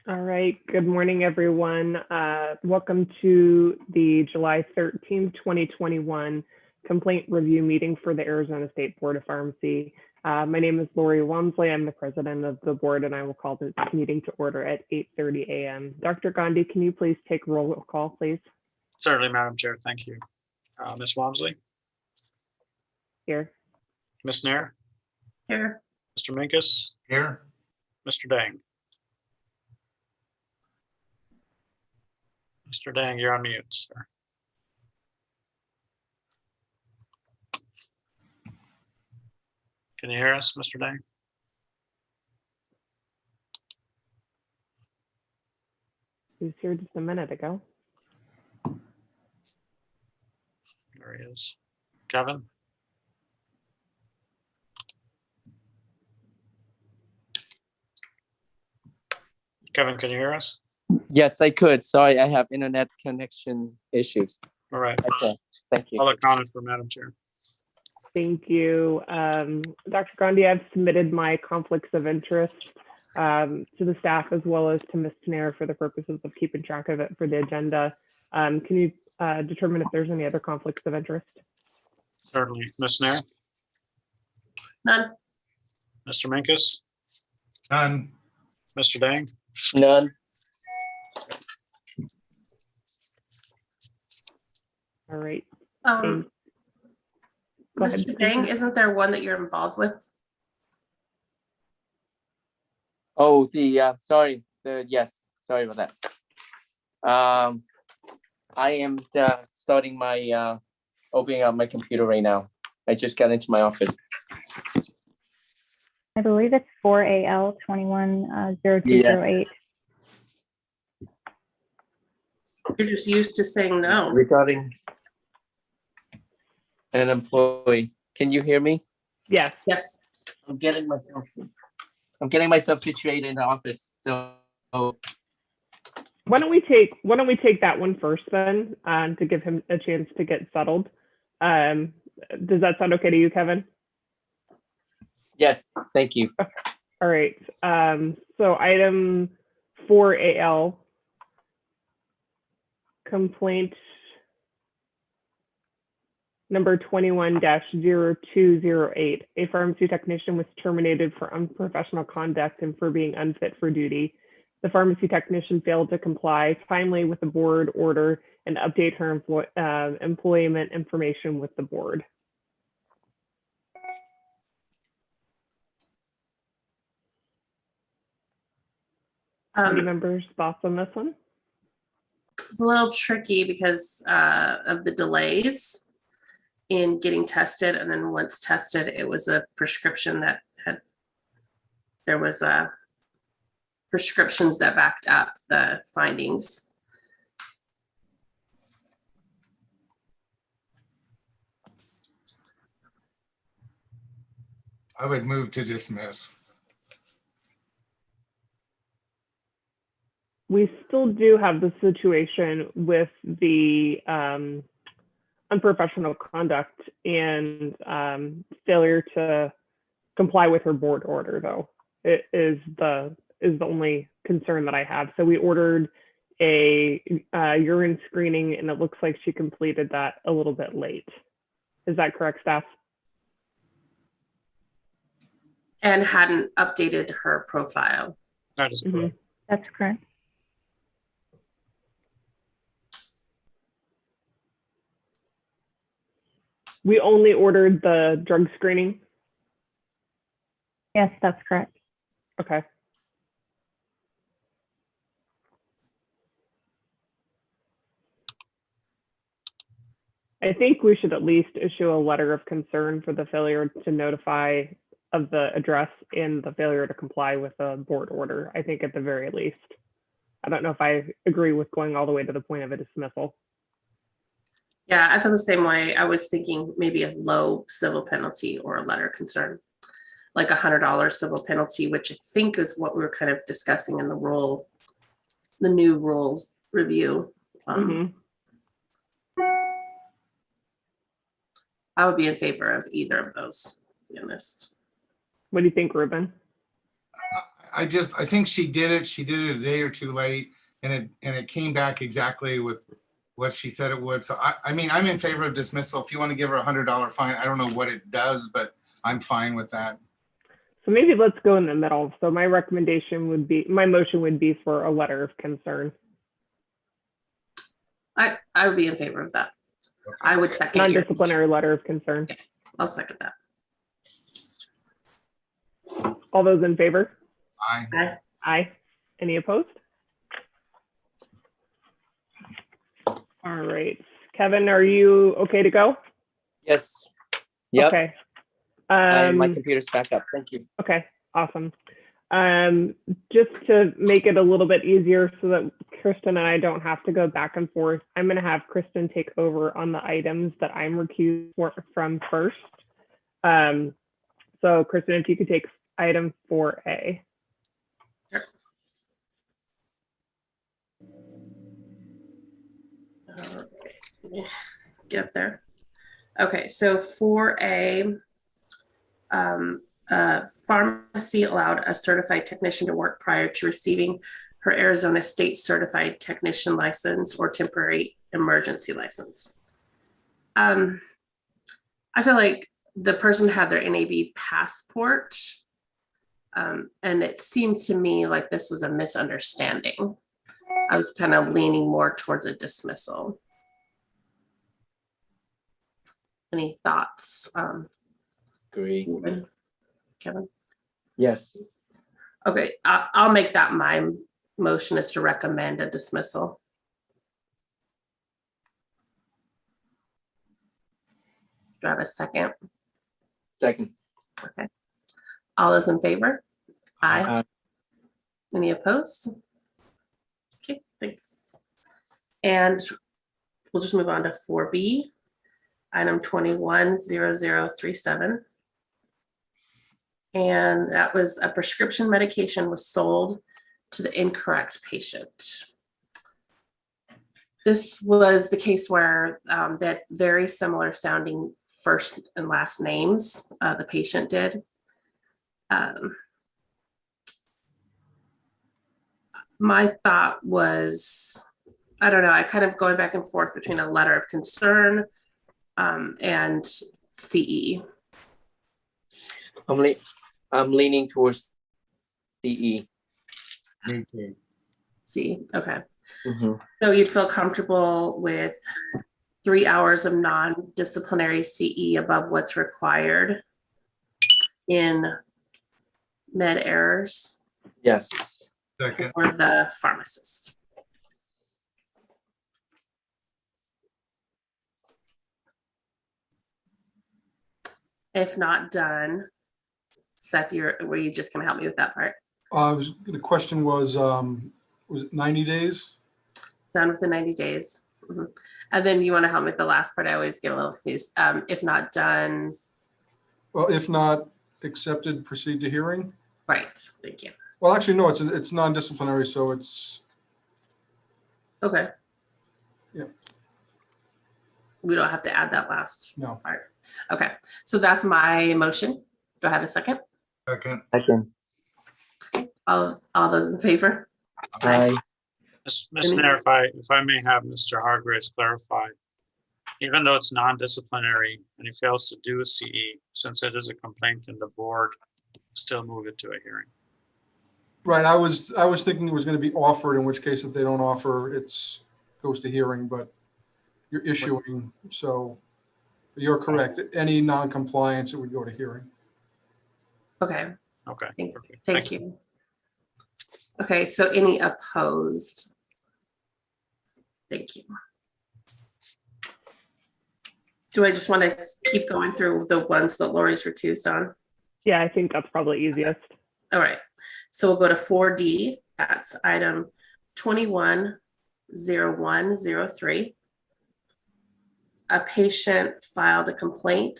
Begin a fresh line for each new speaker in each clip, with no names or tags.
All right. Good morning, everyone. Welcome to the July 13th, 2021 complaint review meeting for the Arizona State Board of Pharmacy. My name is Lori Walmsley. I'm the president of the board, and I will call this meeting to order at 8:30 a.m. Dr. Gandhi, can you please take roll call, please?
Certainly, Madam Chair. Thank you. Ms. Walmsley,
Here.
Ms. Nair,
Here.
Mr. Minkus,
Here.
Mr. Dang. Mr. Dang, you're on mute, sir. Can you hear us, Mr. Dang?
He was here just a minute ago.
There he is. Kevin? Kevin, can you hear us?
Yes, I could. Sorry, I have internet connection issues.
All right.
Okay, thank you.
I'll account for Madam Chair.
Thank you. Dr. Gandhi, I've submitted my conflicts of interest to the staff as well as to Ms. Nair for the purposes of keeping track of it for the agenda. Can you determine if there's any other conflicts of interest?
Certainly. Ms. Nair,
None.
Mr. Minkus,
None.
Mr. Dang?
None.
All right.
Um,
Go ahead,
Mr. Dang, isn't there one that you're involved with?
Oh, sorry. Yes, sorry about that. I am starting my opening up my computer right now. I just got into my office.
I believe it's 4AL 210208.
You're just used to saying no.
Regarding an employee. Can you hear me?
Yes.
Yes.
I'm getting myself situated in the office. So
Why don't we take that one first then, to give him a chance to get settled. Does that sound okay to you, Kevin?
yes, thank you.
All right. So item 4AL, complaint number 21-0208. A pharmacy technician was terminated for unprofessional conduct and for being unfit for duty. The pharmacy technician failed to comply timely with the board order and update her employment information with the board. Any members' thoughts on this one?
It's a little tricky because of the delays in getting tested. And then once tested, it was a prescription that there was prescriptions that backed up the findings.
I would move to dismiss.
We still do have the situation with the unprofessional conduct and failure to comply with her board order, though. It is the only concern that I have. So we ordered a urine screening, and it looks like she completed that a little bit late. Is that correct, staff?
And hadn't updated her profile.
That is correct.
That's correct.
We only ordered the drug screening.
Yes, that's correct.
Okay. I think we should at least issue a letter of concern for the failure to notify of the address and the failure to comply with the board order. I think at the very least. I don't know if I agree with going all the way to the point of a dismissal.
Yeah, I feel the same way. I was thinking maybe a low civil penalty or a letter of concern, like $100 civil penalty, which I think is what we were kind of discussing in the new rules review. I would be in favor of either of those, to be honest.
What do you think, Ruben?
I think she did it. She did it a day or two late and it came back exactly with what she said it would. So I mean, I'm in favor of dismissal. If you want to give her $100 fine, I don't know what it does, but I'm fine with that.
So maybe let's go in the middle. So my recommendation would be, my motion would be for a letter of concern.
I would be in favor of that. I would second. your-
Non-disciplinary letter of concern.
I'll second that.
All those in favor?
Aye.
Aye. Any opposed? All right. Kevin, are you okay to go?
Yes. Yep.
Okay.
My computer's back up. Thank you.
Okay, awesome. Just to make it a little bit easier so that Kristen and I don't have to go back and forth, I'm going to have Kristen take over on the items that I'm recused from first. So Kristen, if you could take item 4A.
Get up there. Okay, so 4A, pharmacy allowed a certified technician to work prior to receiving her Arizona State Certified Technician License or temporary emergency license. I feel like the person had their NAB passport, and it seemed to me like this was a misunderstanding. I was kind of leaning more towards a dismissal. Any thoughts,
Agree.
Kevin?
Yes.
Okay, I'll make that my motion, is to recommend a dismissal. Do I have a second?
Second.
Okay. All those in favor? Aye.
Aye.
Any opposed? Okay, thanks. And we'll just move on to 4B, item 210037. And that was a prescription medication was sold to the incorrect patient. This was the case where that very similar sounding first and last names, the patient did. My thought was, I don't know, I kind of going back and forth between a letter of concern and CE.
I'm leaning towards CE.
Me too.
CE, okay.
Mhm.
So you'd feel comfortable with 3 hours of non-disciplinary CE above what's required in med errors
Yes.
Second.
for the pharmacist? If not done, Seth, were you just gonna help me with that part?
The question was it 90 days?
Done within 90 days. Mhm. And then you want to help me with the last part? I always get a little confused. If not done,
Well, if not accepted, proceed to hearing.
right, thank you.
Well, actually, no, it's non-disciplinary, so it's,
Okay.
Yeah.
We don't have to add that last
no.
part. Okay, so that's my motion. Do I have a second?
Second.
Second.
All those in favor?
Aye.
Ms. Nair, if I may have Mr. Hargraves clarify, even though it's non-disciplinary and he fails to do a CE, since it is a complaint in the board, still move it to a hearing.
Right, I was thinking it was going to be offered, in which case if they don't offer, goes to hearing, but you're issuing, so you're correct. Any non-compliance, it would go to hearing.
Okay,
Okay.
Thank-
perfect.
thank you. Okay, so any opposed? Thank you. Do I just want to keep going through the ones that Lori's recused on?
Yeah, I think that's probably easiest.
All right, so we'll go to 4D. That's item 210103. A patient filed a complaint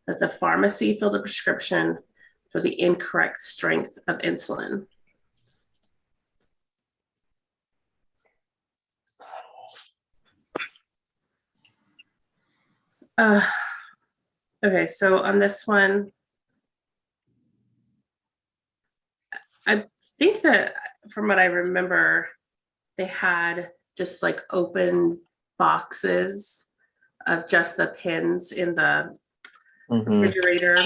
that the pharmacy filled a prescription for the incorrect strength of insulin. Okay, so on this one, I think that from what I remember, they had just like open boxes of just the pins in the
Mhm.
refrigerator,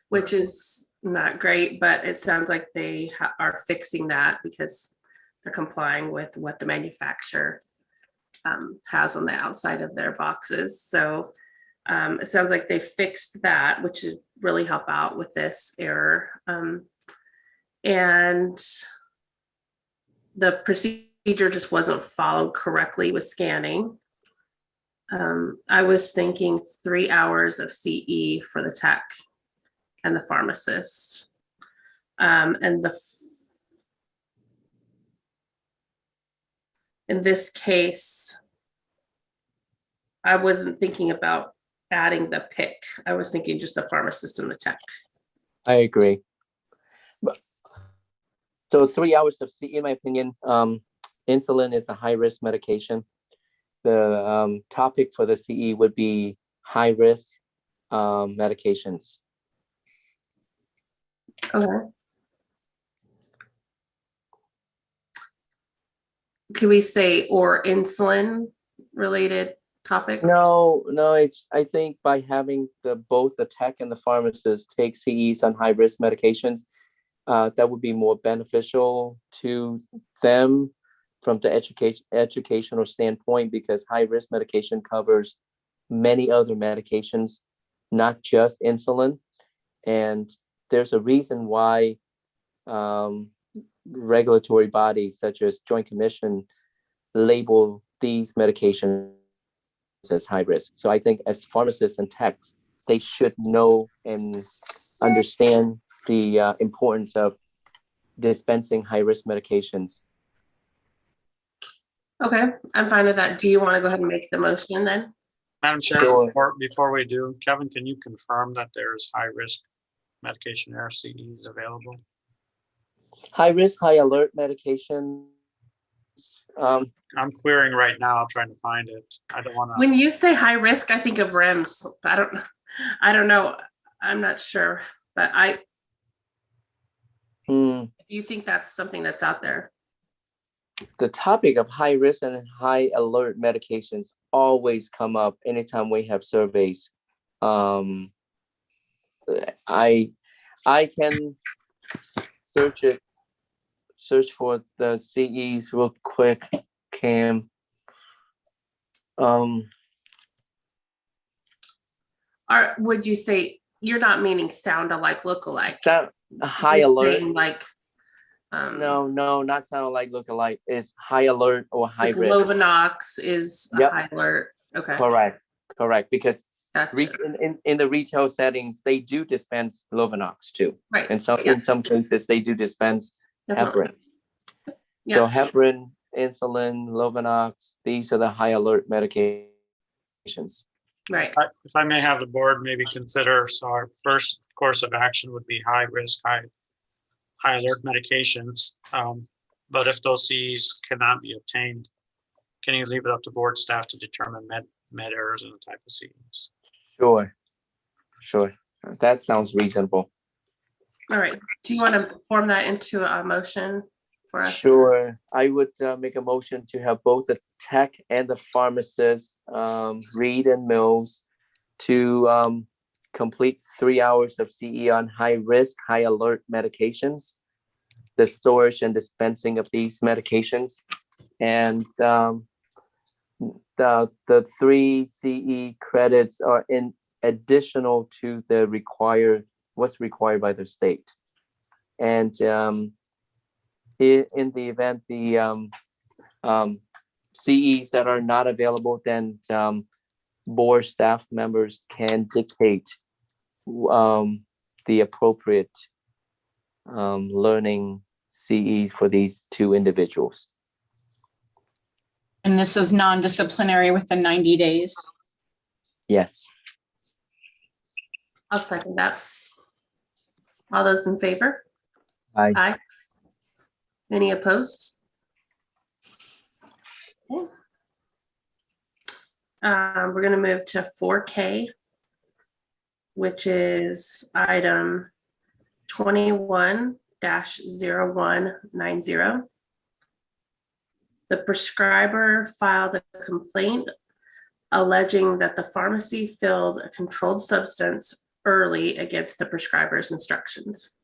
which is not great, but it sounds like they are fixing that because they're complying with what the manufacturer has on the outside of their boxes. So it sounds like they fixed that, which would really help out with this error. And the procedure just wasn't followed correctly with scanning. I was thinking 3 hours of CE for the tech and the pharmacist. And in this case, I wasn't thinking about adding the pick. I was thinking just the pharmacist and the tech.
I agree. So 3 hours of CE, in my opinion, insulin is a high-risk medication. The topic for the CE would be high-risk medications.
Okay. Could we say or insulin related topics?
No, I think by having both the tech and the pharmacist take CEs on high-risk medications, that would be more beneficial to them from the educational standpoint, because high-risk medication covers many other medications, not just insulin. And there's a reason why regulatory bodies such as Joint Commission label these medications as high risk. So I think as pharmacists and techs, they should know and understand the importance of dispensing high-risk medications.
Okay, I'm fine with that. Do you want to go ahead and make the motion then?
Madam Chair,
Sure.
before we do, Kevin, can you confirm that there's high-risk medication RCEs available?
High-risk, high-alert medications.
I'm querying right now, trying to find it. I don't want to.
When you say high risk, I think of REMS. I don't know. I'm not sure, but if you think that's something that's out there.
The topic of high risk and high alert medications always come up anytime we have surveys. I can search for the CEs real quick, Cam.
Would you say you're not meaning sound alike, look alike?
Sound high
You're
alert.
saying like
No, not sound like look alike. It's high alert or high
like
risk.
Lovenox is a
Yep.
high alert. Okay.
Correct. Because
Gotcha.
in the retail settings, they do dispense Lovenox too.
Right.
And
Yeah.
in some cases, they do dispense
Definitely.
heparin.
Yeah.
So heparin, insulin, Lovenox, these are the high alert medications.
Right.
If I may have the board maybe consider, so our first course of action would be high risk, high alert medications. But if those CEs cannot be obtained, can you leave it up to board staff to determine med errors in the type of CEs?
Sure. That sounds reasonable.
All right. Do you want to form that into a motion for us?
Sure. I would make a motion to have both the tech and the pharmacist, Reed and Mills, to complete 3 hours of CE on high risk, high alert medications, the storage and dispensing of these medications, and the 3 CE credits are in additional to what's required by the state. And in the event the CEs that are not available, then board staff members can dictate the appropriate learning CEs for these 2 individuals.
And this is non-disciplinary within 90 days.
Yes.
I'll second that. All those in favor?
Aye.
Aye. Any opposed? Okay. We're going to move to 4K, which is item 21-1 21-0190. The prescriber filed a complaint alleging that the pharmacy filled a controlled substance early against the prescriber's instructions.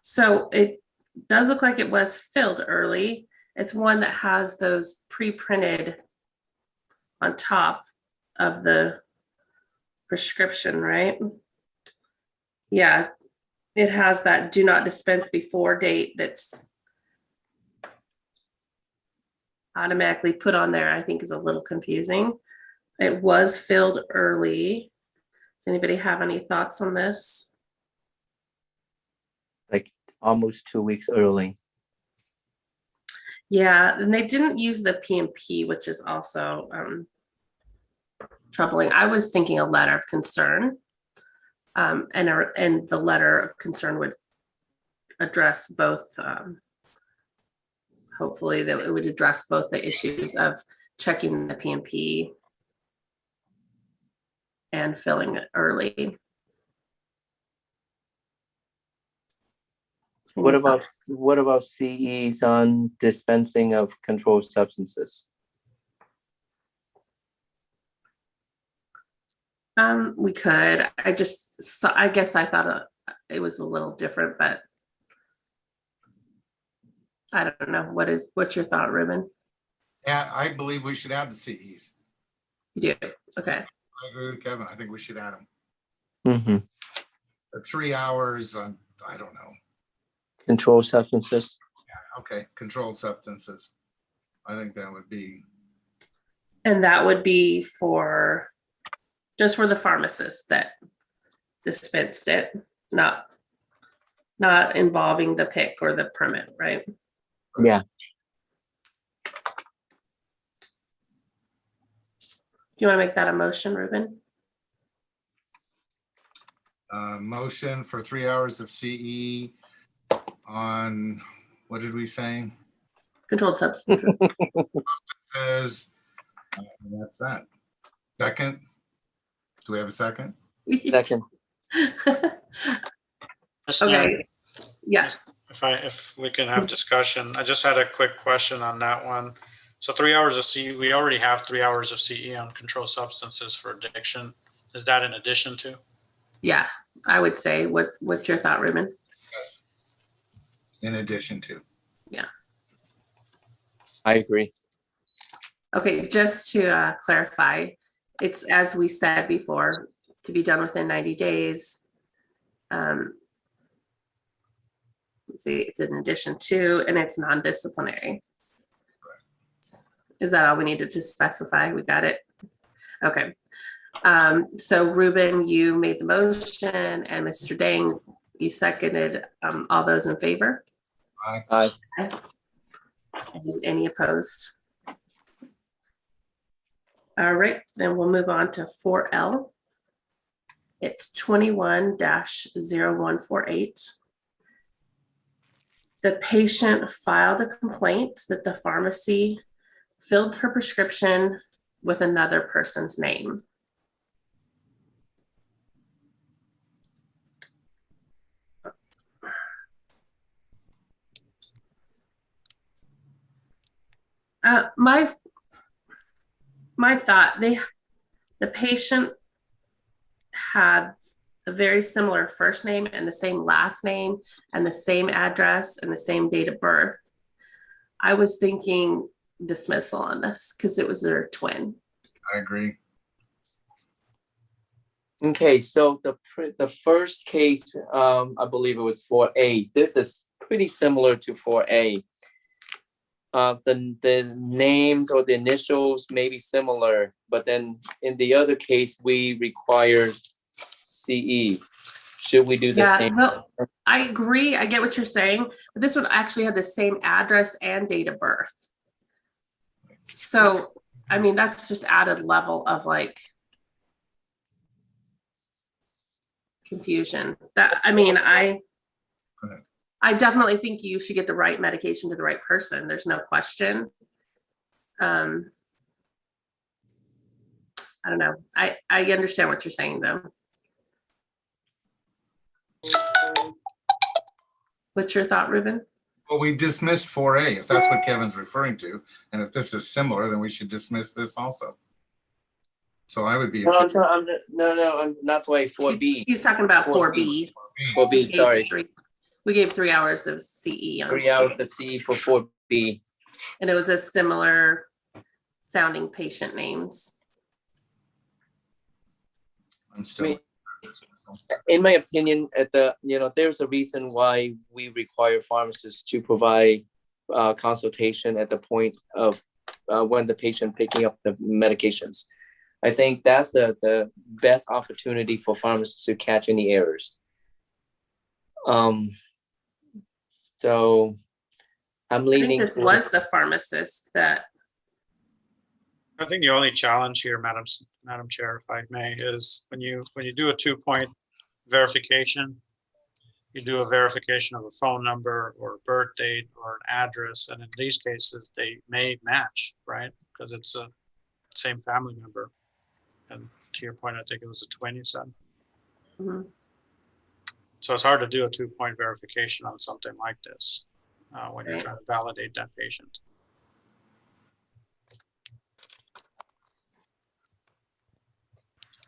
So it does look like it was filled early. It's one that has those pre-printed on top of the prescription, right? Yeah, it has that do not dispense before date that's automatically put on there. I think is a little confusing. It was filled early. Does anybody have any thoughts on this?
Like almost 2 weeks early.
Yeah, and they didn't use the PMP, which is also troubling. I was thinking a letter of concern, and the letter of concern would address both. Hopefully, that it would address both the issues of checking the PMP and filling it early.
What about CEs on dispensing of controlled substances?
We could. I guess I thought it was a little different, but I don't know. What's your thought, Ruben?
Yeah, I believe we should add the CEs.
You do? Okay.
I agree with Kevin. I think we should add them.
Mm-hmm.
3 hours on, I don't know.
Controlled substances.
Okay, controlled substances. I think that would be.
And that would be just for the pharmacist that dispensed it, not involving the pick or the permit, right?
Yeah.
Do you want to make that a motion, Ruben?
Motion for 3 hours of CE on, what did we say?
Controlled substances.
Says, that's that. Second? Do we have a second?
Second.
Okay. Yes.
If we can have discussion, I just had a quick question on that one. So 3 hours of CE, we already have 3 hours of CE on controlled substances for addiction. Is that in addition to?
Yeah, I would say. What's your thought, Ruben?
Yes. In addition to.
Yeah.
I agree.
Okay, just to clarify, it's as we said before, to be done within 90 days. Let's see, it's in addition to, and it's non-disciplinary. Is that all we needed to specify? We got it? Okay. So Ruben, you made the motion, and Mr. Dang, you seconded. All those in favor?
Aye.
Any opposed? All right, then we'll move on to 4L. It's 21-0148. The patient filed a complaint that the pharmacy filled her prescription with another person's name. My thought, the patient had a very similar first name and the same last name and the same address and the same date of birth. I was thinking dismissal on this because it was their twin.
I agree.
Okay, so the first case, I believe it was 4A. This is pretty similar to 4A. The names or the initials may be similar, but then in the other case, we require CE. Should we do the same?
No, I agree. I get what you're saying, but this one actually had the same address and date of birth. So, I mean, that's just added level of like confusion. That, I mean, I definitely think you should get the right medication to the right person. There's no question. I don't know. I understand what you're saying though. What's your thought, Ruben?
Well, we dismissed 4A, if that's what Kevin's referring to. And if this is similar, then we should dismiss this also. So I would be.
No, I'm not for 4B.
He's talking about 4B.
4B, sorry.
We gave 3 hours of CE on
3 hours of CE for 4B.
and it was a similar sounding patient names.
I'm still.
In my opinion, there's a reason why we require pharmacists to provide consultation at the point of when the patient picking up the medications. I think that's the best opportunity for pharmacists to catch any errors. So I'm leaning.
I think this was the pharmacist that.
I think the only challenge here, Madam Chair, if I may, is when you do a 2-point verification, you do a verification of a phone number or a birth date or an address, and in these cases, they may match, right? Because it's a same family member. And to your point, I think it was a twin, you said.
Mm-hmm.
So it's hard to do a 2-point verification on something like this when you're trying to validate that patient.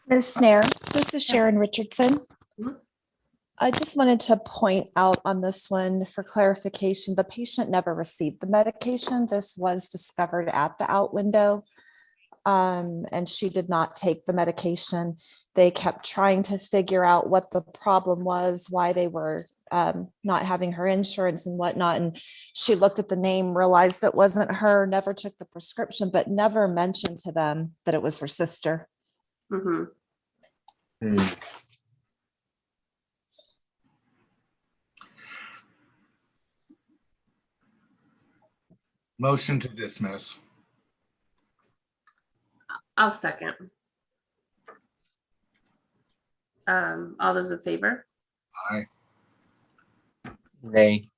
Ms. Snare, this is Sharon Richardson.
Mhm.
I just wanted to point out on this one for clarification, the patient never received the medication. This was discovered at the out window. And she did not take the medication. They kept trying to figure out what the problem was, why they were not having her insurance and whatnot. And she looked at the name, realized it wasn't her, never took the prescription, but never mentioned to them that it was her sister.
Mm-hmm.
Motion to dismiss.
I'll second. All those in favor?
Aye.
Nay.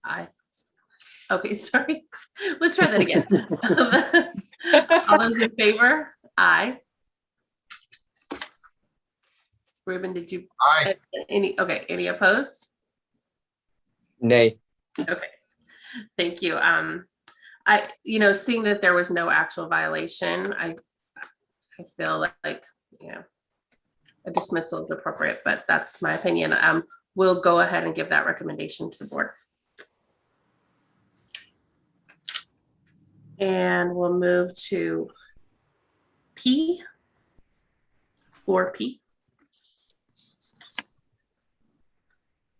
Aye. Okay, sorry. Let's try that again. All those in favor? Aye. Ruben, did you?
Aye.
Any opposed?
Nay.
Okay, thank you. Seeing that there was no actual violation, I feel like, a dismissal is appropriate, but that's my opinion. We'll go ahead and give that recommendation to the board. And we'll move to P, 4P.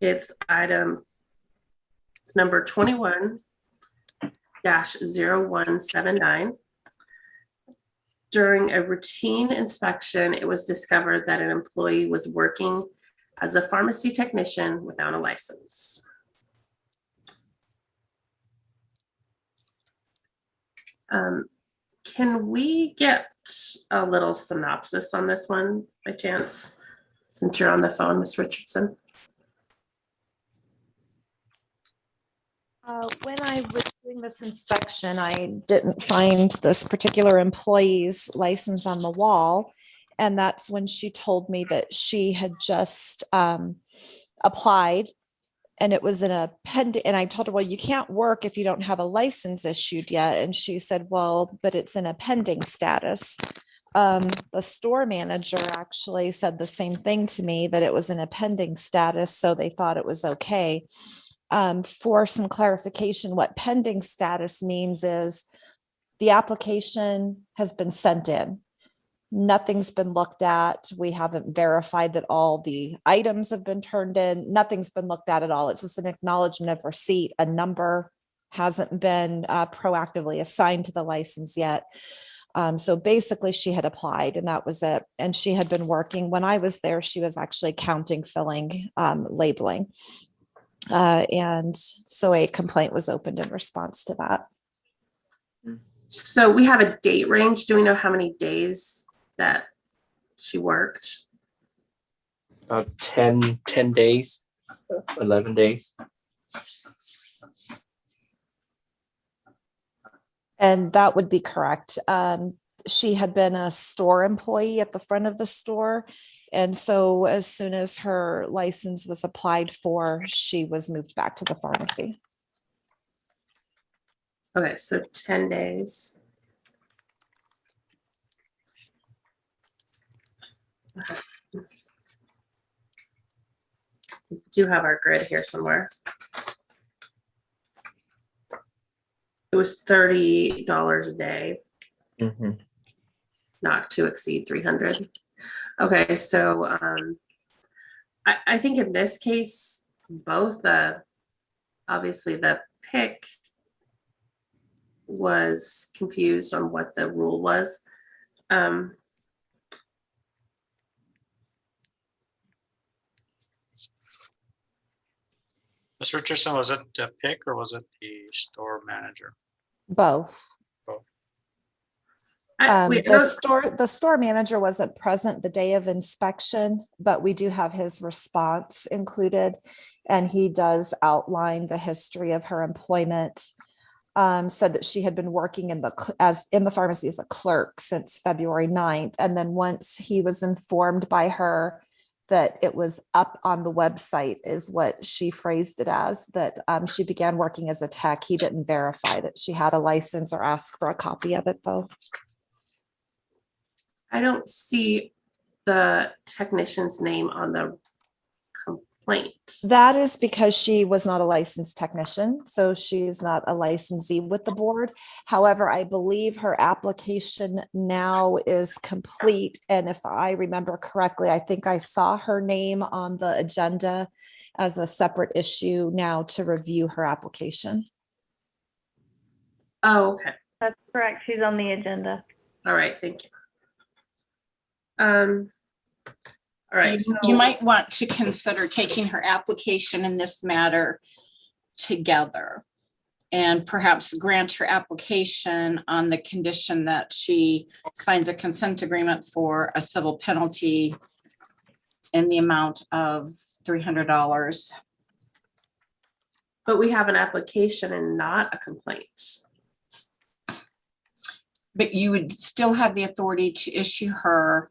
It's number 21-0179. During a routine inspection, it was discovered that an employee was working as a pharmacy technician without a license. Can we get a little synopsis on this one by chance, since you're on the phone, Ms. Richardson?
When I was doing this inspection, I didn't find this particular employee's license on the wall. And that's when she told me that she had just applied and it was in a pending. And I told her, well, you can't work if you don't have a license issued yet. And she said, well, but it's in a pending status. The store manager actually said the same thing to me, that it was in a pending status. So they thought it was okay. For some clarification, what pending status means is the application has been sent in. Nothing's been looked at. We haven't verified that all the items have been turned in. Nothing's been looked at all. It's just an acknowledgement of receipt. A number hasn't been proactively assigned to the license yet. So basically she had applied and that was it. And she had been working. When I was there, she was actually counting, filling, labeling. And so a complaint was opened in response to that.
So we have a date range. Do we know how many days that she worked?
10 days, 11 days.
And that would be correct. she had been a store employee at the front of the store. And so as soon as her license was applied for, she was moved back to the pharmacy.
Okay, so 10 days. We do have our grid here somewhere. It was $30 a day,
Mhm.
not to exceed 300. Okay, so I think in this case, both obviously the pick was confused on what the rule was.
Ms. Richardson, was it the pick or was it the store manager?
Both.
Wait, I
The store manager wasn't present the day of inspection, but we do have his response included. And he does outline the history of her employment. Said that she had been working in the pharmacy as a clerk since February 9th. And then once he was informed by her that it was up on the website, is what she phrased it as, that she began working as a tech. He didn't verify that she had a license or ask for a copy of it, though.
I don't see the technician's name on the complaint.
That is because she was not a licensed technician, so she's not a licensee with the board. However, I believe her application now is complete. And if I remember correctly, I think I saw her name on the agenda as a separate issue now to review her application.
Oh, okay.
That's correct. She's on the agenda.
All right, thank you. All right.
You might want to consider taking her application in this matter together and perhaps grant her application on the condition that she signs a consent agreement for a civil penalty in the amount of $300.
But we have an application and not a complaint.
But you would still have the authority to issue her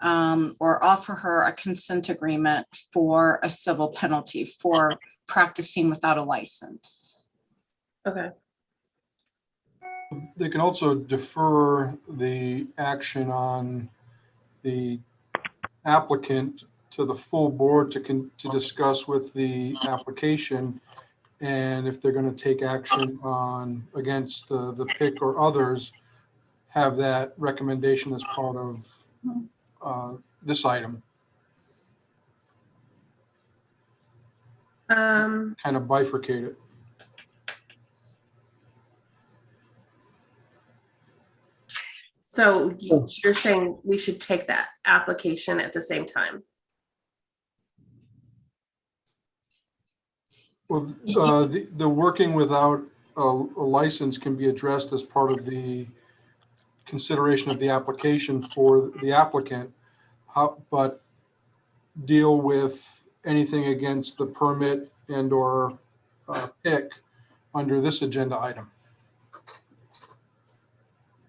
or offer her a consent agreement for a civil penalty for practicing without a license.
Okay.
They can also defer the action on the applicant to the full board to discuss with the application. And if they're going to take action against the PIC or others, have that recommendation as part of this item. Kind of bifurcate it.
So you're saying we should take that application at the same time?
Well, the working without a license can be addressed as part of the consideration of the application for the applicant, but deal with anything against the permit and or PIC under this agenda item.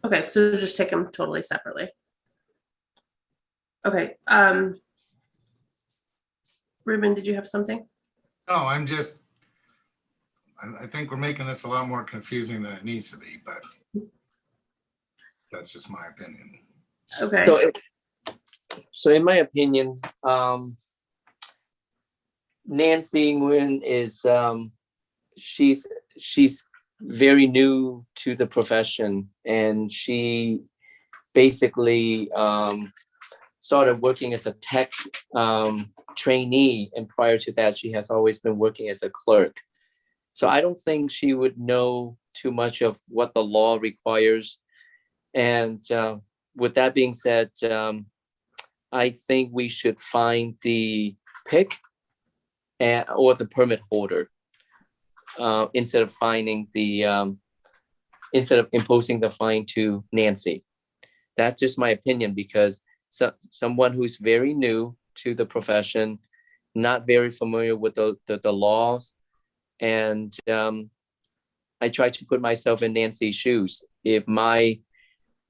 Okay, so just take them totally separately. Okay. Ruben, did you have something?
No, I think we're making this a lot more confusing than it needs to be, but that's just my opinion.
Okay.
So in my opinion, Nancy Nguyen is she's very new to the profession, and she basically started working as a tech trainee, and prior to that she has always been working as a clerk. So I don't think she would know too much of what the law requires. And with that being said, I think we should find the PIC or the permit holder instead of imposing the fine to Nancy. That's just my opinion, because someone who's very new to the profession, not very familiar with the laws, and I try to put myself in Nancy's shoes. If my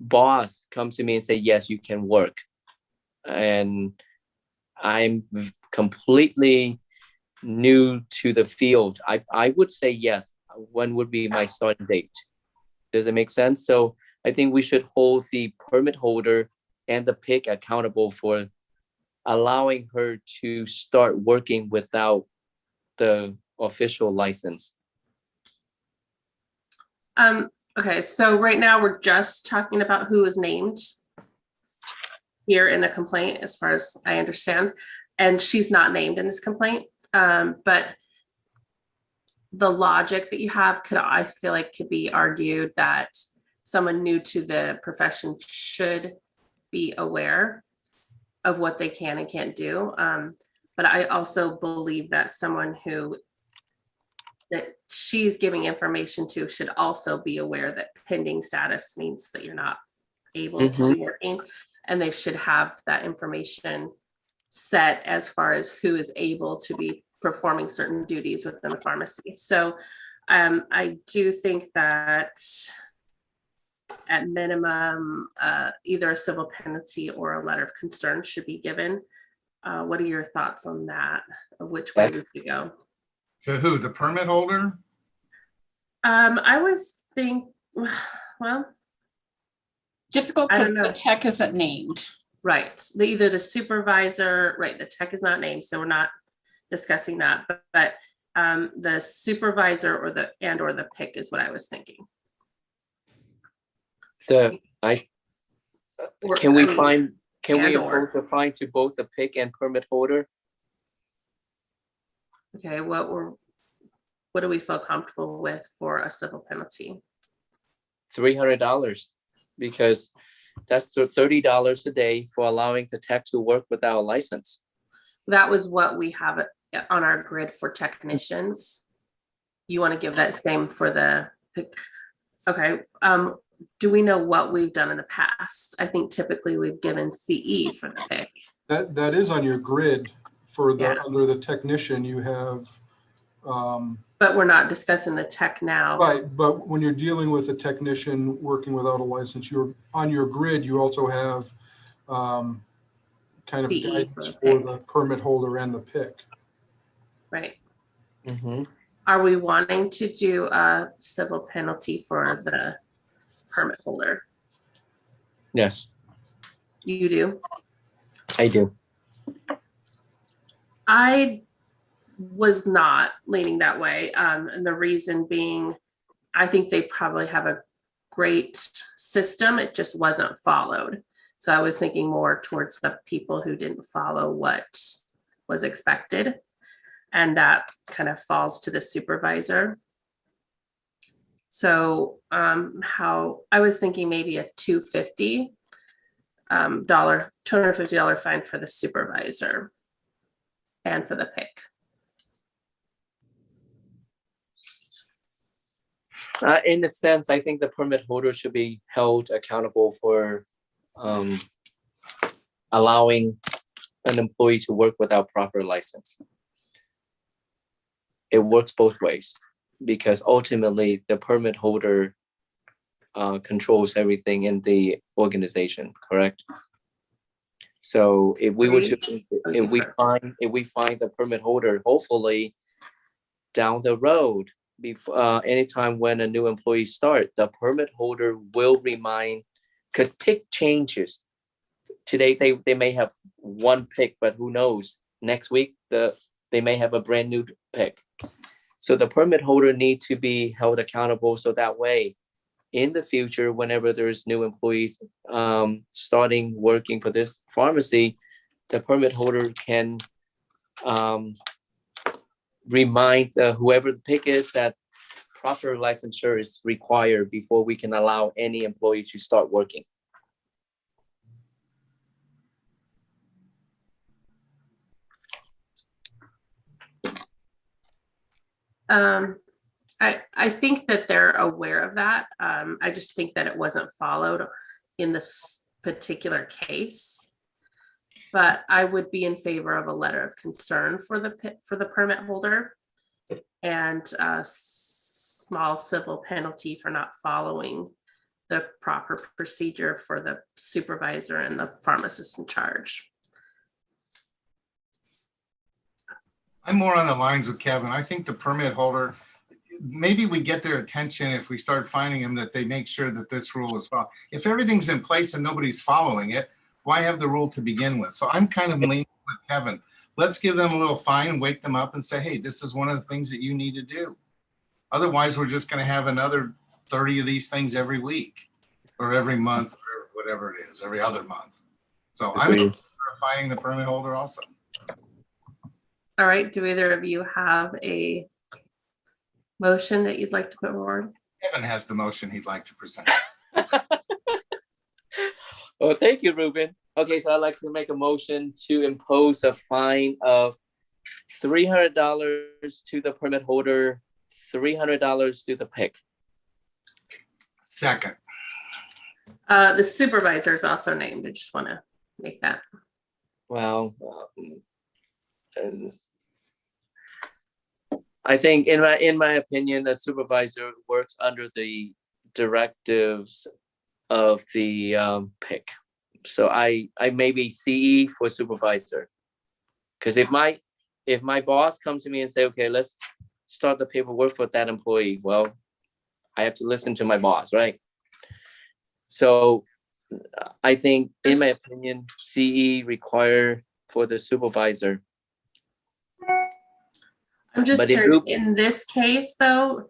boss comes to me and say, yes, you can work, and I'm completely new to the field, I would say yes. When would be my starting date? Does it make sense? So I think we should hold the permit holder and the PIC accountable for allowing her to start working without the official license.
Okay, so right now we're just talking about who is named here in the complaint, as far as I understand, and she's not named in this complaint. But the logic that you have I feel like could be argued that someone new to the profession should be aware of what they can and can't do. But I also believe that someone that she's giving information to should also be aware that pending status means that you're not able to be working, and they should have that information set as far as who is able to be performing certain duties within the pharmacy. So I do think that at minimum, either a civil penalty or a letter of concern should be given. What are your thoughts on that? Which way would you go?
To who, the permit holder?
I was well,
Difficult
I
because
don't know.
the tech isn't named.
right. Either the supervisor, right, the tech is not named, so we're not discussing that, but the supervisor or the PIC is what I was thinking.
Can we impose a fine to both the PIC and permit holder?
Okay, what do we feel comfortable with for a civil penalty?
$300, because that's $30 a day for allowing the tech to work without a license.
That was what we have on our grid for technicians. You want to give that same for the PIC? Okay. Do we know what we've done in the past? I think typically we've given CE for the PIC.
That is on your grid for
Yeah.
under the technician, you have,
But we're not discussing the tech now.
right, but when you're dealing with a technician working without a license, on your grid, you also have kind of
CE for
guidance
the
for
PIC.
the permit holder and the PIC.
Right.
Mm-hmm.
Are we wanting to do a civil penalty for the permit holder?
Yes,
You do?
I do.
I was not leaning that way. And the reason being, I think they probably have a great system. It just wasn't followed. So I was thinking more towards the people who didn't follow what was expected. And that kind of falls to the supervisor. So how I was thinking maybe a $250 fine for the supervisor and for the PIC.
In a sense, I think the permit holder should be held accountable for allowing an employee to work without proper license. It works both ways, because ultimately the permit holder controls everything in the organization, correct? So if we were to, if we find the permit holder, hopefully down the road, before anytime when a new employee start, the permit holder will remind, because PIC changes. Today they may have one PIC, but who knows? Next week they may have a brand new PIC. So the permit holder need to be held accountable, so that way, in the future, whenever there's new employees starting working for this pharmacy, the permit holder can remind whoever the PIC is that proper licensure is required before we can allow any employee to start working.
I think that they're aware of that. I just think that it wasn't followed in this particular case. But I would be in favor of a letter of concern for the permit holder and a small civil penalty for not following the proper procedure for the supervisor and the pharmacist in charge.
I'm more on the lines with Kevin. I think the permit holder, maybe we get their attention if we start finding them, that they make sure that this rule is followed. If everything's in place and nobody's following it, why have the rule to begin with? So I'm kind of leaning with Kevin. Let's give them a little fine and wake them up and say, hey, this is one of the things that you need to do. Otherwise, we're just going to have another 30 of these things every week or every month or whatever it is, every other month. So I'm fining the permit holder also.
All right, do either of you have a motion that you'd like to put forward?
Kevin has the motion he'd like to present.
Well, thank you, Ruben. Okay, so I'd like to make a motion to impose a fine of $300 to the permit holder, $300 to the PIC.
Second.
The supervisor is also named. I just want to make that.
Well, I think in my opinion, a supervisor works under the directives of the PIC. So I maybe CE for supervisor. Because if my boss comes to me and say, okay, let's start the paperwork for that employee, well, I have to listen to my boss, right? So I think, in my opinion, CE require for the supervisor.
I'm just
But in
curious,
group-
in this case, though,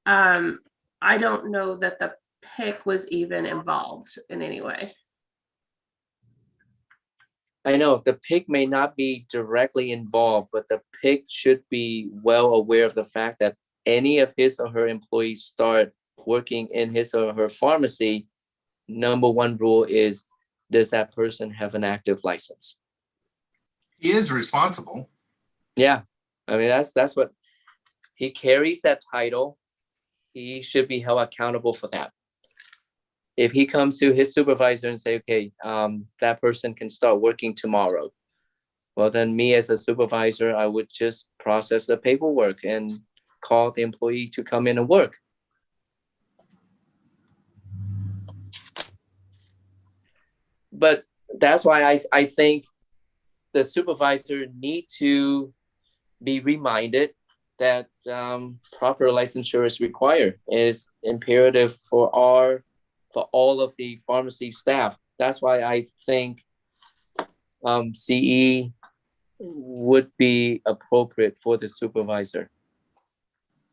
I don't know that the PIC was even involved in any way.
I know the PIC may not be directly involved, but the PIC should be well aware of the fact that any of his or her employees start working in his or her pharmacy, number one rule is, does that person have an active license?
He is responsible.
Yeah, I mean, that's what he carries, that title. He should be held accountable for that. If he comes to his supervisor and say, okay, that person can start working tomorrow. Well, then me as a supervisor, I would just process the paperwork and call the employee to come in and work. But that's why I think the supervisor need to be reminded that proper licensure is required, is imperative for all of the pharmacy staff. That's why I think CE would be appropriate for the supervisor.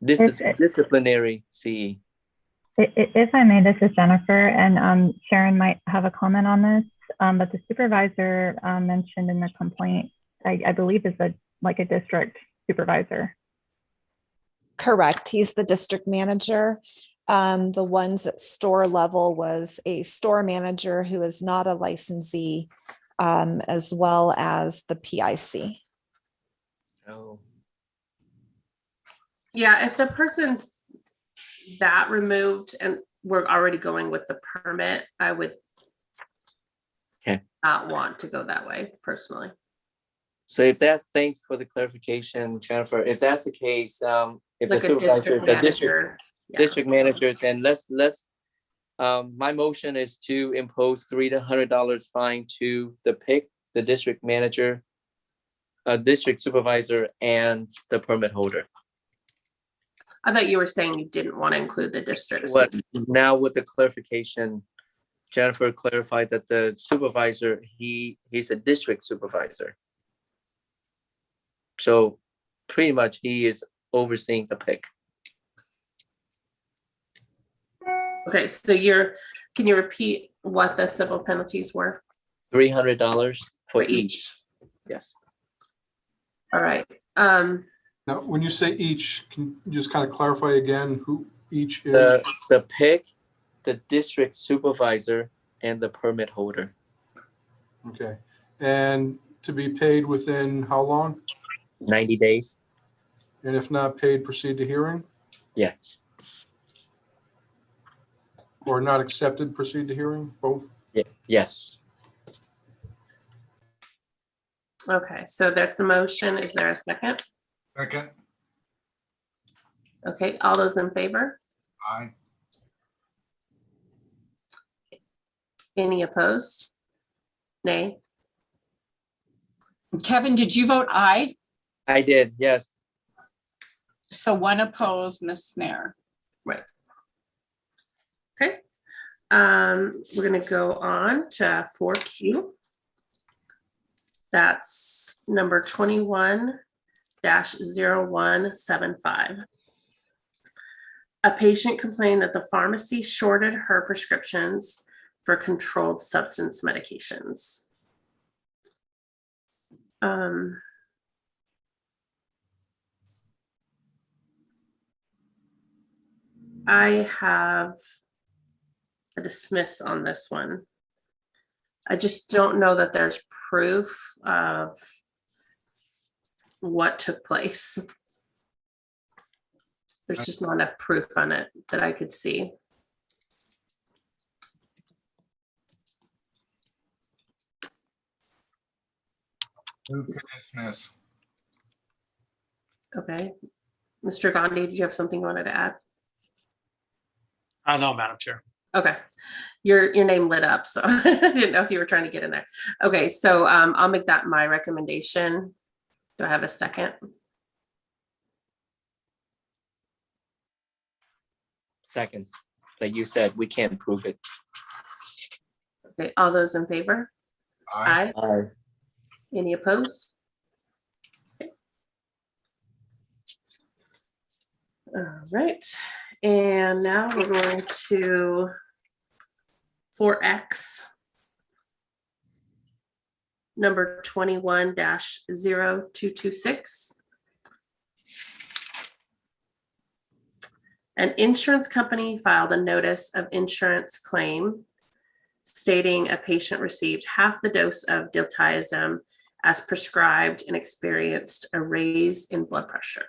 This is disciplinary CE.
If I may, this is Jennifer, and Sharon might have a comment on this, but the supervisor mentioned in the complaint, I believe is like a district supervisor.
Correct. He's the district manager. The ones at store level was a store manager who is not a licensee, as well as the PIC.
Oh.
Yeah, if the person's that removed and we're already going with the permit, I would not want to go that way personally.
So if that, thanks for the clarification, Jennifer. If that's the case, if the
Like a
supervisor is a district
manager. Yeah.
district manager, then let's my motion is to impose $300 fine to the PIC, the district manager, district supervisor, and the permit holder.
I thought you were saying you didn't want to include the districts.
What now with the clarification, Jennifer clarified that the supervisor, he's a district supervisor. So pretty much he is overseeing the PIC.
Okay, so can you repeat what the civil penalties were?
$300 for each. Yes.
All right.
Now, when you say each, can you just kind of clarify again who each is?
The PIC, the district supervisor, and the permit holder.
Okay. And to be paid within how long?
90 days.
And if not paid, proceed to hearing?
Yes.
Or not accepted, proceed to hearing, both?
Yeah. Yes.
Okay, so that's the motion. Is there a second?
Second.
Okay, all those in favor?
Aye.
Any opposed? Nay?
Kevin, did you vote aye?
I did, yes.
So one opposed, Ms. Snare.
Right. Okay. We're gonna go on to 4Q. That's number 21-0175. A patient complained that the pharmacy shorted her prescriptions for controlled substance medications. I have a dismiss on this one. I just don't know that there's proof of what took place. There's just not enough proof on it that I could see.
Move to dismiss.
Okay. Mr. Gandhi, did you have something you wanted to add?
No, Madam Chair.
Okay, your name lit up, so I didn't know if you were trying to get in there. Okay, so I'll make that my recommendation. Do I have a second?
Second, like you said, we can't prove it.
Okay, all those in favor?
Aye.
Aye.
Any opposed? Okay. All right, and now we're going to 4X. Number 21-0226. An insurance company filed a notice of insurance claim stating a patient received half the dose of diltiazem as prescribed and experienced a raise in blood pressure.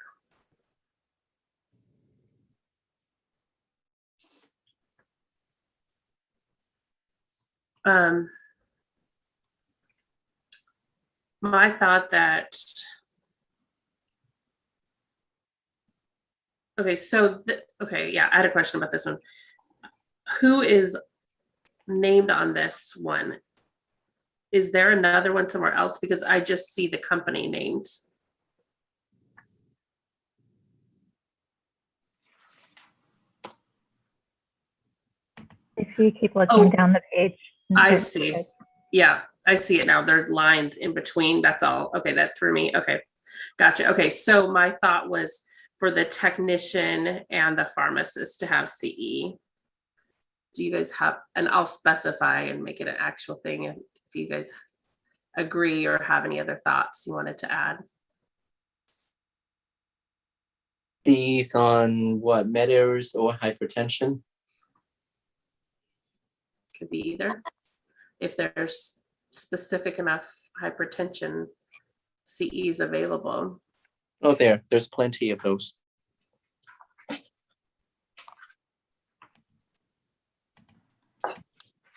My thought that, okay, so, okay, yeah, I had a question about this one. Who is named on this one? Is there another one somewhere else? Because I just see the company named.
If you keep looking
Oh,
down the page.
I see. Yeah, I see it now. There are lines in between. That's all. Okay, that threw me. Okay, gotcha. Okay, so my thought was for the technician and the pharmacist to have CE. Do you guys have, and I'll specify and make it an actual thing if you guys agree or have any other thoughts you wanted to add.
These on what, meters or hypertension?
Could be either. If there's specific enough hypertension CEs available.
Oh, there's plenty of those.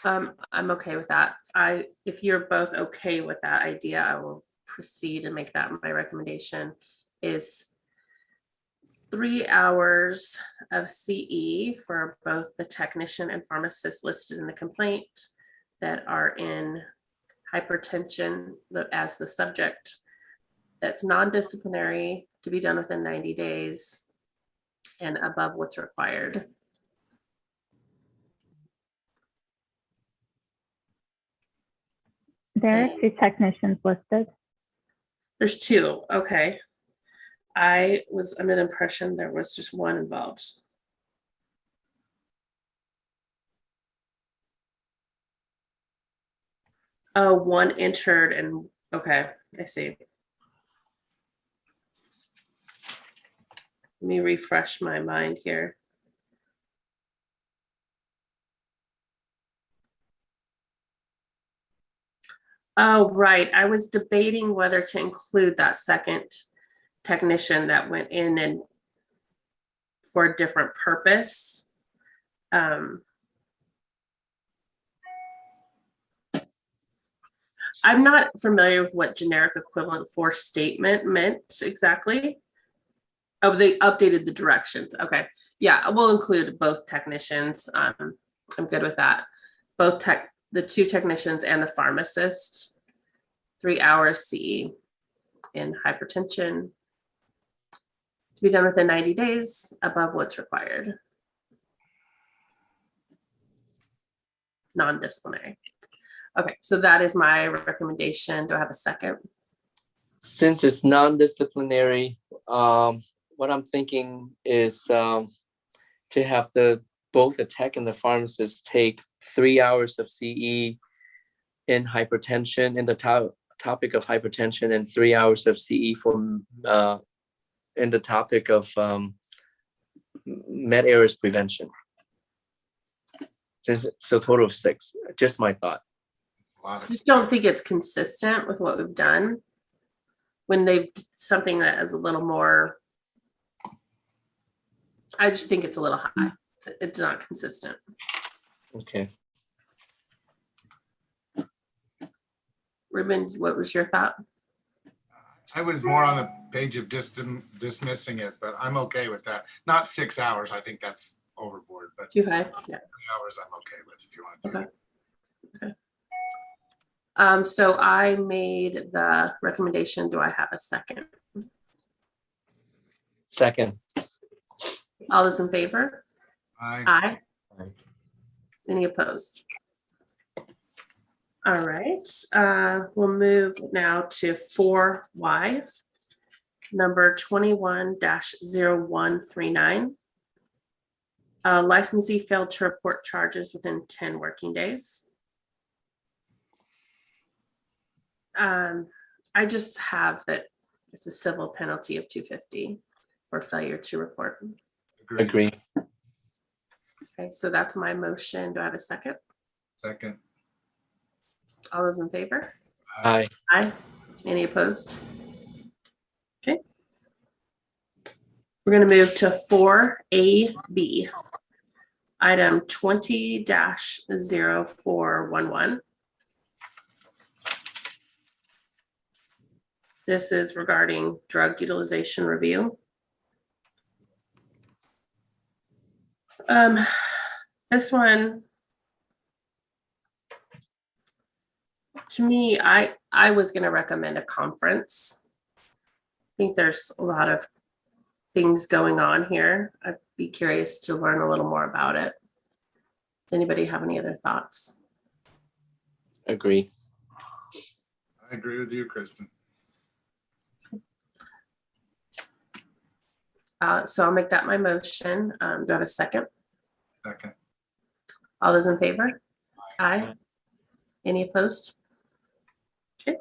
I'm okay with that. If you're both okay with that idea, I will proceed and make that my recommendation is 3 hours of CE for both the technician and pharmacist listed in the complaint that are in hypertension as the subject. That's non-disciplinary, to be done within 90 days and above what's required.
There are 2 technicians listed.
There's 2, okay. I was under the impression there was just one involved. Oh, one entered and, okay, I see. Let me refresh my mind here. Oh, right. I was debating whether to include that second technician that went in and for a different purpose. I'm not familiar with what generic equivalent for statement meant exactly. Oh, they updated the directions. Okay. Yeah, we'll include both technicians. I'm good with that. Both the 2 technicians and the pharmacist, 3 hours CE in hypertension, to be done within 90 days above what's required. Non-disciplinary. Okay, so that is my recommendation. Do I have a second?
Since it's non-disciplinary, what I'm thinking is to have both the tech and the pharmacist take 3 hours of CE in hypertension, in the topic of hypertension, and 3 hours of CE for in the topic of med errors prevention. Since it's a total of 6, just my thought.
A lot
I
of
just don't think it's consistent with what we've done. When they've something that is a little more, I just think it's a little high. It's not consistent.
Okay.
Ruben, what was your thought?
I was more on the page of dismissing it, but I'm okay with that. Not 6 hours. I think that's overboard, but
Too high? Yeah.
3 hours I'm okay with if you want to do
Okay.
it.
So I made the recommendation. Do I have a second?
Second.
All those in favor?
Aye.
Aye.
Aye.
Any opposed? All right, we'll move now to 4Y, number 21-0139. Licensee failed to report charges within 10 working days. I just have that it's a civil penalty of $250 for failure to report.
Agree.
Okay, so that's my motion. Do I have a second?
Second.
All those in favor?
Aye.
Aye. Any opposed? Okay. We're going to move to 4AB, item 20-0411. This is regarding drug utilization review. This one, to me, I was going to recommend a conference. I think there's a lot of things going on here. I'd be curious to learn a little more about it. Does anybody have any other thoughts?
Agree.
I agree with you, Kristen.
So I'll make that my motion. Do I have a second?
Second.
All those in favor? Aye. Any opposed? Okay.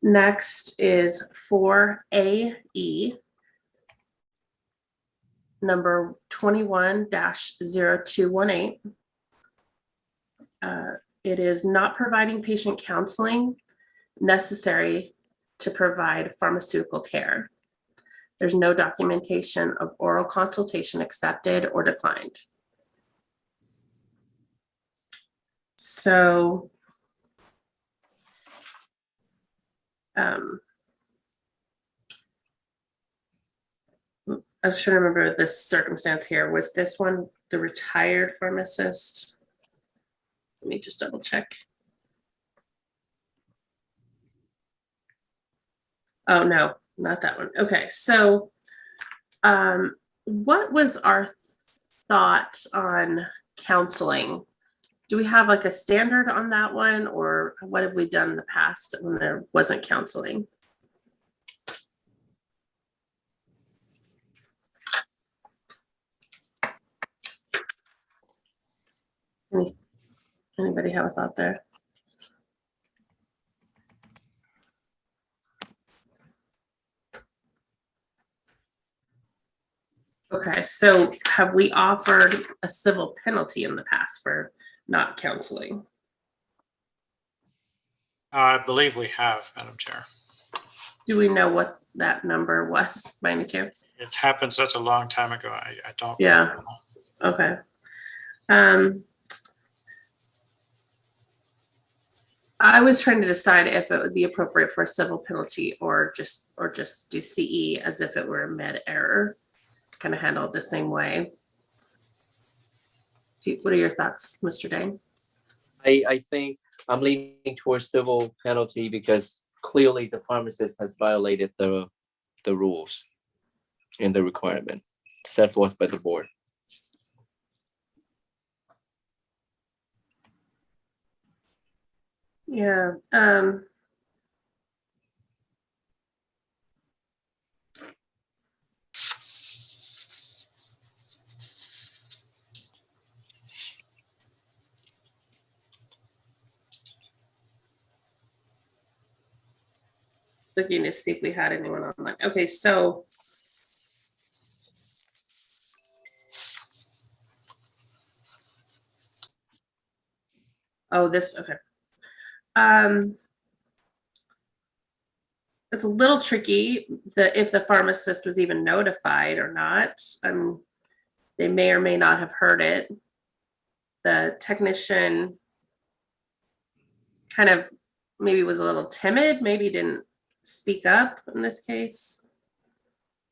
Next is 4AE, number 21-0218. It is not providing patient counseling necessary to provide pharmaceutical care. There's no documentation of oral consultation accepted or declined. So I was trying to remember this circumstance here. Was this one the retired pharmacist? Let me just double check. Oh, no, not that one. Okay, so what was our thought on counseling? Do we have like a standard on that one, or what have we done in the past when there wasn't counseling? Anybody have a thought there? Okay, so have we offered a civil penalty in the past for not counseling?
I believe we have, Madam Chair.
Do we know what that number was by any chance?
It happened such a long time ago. I don't.
Yeah. Okay. I was trying to decide if it would be appropriate for a civil penalty or just do CE as if it were a med error, kind of handled the same way. What are your thoughts, Mr. Dane?
I think I'm leaning towards civil penalty because clearly the pharmacist has violated the rules and the requirement set forth by the board.
Yeah. Looking to see if we had anyone online. Okay, so okay. It's a little tricky if the pharmacist was even notified or not. They may or may not have heard it. The technician kind of maybe was a little timid, maybe didn't speak up in this case,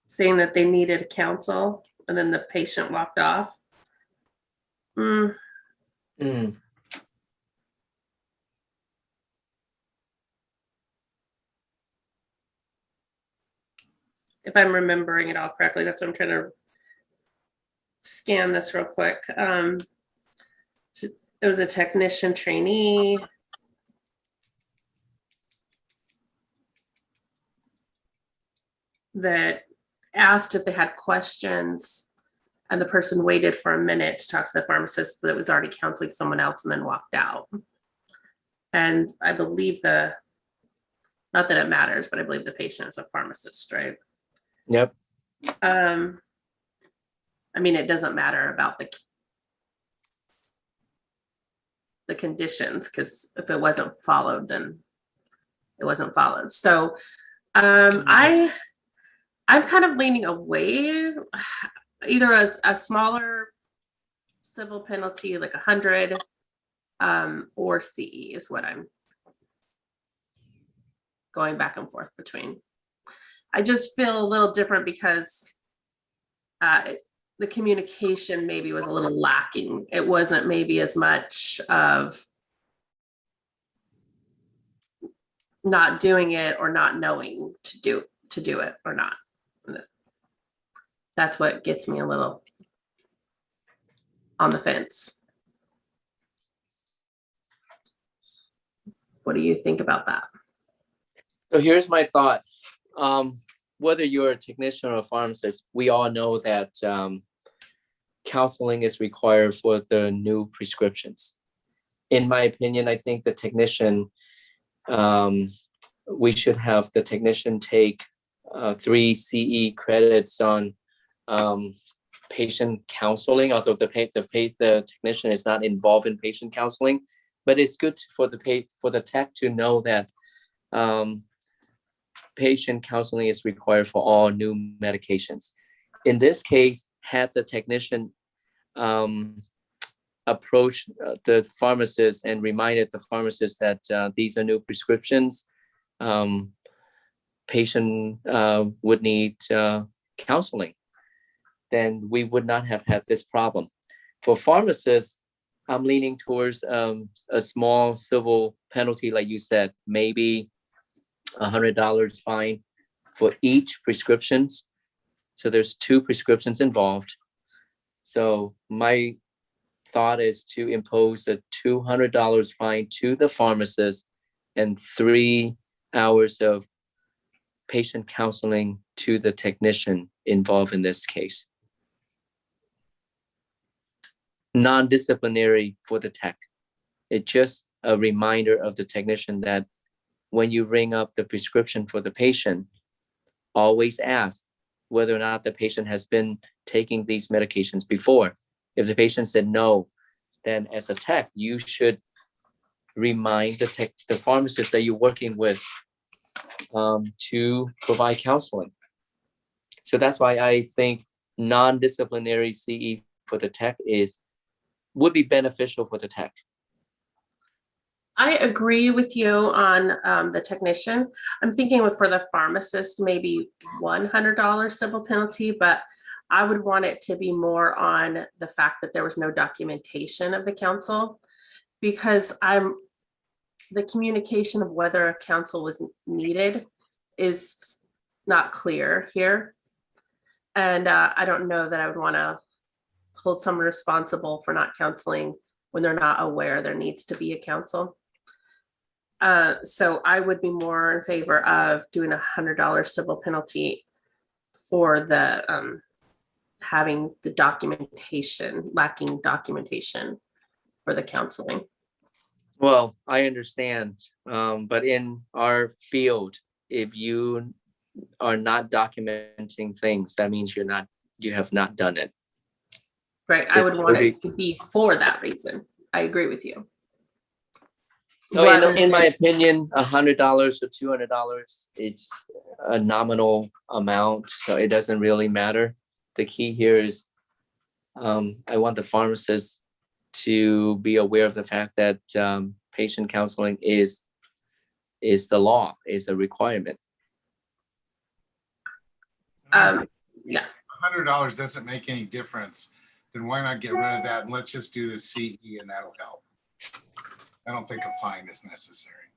saying that they needed counsel, and then the patient walked off. If I'm remembering it all correctly, that's what I'm trying to scan this real quick. It was a technician trainee. That asked if they had questions, and the person waited for a minute to talk to the pharmacist that was already counseling someone else and then walked out. And I believe not that it matters, but I believe the patient is a pharmacist, right?
Yep.
I mean, it doesn't matter about the conditions, because if it wasn't followed, then it wasn't followed. So I'm kind of leaning away, either a smaller civil penalty like 100 or CE is what I'm going back and forth between. I just feel a little different because the communication maybe was a little lacking. It wasn't maybe as much of not doing it or not knowing to do it or not. That's what gets me a little on the fence. What do you think about that?
So here's my thought. Whether you're a technician or a pharmacist, we all know that counseling is required for the new prescriptions. In my opinion, I think the technician, we should have the technician take 3 CE credits on patient counseling, although the technician is not involved in patient counseling, but it's good for the tech to know that patient counseling is required for all new medications. In this case, had the technician approached the pharmacist and reminded the pharmacist that these are new prescriptions, patient would need counseling, then we would not have had this problem. For pharmacists, I'm leaning towards a small civil penalty, like you said, maybe $100 fine for each prescriptions. So there's 2 prescriptions involved. So my thought is to impose a $200 fine to the pharmacist and 3 hours of patient counseling to the technician involved in this case. Non-disciplinary for the tech. It's just a reminder of the technician that when you ring up the prescription for the patient, always ask whether or not the patient has been taking these medications before. If the patient said no, then as a tech, you should remind the pharmacist that you're working with to provide counseling. So that's why I think non-disciplinary CE for the tech would be beneficial for the tech.
I agree with you on the technician. I'm thinking for the pharmacist, maybe $100 civil penalty, but I would want it to be more on the fact that there was no documentation of the counsel, because the communication of whether a counsel was needed is not clear here. And I don't know that I would want to hold someone responsible for not counseling when they're not aware there needs to be a counsel. So I would be more in favor of doing $100 civil penalty for the having the documentation, lacking documentation for the counseling.
Well, I understand, but in our field, if you are not documenting things, that means you have not done it.
Right, I would want it to be for that reason. I agree with you.
So in my opinion, $100 or $200 is a nominal amount, so it doesn't really matter. The key here is I want the pharmacist to be aware of the fact that patient counseling is the law, is a requirement.
Yeah.
$100 doesn't make any difference, then why not get rid of that and let's just do the CE and that'll help. I don't think a fine is necessary.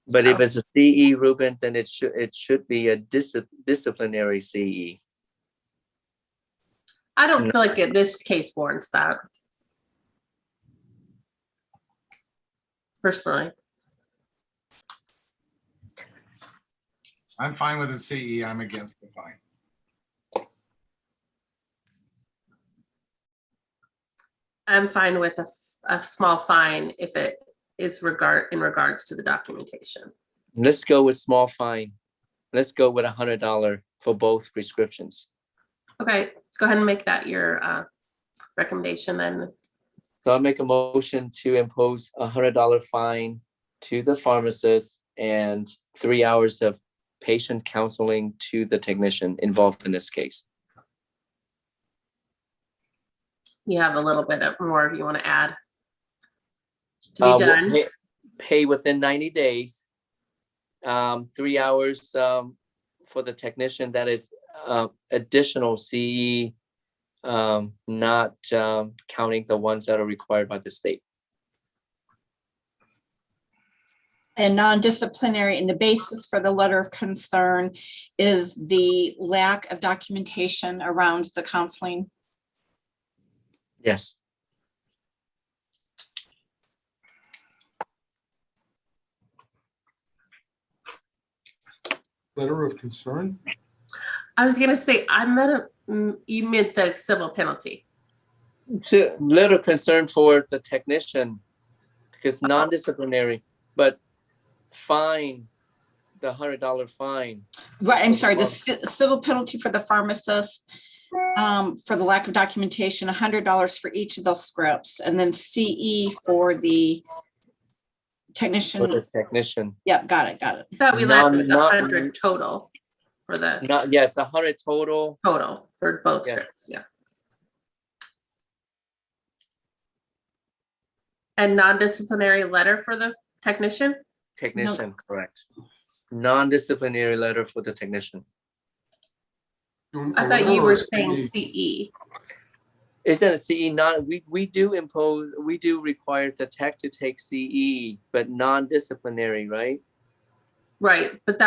But if it's a CE, Ruben, then it should be a disciplinary CE.
I don't feel like this case warrants that. Personally.
I'm fine with the CE. I'm against the fine.
I'm fine with a small fine if it is in regards to the documentation.
Let's go with small fine. Let's go with $100 for both prescriptions.
Okay, go ahead and make that your recommendation then.
So I'll make a motion to impose $100 fine to the pharmacist and 3 hours of patient counseling to the technician involved in this case.
You have a little bit more if you want to add. To be done.
Pay within 90 days. 3 hours for the technician. That is additional CE, not counting the ones that are required by the state.
And non-disciplinary, and the basis for the letter of concern is the lack of documentation around the counseling.
Yes.
Letter of concern?
I was gonna say, you meant the civil penalty.
It's a little concern for the technician because non-disciplinary, but fine, the $100 fine.
Right, I'm sorry, the civil penalty for the pharmacist for the lack of documentation, $100 for each of those scripts, and then CE for the technician.
For the technician.
Yep, got it.
Thought we left with 100 total for the
Yes, 100 total.
total for both
Yeah.
scripts, yeah. And non-disciplinary letter for the technician?
Technician, correct. Non-disciplinary letter for the technician.
I thought you were saying CE.
Isn't it CE not, we do require the tech to take CE, but non-disciplinary, right?
Right, but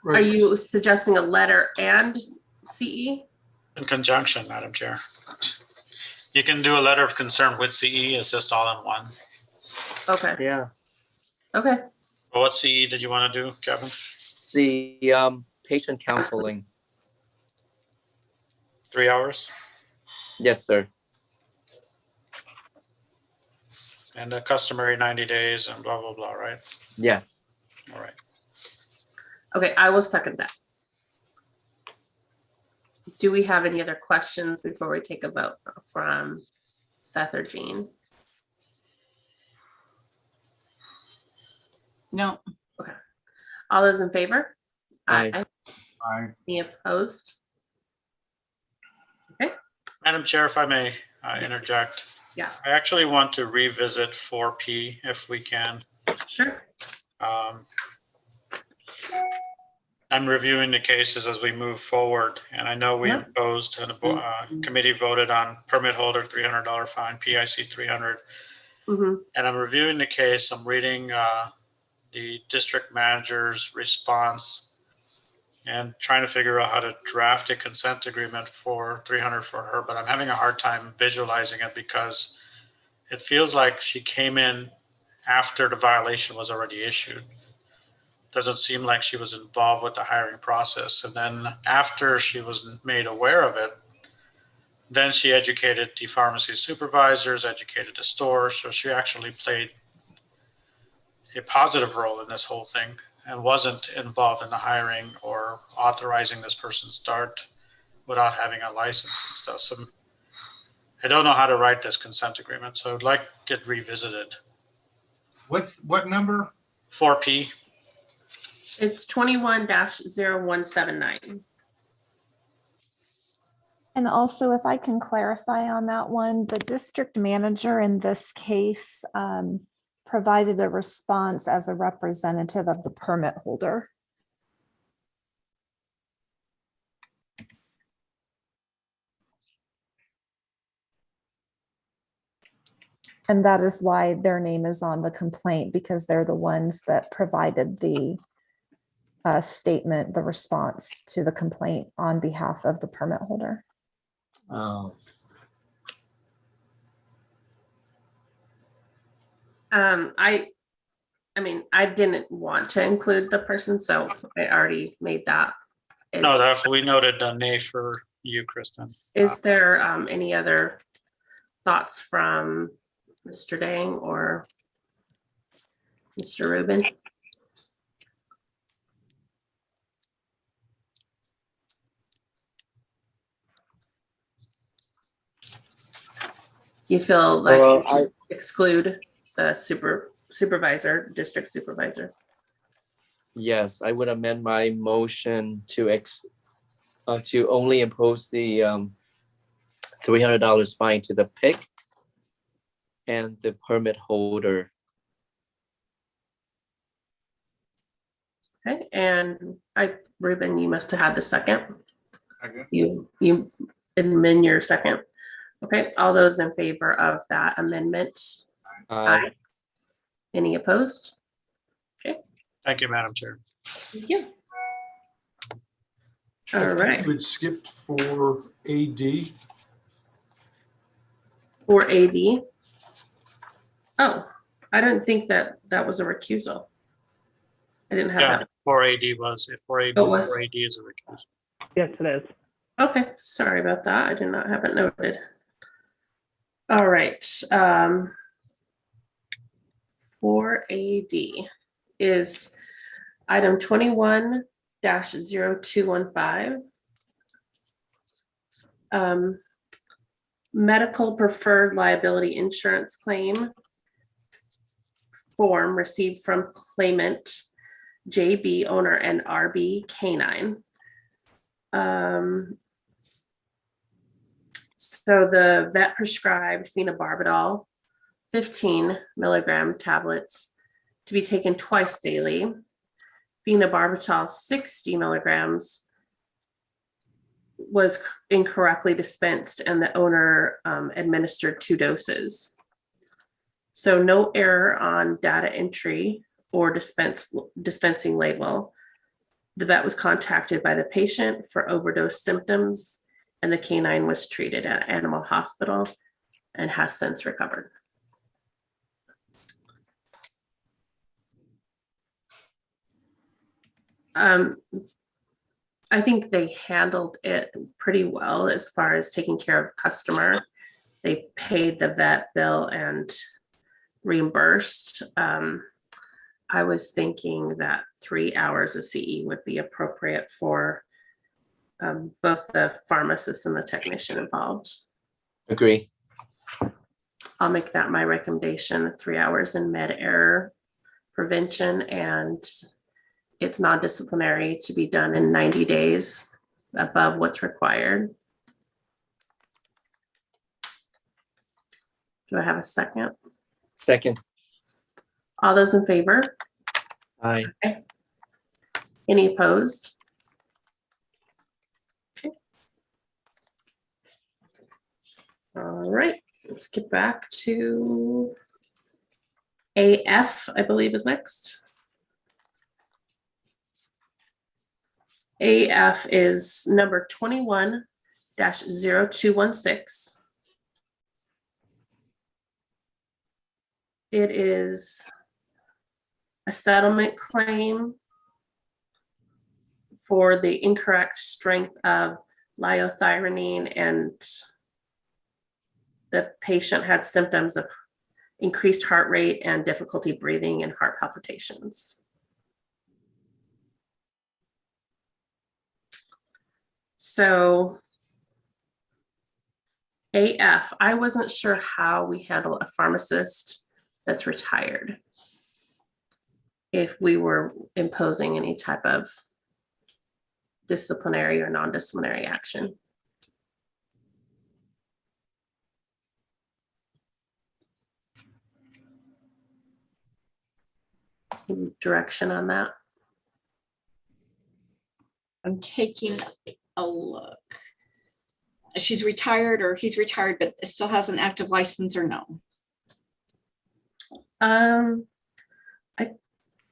are you suggesting a letter and CE?
In conjunction, Madam Chair. You can do a letter of concern with CE, it's just all in one.
Okay,
Yeah.
okay.
Well, what CE did you want to do, Kevin?
The patient counseling.
3 hours?
Yes, sir.
And a customary 90 days and blah, blah, blah, right?
Yes.
All right.
Okay, I will second that. Do we have any other questions before we take a vote from Seth or Jean?
No.
All those in favor?
Aye.
Any opposed?
Madam Chair, if I may interject.
Yeah.
I actually want to revisit 4P if we can.
Sure.
I'm reviewing the cases as we move forward, and I know we
Yeah.
imposed and the committee voted on permit holder $300 fine, PIC 300.
Mhm.
And I'm reviewing the case. I'm reading the district manager's response and trying to figure out how to draft a consent agreement for 300 for her, but I'm having a hard time visualizing it because it feels like she came in after the violation was already issued. Doesn't seem like she was involved with the hiring process. And then after she was made aware of it, then she educated the pharmacy supervisors, educated the store. So she actually played a positive role in this whole thing and wasn't involved in the hiring or authorizing this person to start without having a license and stuff. So I don't know how to write this consent agreement, so I'd like it revisited.
What number?
4P.
It's 21-0179.
And also, if I can clarify on that one, the district manager in this case provided a response as a representative of the permit holder. And that is why their name is on the complaint, because they're the ones that provided the statement, the response to the complaint on behalf of the permit holder.
Oh,
I mean, I didn't want to include the person, so I already made that.
No, that's, we noted nay for you, Kristen.
Is there any other thoughts from Mr. Dang or Mr. Rubin? You feel like
Well,
you should exclude the supervisor, district supervisor?
yes, I would amend my motion to only impose the $300 fine to the PIC and the permit holder.
Okay, and Ruben, you must have had the second.
Okay.
You amend your second. Okay, all those in favor of that amendment? Aye. Any opposed?
Thank you, Madam Chair.
Thank you. All right,
Would skip for AD.
for AD. Oh, I didn't think that was a recusal. I didn't have
Yeah,
that.
4AD was it. 4AD,
Oh, was-
4AD is a recusal.
Yes, it is.
Okay, sorry about that. I did not have it noted. All right. 4AD is item 21-0215. Medical preferred liability insurance claim form received from claimant JB owner and RB Canine. So the vet prescribed phenobarbital 15 milligram tablets to be taken twice daily. Phenobarbital 60 milligrams was incorrectly dispensed and the owner administered 2 doses. So no error on data entry or dispensing label. The vet was contacted by the patient for overdose symptoms, and the canine was treated at Animal Hospital and has since recovered. I think they handled it pretty well as far as taking care of customer. They paid the vet bill and reimbursed. I was thinking that 3 hours of CE would be appropriate for both the pharmacist and the technician involved.
Agree.
I'll make that my recommendation, 3 hours in med error prevention, and it's non-disciplinary to be done in 90 days above what's required. Do I have a second?
Second.
All those in favor?
Aye.
Any opposed? Okay. All right, let's get back to AF, I believe, is next. AF is number 21-0216. It is a settlement claim for the incorrect strength of liothyronine, and the patient had symptoms of increased heart rate and difficulty breathing and heart palpitations. So AF, I wasn't sure how we handle a pharmacist that's retired, if we were imposing any type of disciplinary or non-disciplinary action. Any direction on that?
I'm taking a look. She's retired, or he's retired, but still has an active license, or no?
I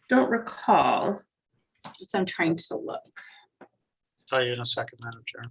don't recall.
Just I'm trying to look.
Tell you in a second, Madam Chair.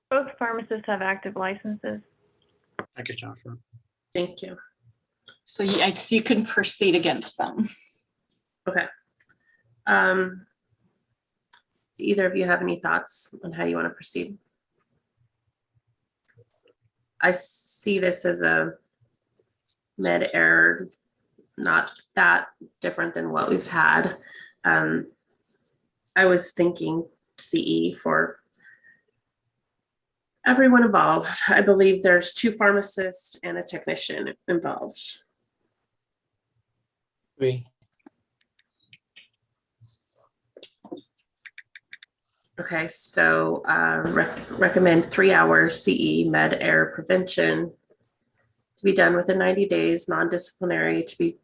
Both pharmacists have active licenses.
Thank you, Jennifer.
Thank you.
So you can proceed against them.
Okay. Do either of you have any thoughts on how you want to proceed? I see this as a med error, not that different than what we've had. I was thinking CE for everyone involved. I believe there's 2 pharmacists and a technician involved.
Agree.
Okay, so recommend 3 hours CE med error prevention to be done within 90 days, non-disciplinary to be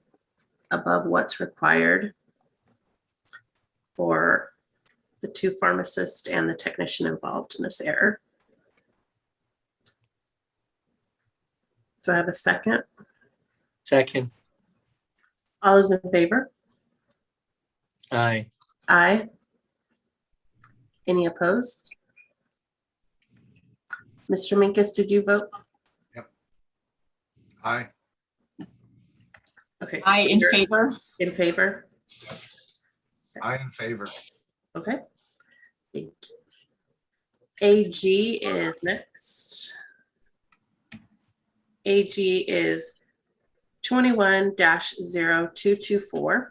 above what's required for the 2 pharmacists and the technician involved in this error. Do I have a second?
Second.
All those in favor?
Aye.
Aye. Any opposed? Mr. Minkus, did you vote?
Aye.
Okay.
I
so
in
you're
favor.
In favor?
Aye in favor.
Okay. Thank you. AG is next. AG is 21-0224.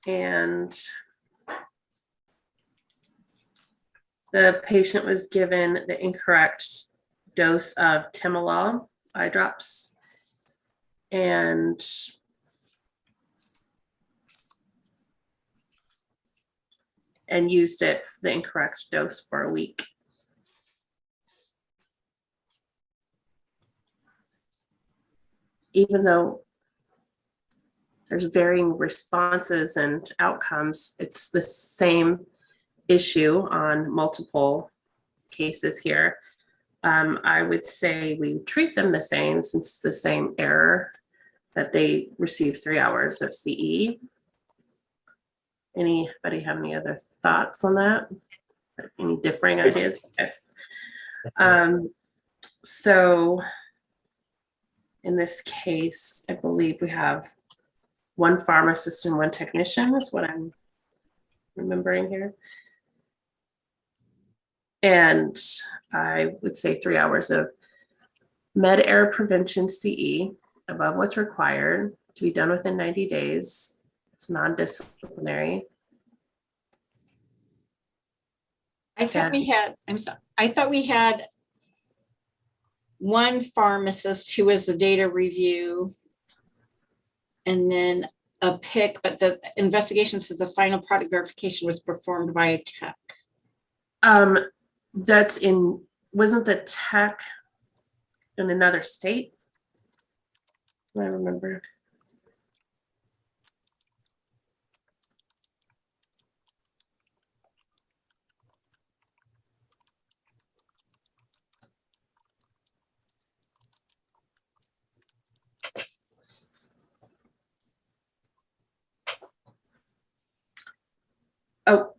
And the patient was given the incorrect dose of Timolol eye drops, and used it, the incorrect dose, for a week. Even though there's varying responses and outcomes, it's the same issue on multiple cases here. I would say we treat them the same, since it's the same error, that they receive 3 hours of CE. Anybody have any other thoughts on that? Any differing ideas? Okay. So in this case, I believe we have one pharmacist and one technician is what I'm remembering here. And I would say 3 hours of med error prevention CE above what's required to be done within 90 days. It's non-disciplinary.
I thought we had, I'm sorry, I thought we had one pharmacist who was the data review and then a pick, but the investigation says the final product verification was performed by a tech.
That's in, wasn't the tech in another state? I remember. Oh,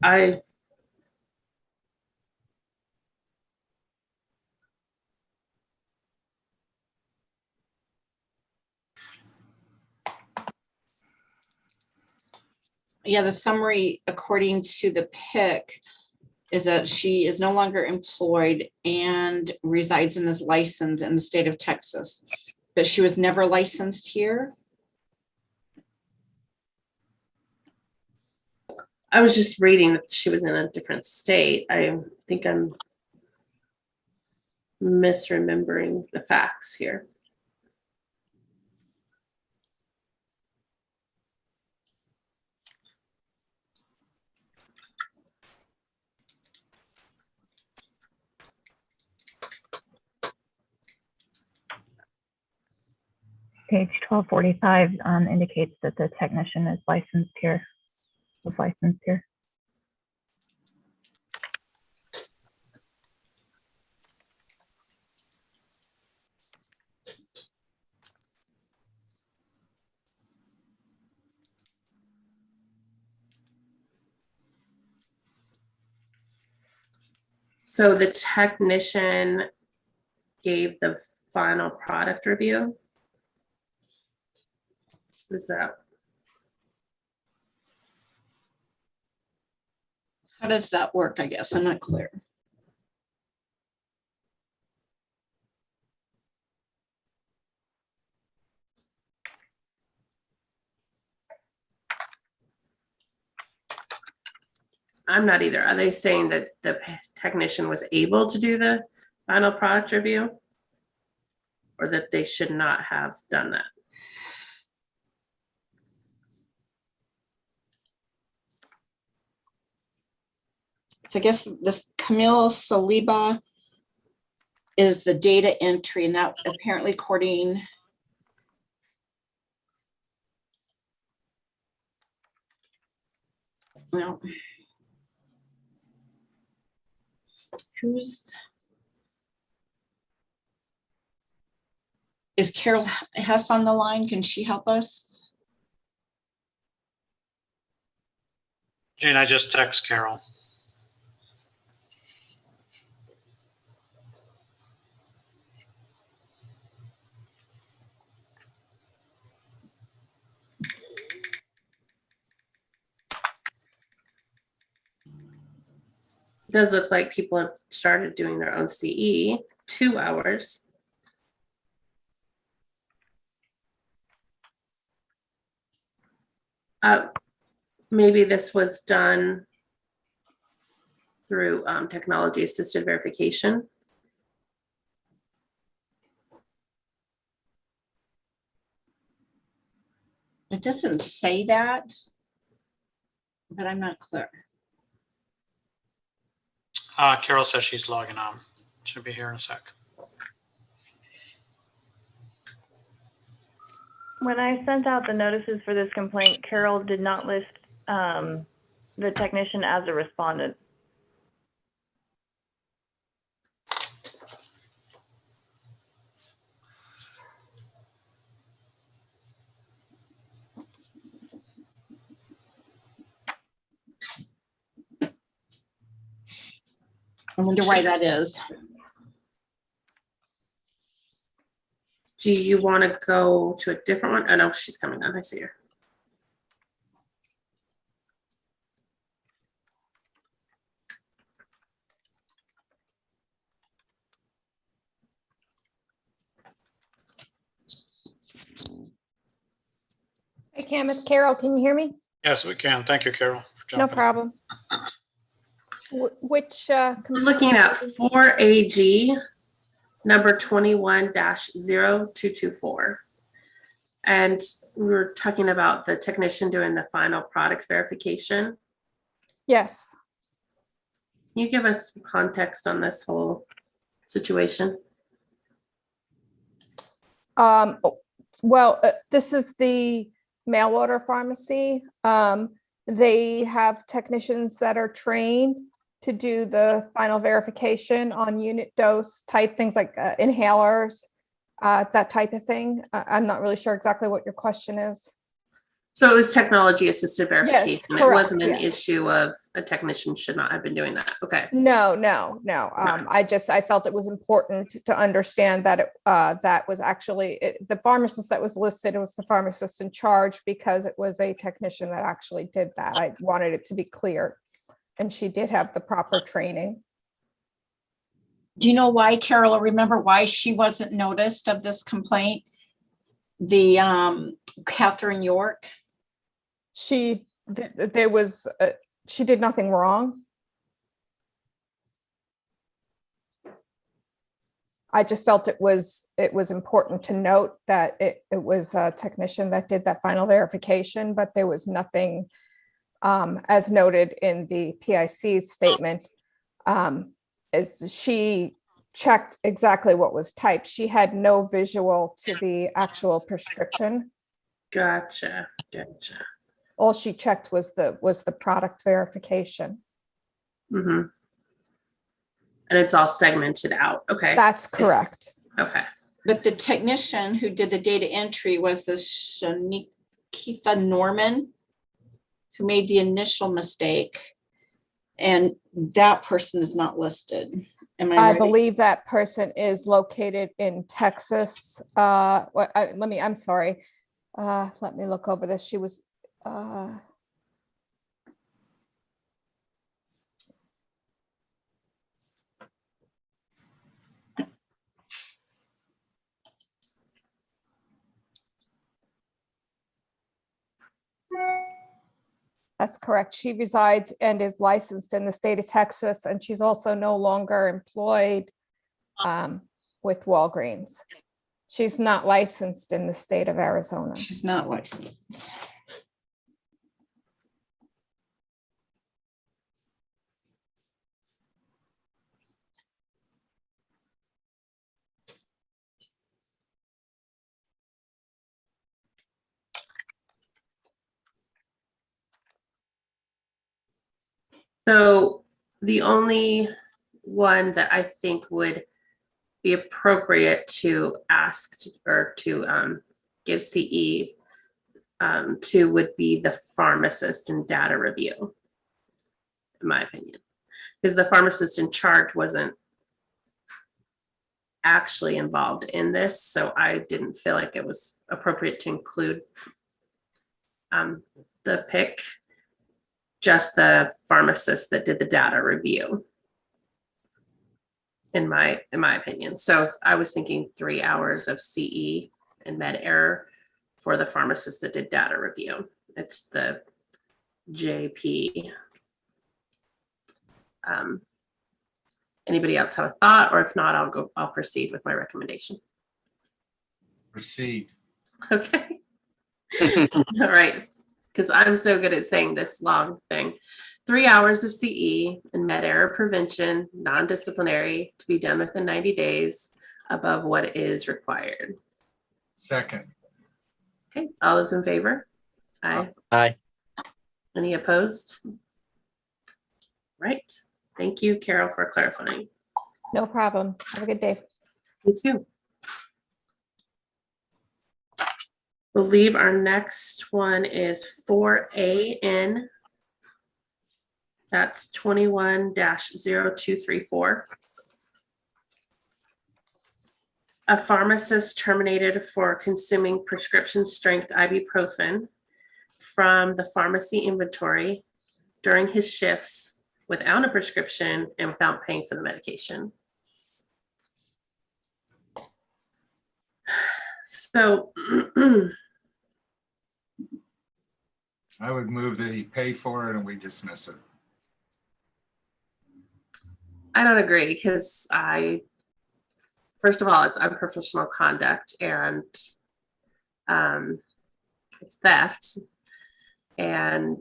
Yeah, the summary, according to the pick, is that she is no longer employed and resides and is licensed in the state of Texas, but she was never licensed here.
I was just reading that she was in a different state. I think I'm misremembering the facts here.
Page 1245 indicates that the technician is licensed here, was licensed here.
So the technician gave the final product review. Is that?
How does that work? I guess I'm not clear.
I'm not either. Are they saying that the technician was able to do the final product review? Or that they should not have done that?
So I guess this Camille Saliba is the data entry, and that apparently according well, is Carol Hess on the line? Can she help us?
Jane, I just text Carol.
Does look like people have started doing their own CE, 2 hours. Maybe this was done through technology assisted verification.
It doesn't say that, but I'm not clear.
Carol says she's logging on. Should be here in a sec.
When I sent out the notices for this complaint, Carol did not list the technician as a respondent.
I wonder why that is.
Do you want to go to a different one? Oh, no, she's coming on. I see her.
Hey, Cam, it's Carol. Can you hear me?
Yes, we can. Thank you, Carol. for
No
jumping.
problem. Which?
I'm looking at 4AG, number 21-0224. And we were talking about the technician doing the final product verification.
Yes.
Can you give us context on this whole situation?
Well, this is the mail order pharmacy. They have technicians that are trained to do the final verification on unit dose type things like inhalers, that type of thing. I'm not really sure exactly what your question is.
So it was technology assisted verification.
Yes,
It
correct,
wasn't an
yes.
issue of a technician should not have been doing that. Okay.
No. I felt it was important to understand that that was actually the pharmacist that was listed. It was the pharmacist in charge because it was a technician that actually did that. I wanted it to be clear, and she did have the proper training.
Do you know why, Carol, or remember why she wasn't noticed of this complaint? The Catherine York?
She did nothing wrong. I just felt it was important to note that it was a technician that did that final verification, but there was nothing, as noted in the PIC's statement, as she checked exactly what was typed. She had no visual to the actual prescription.
Gotcha.
All she checked was the product verification.
Mm-hmm. And it's all segmented out. Okay.
That's correct.
Okay.
But the technician who did the data entry was the Shanikitha Norman, who made the initial mistake. And that person is not listed. Am I
I
right?
believe that person is located in Texas. I'm sorry. Let me look over this. She was, that's correct. She resides and is licensed in the state of Texas, and she's also no longer employed with Walgreens. She's not licensed in the state of Arizona.
She's not licensed.
So the only one that I think would be appropriate to ask or to give CE to would be the pharmacist in data review, in my opinion, because the pharmacist in charge wasn't actually involved in this. So I didn't feel like it was appropriate to include the pick, just the pharmacist that did the data review, in my opinion. So I was thinking 3 hours of CE and med error for the pharmacist that did data review. It's the JP. Anybody else have a thought? Or if not, I'll proceed with my recommendation.
Proceed.
Okay. All right. Because I'm so good at saying this long thing. 3 hours of CE and med error prevention, non-disciplinary, to be done within 90 days above what is required.
Second.
Okay, all those in favor? Aye.
Aye.
Any opposed? Right. Thank you, Carol, for clarifying.
No problem. Have a good day.
You too. Believe our next one is 4AN, That's 21-0234. A pharmacist terminated for consuming prescription strength ibuprofen from the pharmacy inventory during his shifts without a prescription and without paying for the medication. So
I would move that he pay for it and we dismiss it.
I don't agree because first of all, it's unprofessional conduct and it's theft. And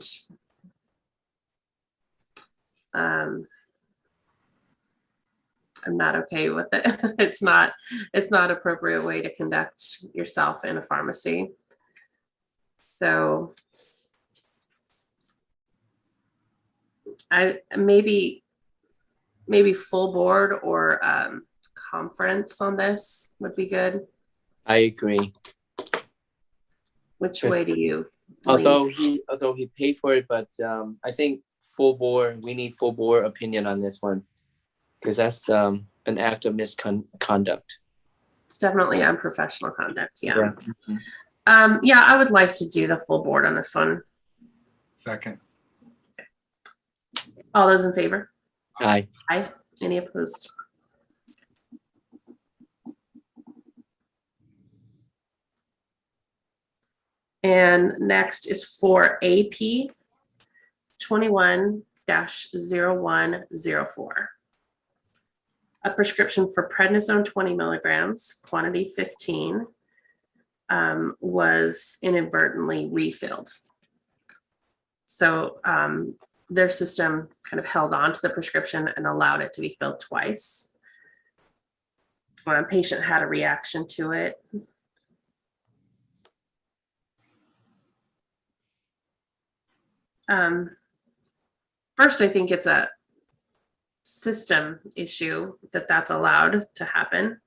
I'm not okay with it. It's not appropriate way to conduct yourself in a pharmacy. So I maybe full board or conference on this would be good.
I agree.
Which
Yes.
way do you
Although
lean?
he paid for it, but I think full board, we need full board opinion on this one. Because that's an act of misconduct.
It's definitely unprofessional conduct. Yeah.
Yeah.
Yeah, I would like to do the full board on this one.
Second.
All those in favor?
Aye.
Aye. Any opposed? And next is for AP 21-0104. A prescription for prednisone 20 milligrams, quantity 15, was inadvertently refilled. So their system kind of held on to the prescription and allowed it to be filled twice. A patient had a reaction to it. First, I think it's a system issue that's allowed to happen.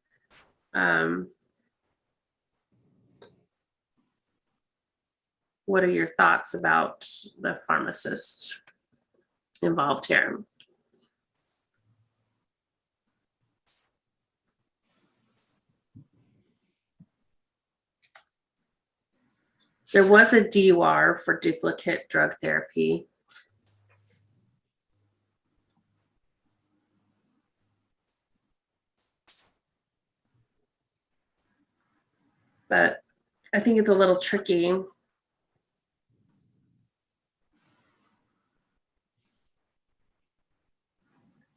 What are your thoughts about the pharmacist involved here? There was a DUR for duplicate drug therapy. But I think it's a little tricky.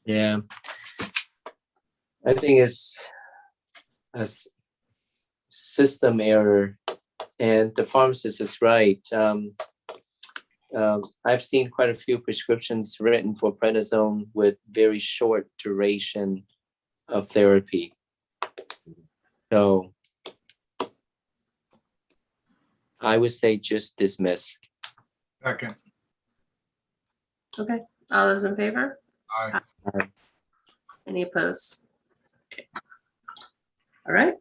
Yeah. I think it's a system error, and the pharmacist is right. I've seen quite a few prescriptions written for prednisone with very short duration of therapy. So I would say just dismiss.
Second.
Okay, all those in favor?
Aye.
Any opposed? Okay. All right.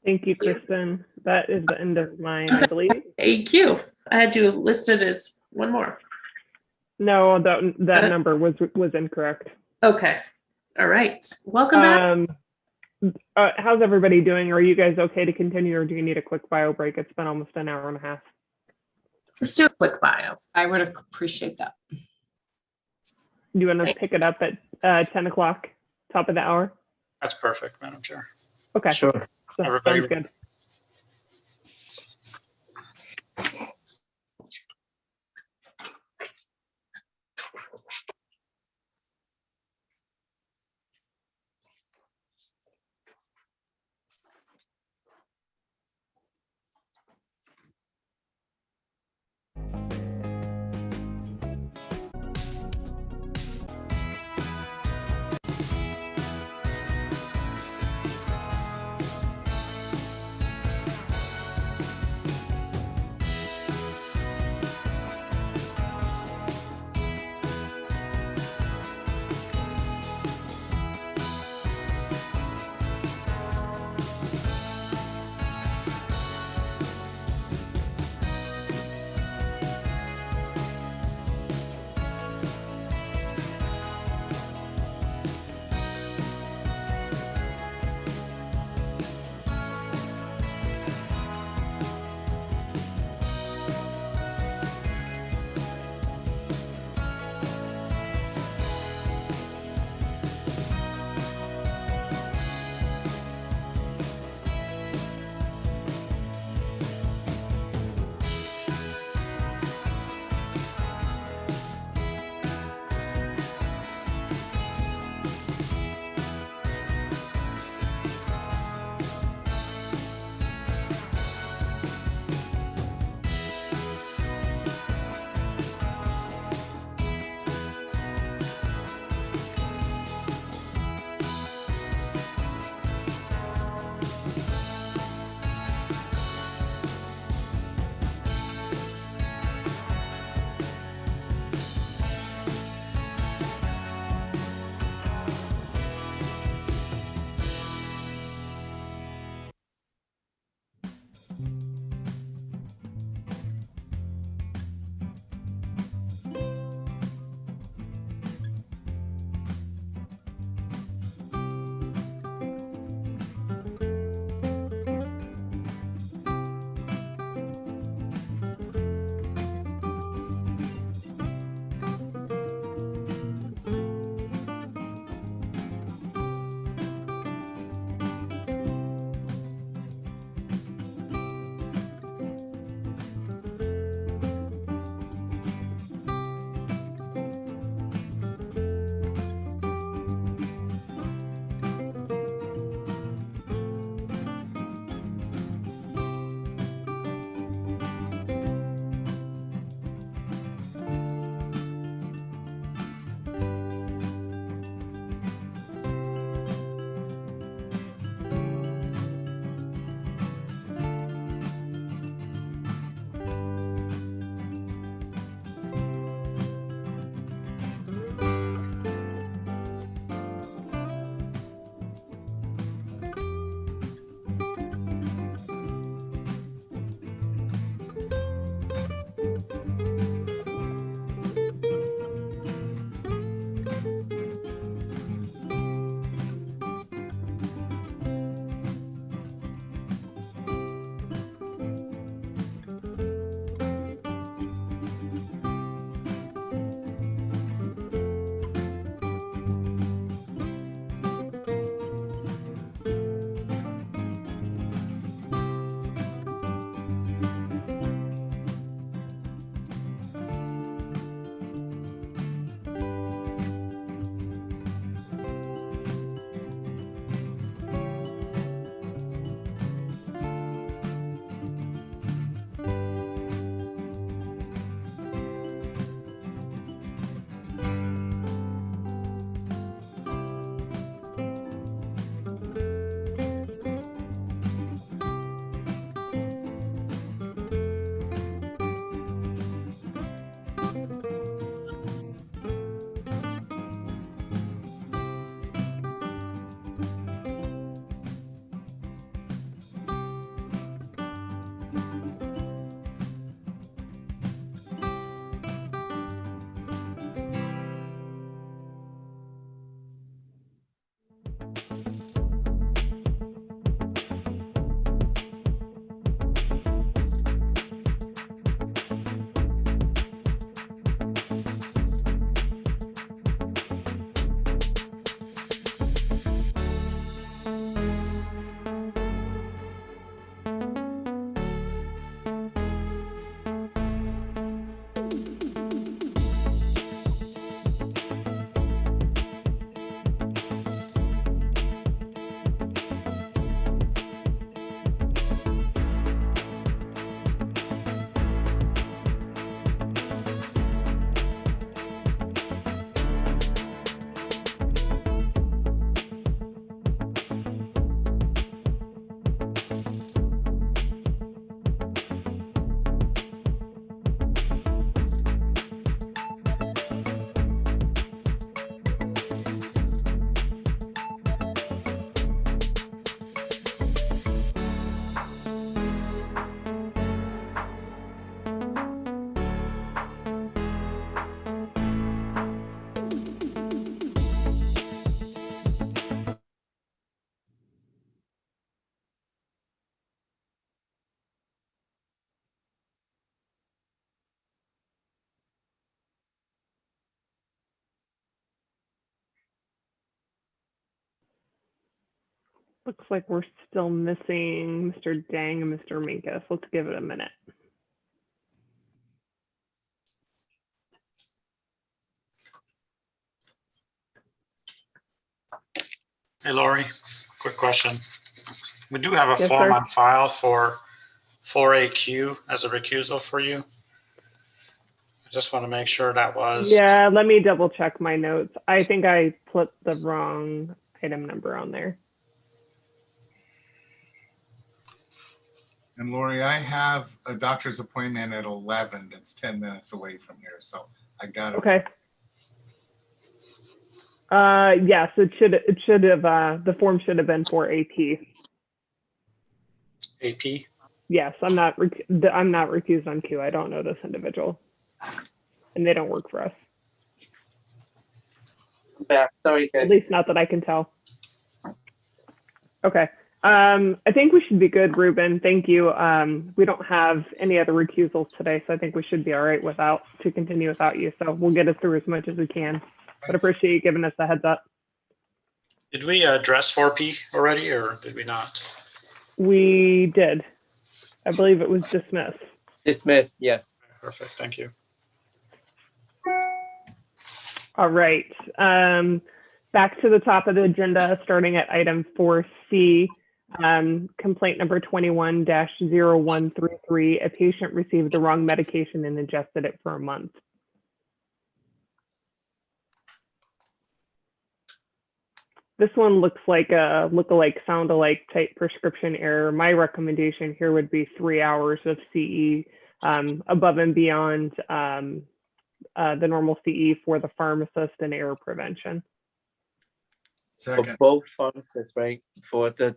Thank you, Kristen. That is the end of mine, I believe.
AQ. I had you listed as one more.
No, that number was incorrect.
Okay. All right. Welcome back.
How's everybody doing? Are you guys okay to continue, or do you need a quick bio break? It's been almost an hour and a half.
Let's do a quick bio.
I would appreciate that.
Do you want to pick it up at 10 o'clock, top of the hour?
That's perfect, Madam Chair.
Okay.
Sure.
So,
Everybody-
sounds good. Looks like we're still missing Mr. Dang and Mr. Minkus. Let's give it a minute.
Hey, Lori, quick question. We do have a
Yes,
form
sir.
on file for 4AQ as a recusal for you. I just want to make sure that was.
Yeah, let me double check my notes. I think I put the wrong item number on there.
And Lori, I have a doctor's appointment at 11 that's 10 minutes away from here, so I got it.
Okay. Yes, it should have, the form should have been for AP.
AP?
Yes, I'm not recused on Q. I don't know this individual. And they don't work for us.
Back, sorry,
At
guys.
least not that I can tell. Okay. I think we should be good, Ruben. Thank you. We don't have any other recusals today, so I think we should be all right to continue without you. So we'll get us through as much as we can. But appreciate you giving us a heads up.
Did we address 4P already, or did we not?
We did. I believe it was dismissed.
Dismissed, yes.
Perfect, thank you.
All right. Back to the top of the agenda, starting at item 4C, complaint number 21-0133. A patient received the wrong medication and ingested it for a month. This one looks like a look-alike, sound-alike type prescription error. My recommendation here would be 3 hours of CE above and beyond the normal CE for the pharmacist and error prevention.
For
Second.
both pharmacists, right? For the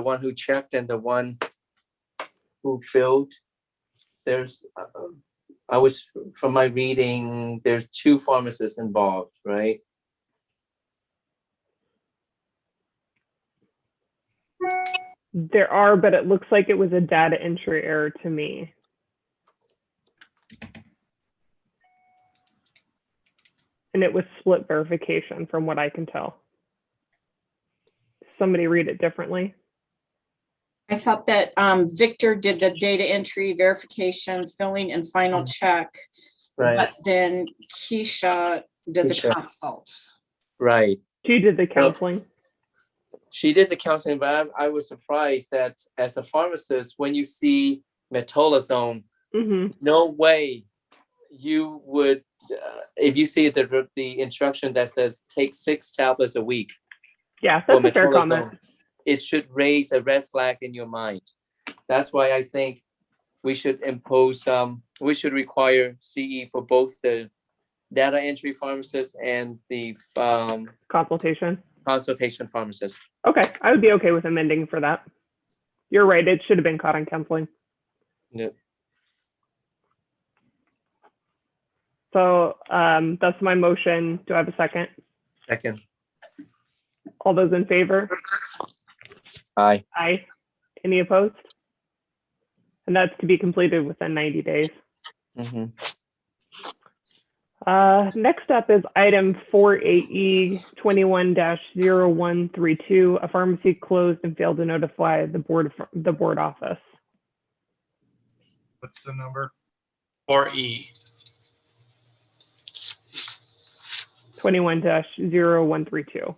one who checked and the one who filled. There's, from my reading, there's 2 pharmacists involved, right?
There are, but it looks like it was a data entry error to me. And it was split verification from what I can tell. Somebody read it differently.
I thought that Victor did the data entry, verification, filling, and final check.
Right,
But then Keisha did the
Keisha.
consult.
right.
She did the counseling.
She did the counseling, but I was surprised that as a pharmacist, when you see metolazone, no way you would, if you see the instruction that says take 6 tablets a week.
Yeah, that's a fair
metolazone,
comment.
it should raise a red flag in your mind. That's why I think we should we should require CE for both the data entry pharmacist and the
Consultation.
pharmacist.
Okay, I would be okay with amending for that. You're right, it should have been caught on counseling.
Yeah.
So that's my motion. Do I have a second?
Second.
All those in favor?
Aye.
Aye. Any opposed? And that's to be completed within 90 days.
Mm-hmm.
Next up is item 4AE 21-0132. A pharmacy closed and failed to notify the board office.
What's the number?
4E.
21-0132.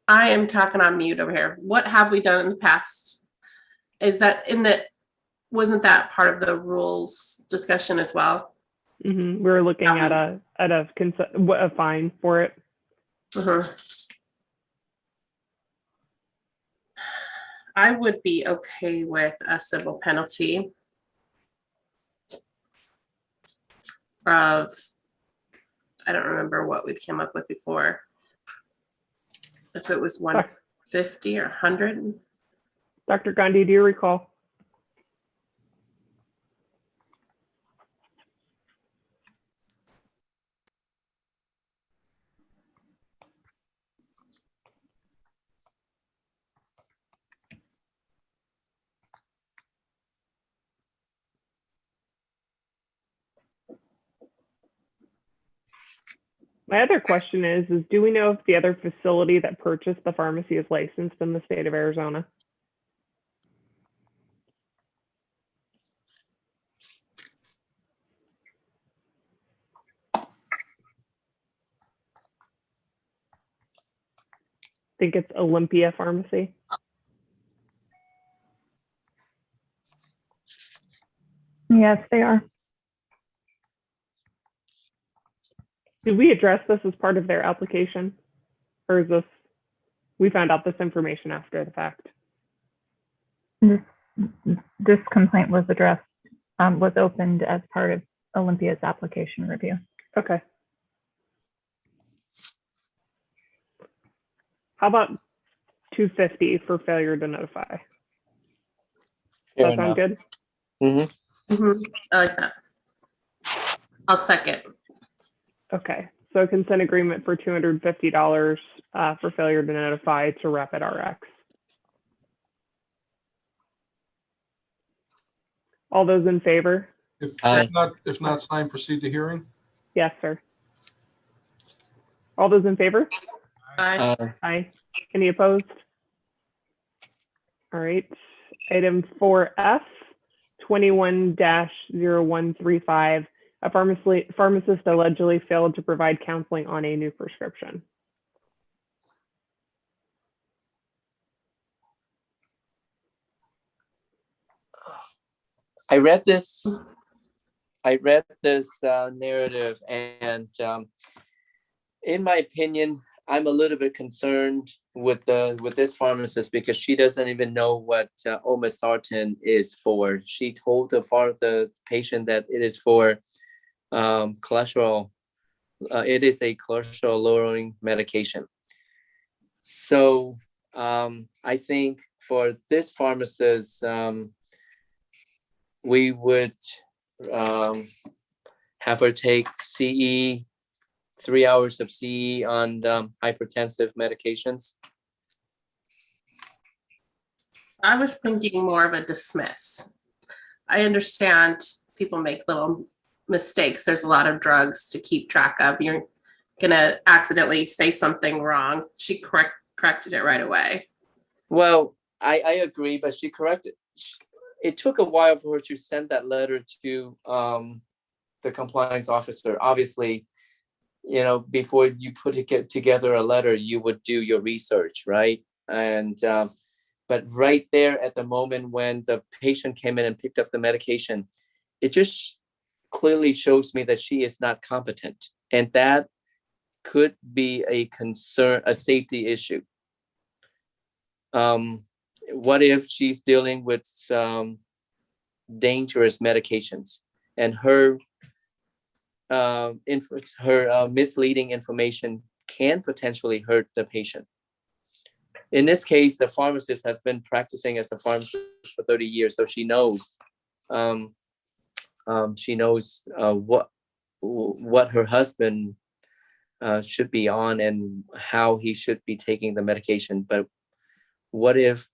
I am talking on mute over here. What have we done in the past? Is that wasn't that part of the rules discussion as well?
We're looking at a fine for it.
I would be okay with a civil penalty of, I don't remember what we came up with before. If it was 150 or 100.
Dr. Gandhi, do you recall? My other question is do we know if the other facility that purchased the pharmacy is licensed in the state of Arizona? I think it's Olympia Pharmacy.
Yes, they are.
Did we address this as part of their application? Or is this, we found out this information after the fact?
This complaint was addressed, was opened as part of Olympia's application review.
Okay. How about 250 for failure to notify? Does
Fair
that sound
enough.
good?
Mhm.
I like that. I'll second.
Okay, so consent agreement for $250 for failure to notify to Rapid RX. All those in favor?
Aye.
If not signed, proceed to hearing.
Yes, sir. All those in favor?
Aye.
Aye. Any opposed? All right. Item 4F, 21-0135. A pharmacist allegedly failed to provide counseling on a new prescription.
I read this narrative, and in my opinion, I'm a little bit concerned with this pharmacist because she doesn't even know what olmesartan is for. She told the patient that it is for cholesterol. It is a cholesterol lowering medication. So I think for this pharmacist, we would have her take CE, 3 hours of CE on hypertensive medications.
I was thinking more of a dismiss. I understand people make little mistakes. There's a lot of drugs to keep track of. You're gonna accidentally say something wrong. She corrected it right away.
Well, I agree, but she corrected. It took a while for her to send that letter to the compliance officer. Obviously, before you put together a letter, you would do your research, right? And but right there at the moment when the patient came in and picked up the medication, it just clearly shows me that she is not competent, and that could be a concern, a safety issue. What if she's dealing with some dangerous medications and her misleading information can potentially hurt the patient? In this case, the pharmacist has been practicing as a pharmacist for 30 years, so she knows what her husband should be on and how he should be taking the medication. But what if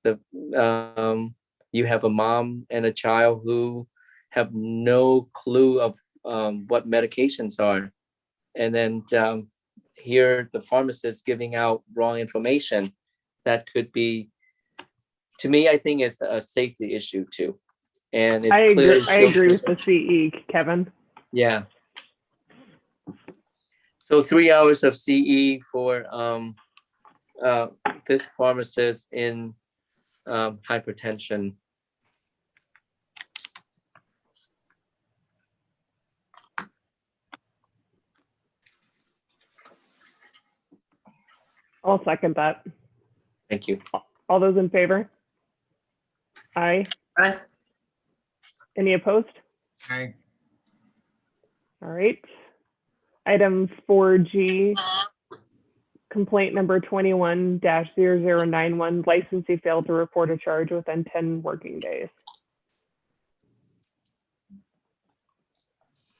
you have a mom and a child who have no clue of what medications are, and then here the pharmacist giving out wrong information? That could be, to me, I think it's a safety issue too. And it's
I agree
clearly
with the CE, Kevin.
yeah. So 3 hours of CE for this pharmacist in hypertension.
I'll second that.
Thank you.
All those in favor? Aye.
Aye.
Any opposed?
Okay.
All right. Item 4G, complaint number 21-0091, licensee failed to report a charge within 10 working days.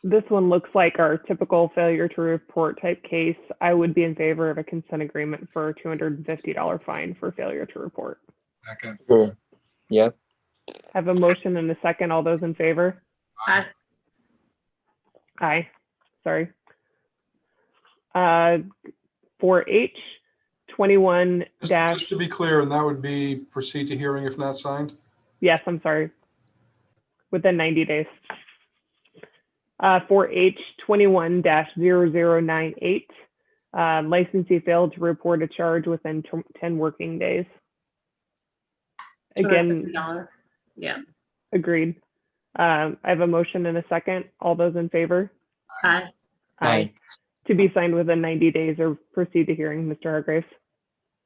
This one looks like our typical failure to report type case. I would be in favor of a consent agreement for a $250 fine for failure to report.
Second.
Sure. Yep.
Have a motion and a second. All those in favor?
Aye.
Aye. Sorry. 4H 21 dash,
Just to be clear, and that would be proceed to hearing if not signed.
yes, I'm sorry, within 90 days. 4H 21-0098, licensee failed to report a charge within 10 working days. Again,
$250. Yeah.
agreed. I have a motion and a second. All those in favor?
Aye.
Aye.
To be signed within 90 days or proceed to hearing, Mr. Hargraves.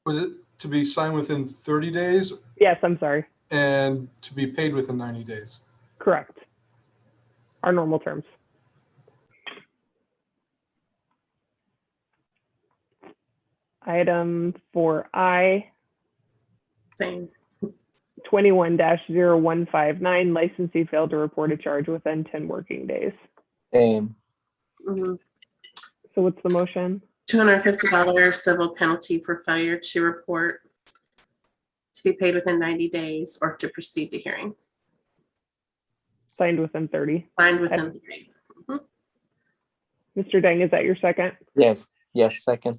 Was it to be signed within 30 days
Yes, I'm sorry.
and to be paid within 90 days?
Correct. Our normal terms. Item 4I,
Same.
21-0159, licensee failed to report a charge within 10 working days.
Same.
Mhm.
So what's the motion?
$250 civil penalty for failure to report, to be paid within 90 days or to proceed to hearing.
Signed within 30.
Signed within 30.
Mr. Deng, is that your second?
Yes. Yes. Second.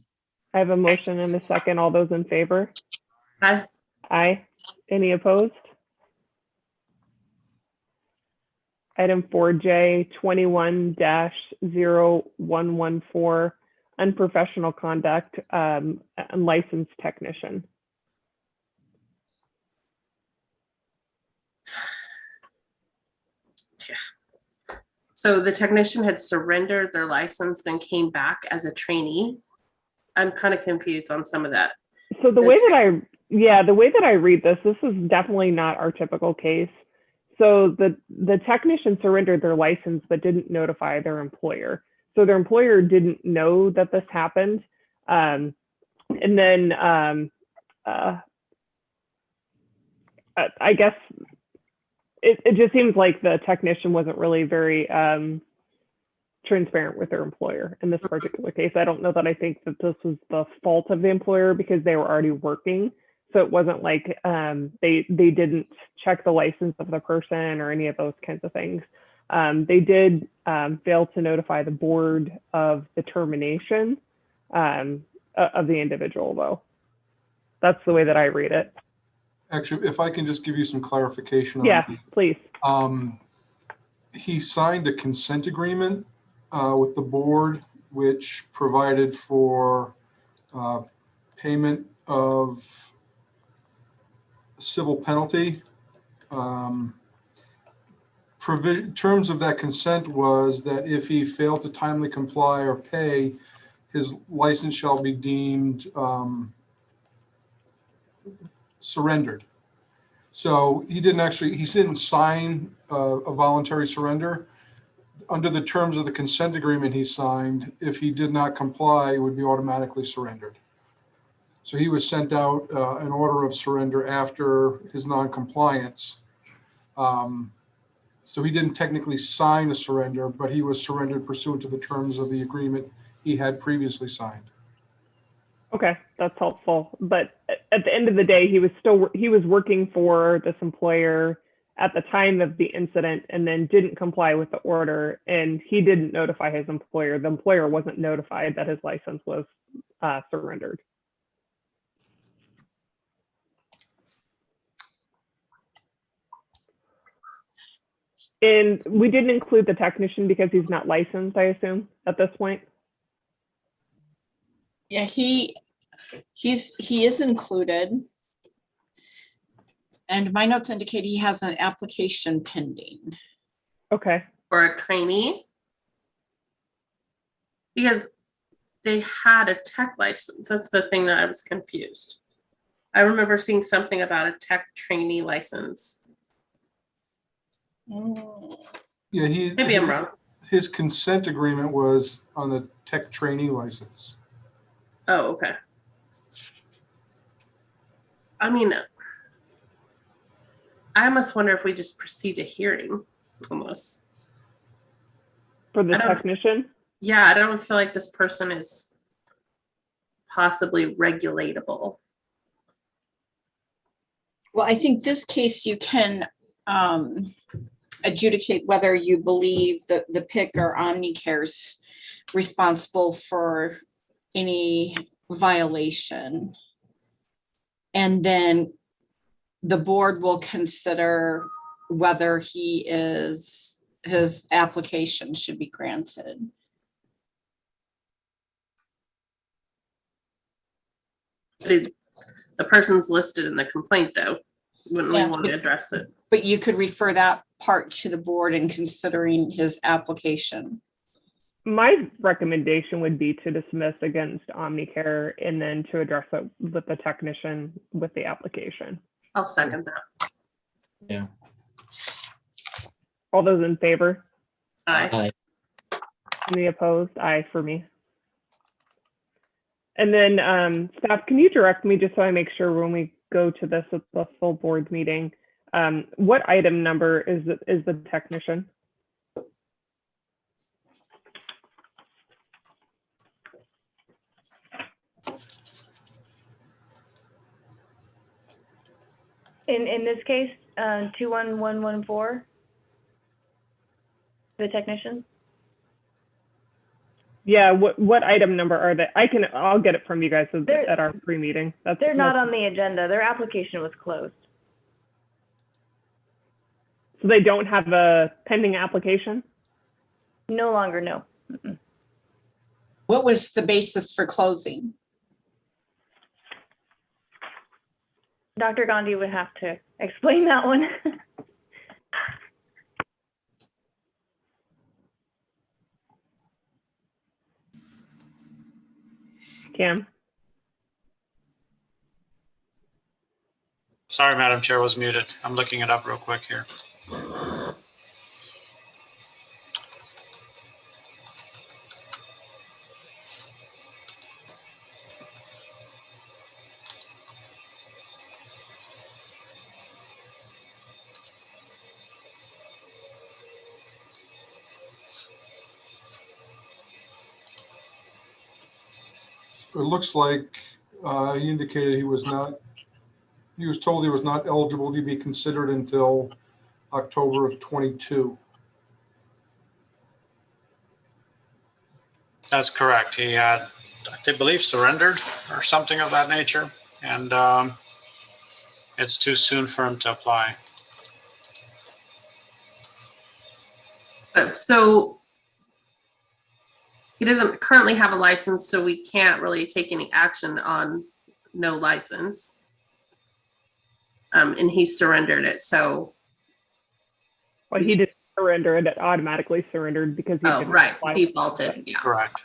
I have a motion and a second. All those in favor?
Aye.
Aye. Any opposed? Item 4J, 21-0114, unprofessional conduct, unlicensed technician.
So the technician had surrendered their license, then came back as a trainee. I'm kind of confused on some of that.
So the way that I read this is definitely not our typical case. So the technician surrendered their license but didn't notify their employer. So their employer didn't know that this happened. And then I guess it just seems like the technician wasn't really very transparent with their employer in this particular case. I don't know that I think that this was the fault of the employer because they were already working. So it wasn't like they didn't check the license of the person or any of those kinds of things. They did fail to notify the board of the termination of the individual, though. That's the way that I read it.
Actually, if I can just give you some clarification. On
Yeah, please.
He signed a consent agreement with the board, which provided for payment of civil penalty. Terms of that consent was that if he failed to timely comply or pay, his license shall be deemed surrendered. So he didn't sign a voluntary surrender. Under the terms of the consent agreement he signed, if he did not comply, it would be automatically surrendered. So he was sent out an order of surrender after his non-compliance. So he didn't technically sign a surrender, but he was surrendered pursuant to the terms of the agreement he had previously signed.
Okay, that's helpful. But at the end of the day, he was working for this employer at the time of the incident and then didn't comply with the order, and he didn't notify his employer. The employer wasn't notified that his license was surrendered. And we didn't include the technician because he's not licensed, I assume, at this point.
Yeah, he is included. And my notes indicate he has an application pending.
Okay.
Or a trainee. Because they had a tech license. That's the thing that I was confused. I remember seeing something about a tech trainee license.
Yeah,
Maybe I'm wrong.
His consent agreement was on the tech trainee license.
Oh, okay. I mean, I almost wonder if we just proceed to hearing, almost.
For the technician?
Yeah, I don't feel like this person is possibly regulatable.
Well, I think this case you can adjudicate whether you believe that the PIC or Omnicare's responsible for any violation. And then the board will consider whether his application should be granted.
The person's listed in the complaint, though. Wouldn't we
Yeah.
want to address it?
But you could refer that part to the board in considering his application.
My recommendation would be to dismiss against Omnicare and then to address it with the technician with the application.
I'll second that.
Yeah.
All those in favor?
Aye.
Any opposed? Aye for me. And then staff, can you direct me just so I make sure when we go to this at the full board meeting, what item number is the technician?
In this case, 21114, the technician.
Yeah, what item number are they? I'll get it from you guys at our pre-meeting.
They're not on the agenda. Their application was closed.
So they don't have a pending application?
No longer, no. Mm-mm.
What was the basis for closing?
Dr. Gandhi would have to explain that one.
Cam?
Sorry, Madam Chair, was muted. I'm looking it up real quick here.
It looks like he indicated he was told he was not eligible to be considered until October of 22.
That's correct. He had, I believe, surrendered or something of that nature, and it's too soon for him to apply.
So he doesn't currently have a license, so we can't really take any action on no license. And he surrendered it, so.
Well, he didn't surrender it, automatically surrendered because he didn't
Right,
apply.
defaulted, yeah.
Correct.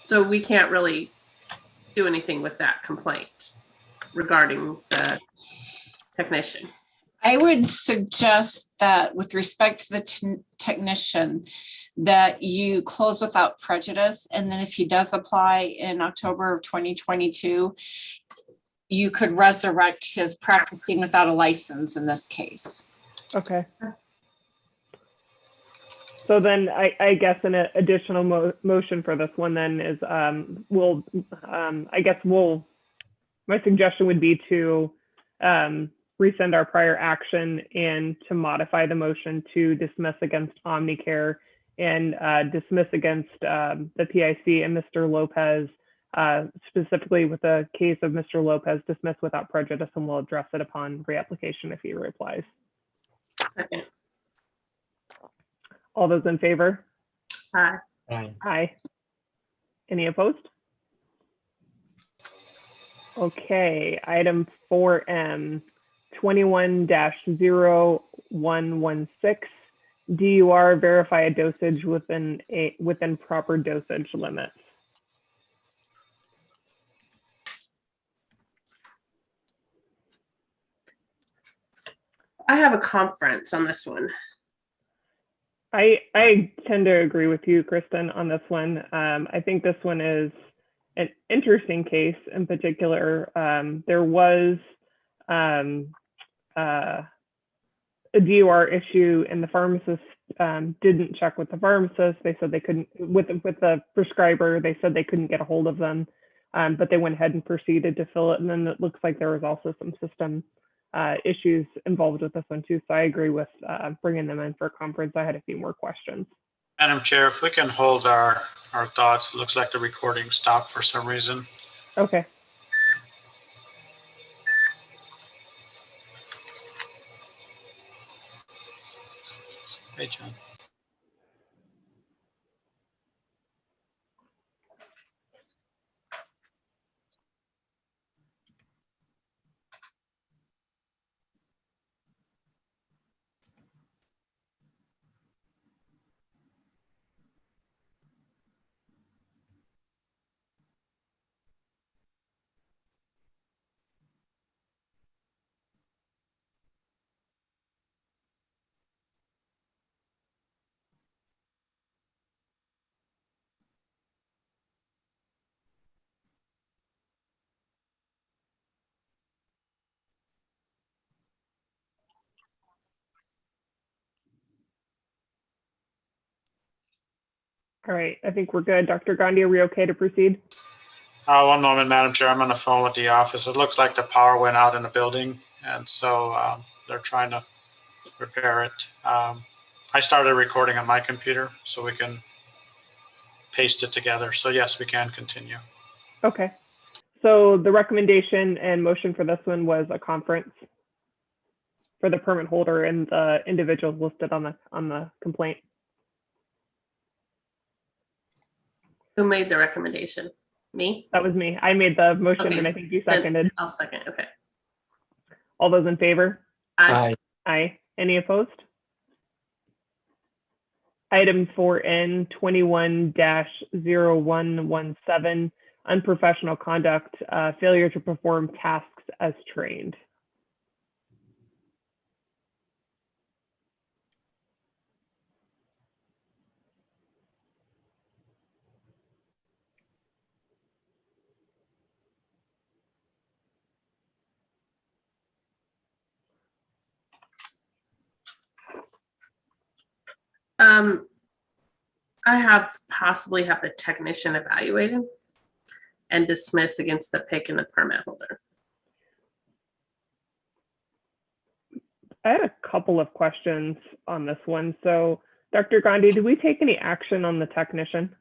So we can't really do anything with that complaint regarding the technician.
I would suggest that with respect to the technician, that you close without prejudice. And then if he does apply in October of 2022, you could resurrect his practicing without a license in this case.
Okay. So then I guess an additional motion for this one then is my suggestion would be to rescind our prior action and to modify the motion to dismiss against Omnicare and dismiss against the PIC and Mr. Lopez, specifically with the case of Mr. Lopez, dismiss without prejudice, and we'll address it upon reapplication if he reapplies.
Second.
All those in favor?
Aye.
Aye. Any opposed? Okay, item 4M, 21-0116, DUR, verify a dosage within proper dosage limits.
I have a conference on this one.
I tend to agree with you, Kristen, on this one. I think this one is an interesting case in particular. There was a DUR issue and the pharmacist didn't check with the pharmacist. They said they couldn't, with the prescriber, they said they couldn't get a hold of them, but they went ahead and proceeded to fill it. And then it looks like there was also some system issues involved with this one too. So I agree with bringing them in for a conference. I had a few more questions.
Madam Chair, if we can hold our thoughts, it looks like the recording stopped for some reason.
Okay.
Hey, John.
All right. I think we're good. Dr. Gandhi, are we okay to proceed?
One moment, Madam Chair. I'm on the phone with the office. It looks like the power went out in the building, and so they're trying to repair it. I started recording on my computer, so we can paste it together. So yes, we can continue.
Okay. So the recommendation and motion for this one was a conference for the permit holder and the individuals listed on the complaint.
Who made the recommendation? Me?
That was me. I made the motion
Okay.
and I think you
Then
seconded.
I'll second. Okay.
All those in favor?
Aye.
Aye. Any opposed? Item 4N 21-0117, unprofessional conduct, failure to perform tasks as trained.
I possibly have the technician evaluated and dismiss against the PIC and the permit holder.
I had a couple of questions on this one. So Dr. Gandhi, did we take any action on the technician?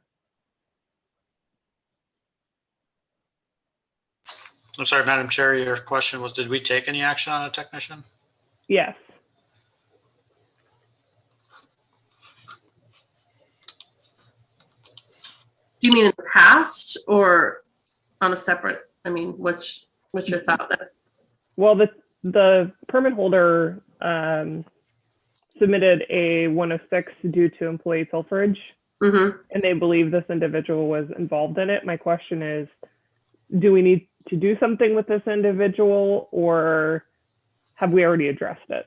I'm sorry, Madam Chair, your question was, did we take any action on a technician?
Yes.
Do you mean in the past or on a separate? I mean, what's your thought there?
Well, the permit holder submitted a 106 due to employee pilferage,
Mm-hmm.
and they believe this individual was involved in it. My question is, do we need to do something with this individual, or have we already addressed it?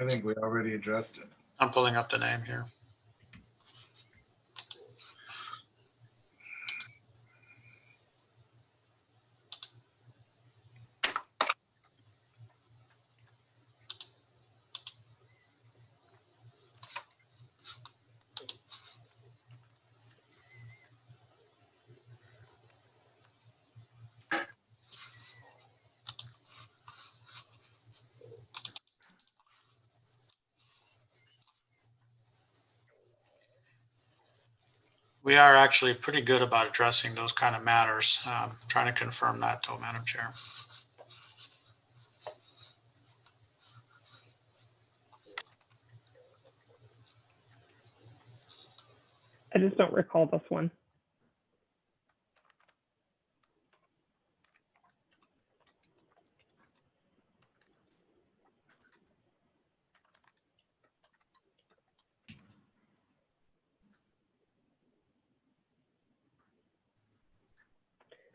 I think we already addressed it.
I'm pulling up the name here. We are actually pretty good about addressing those kind of matters. Trying to confirm that though, Madam Chair.
I just don't recall this one.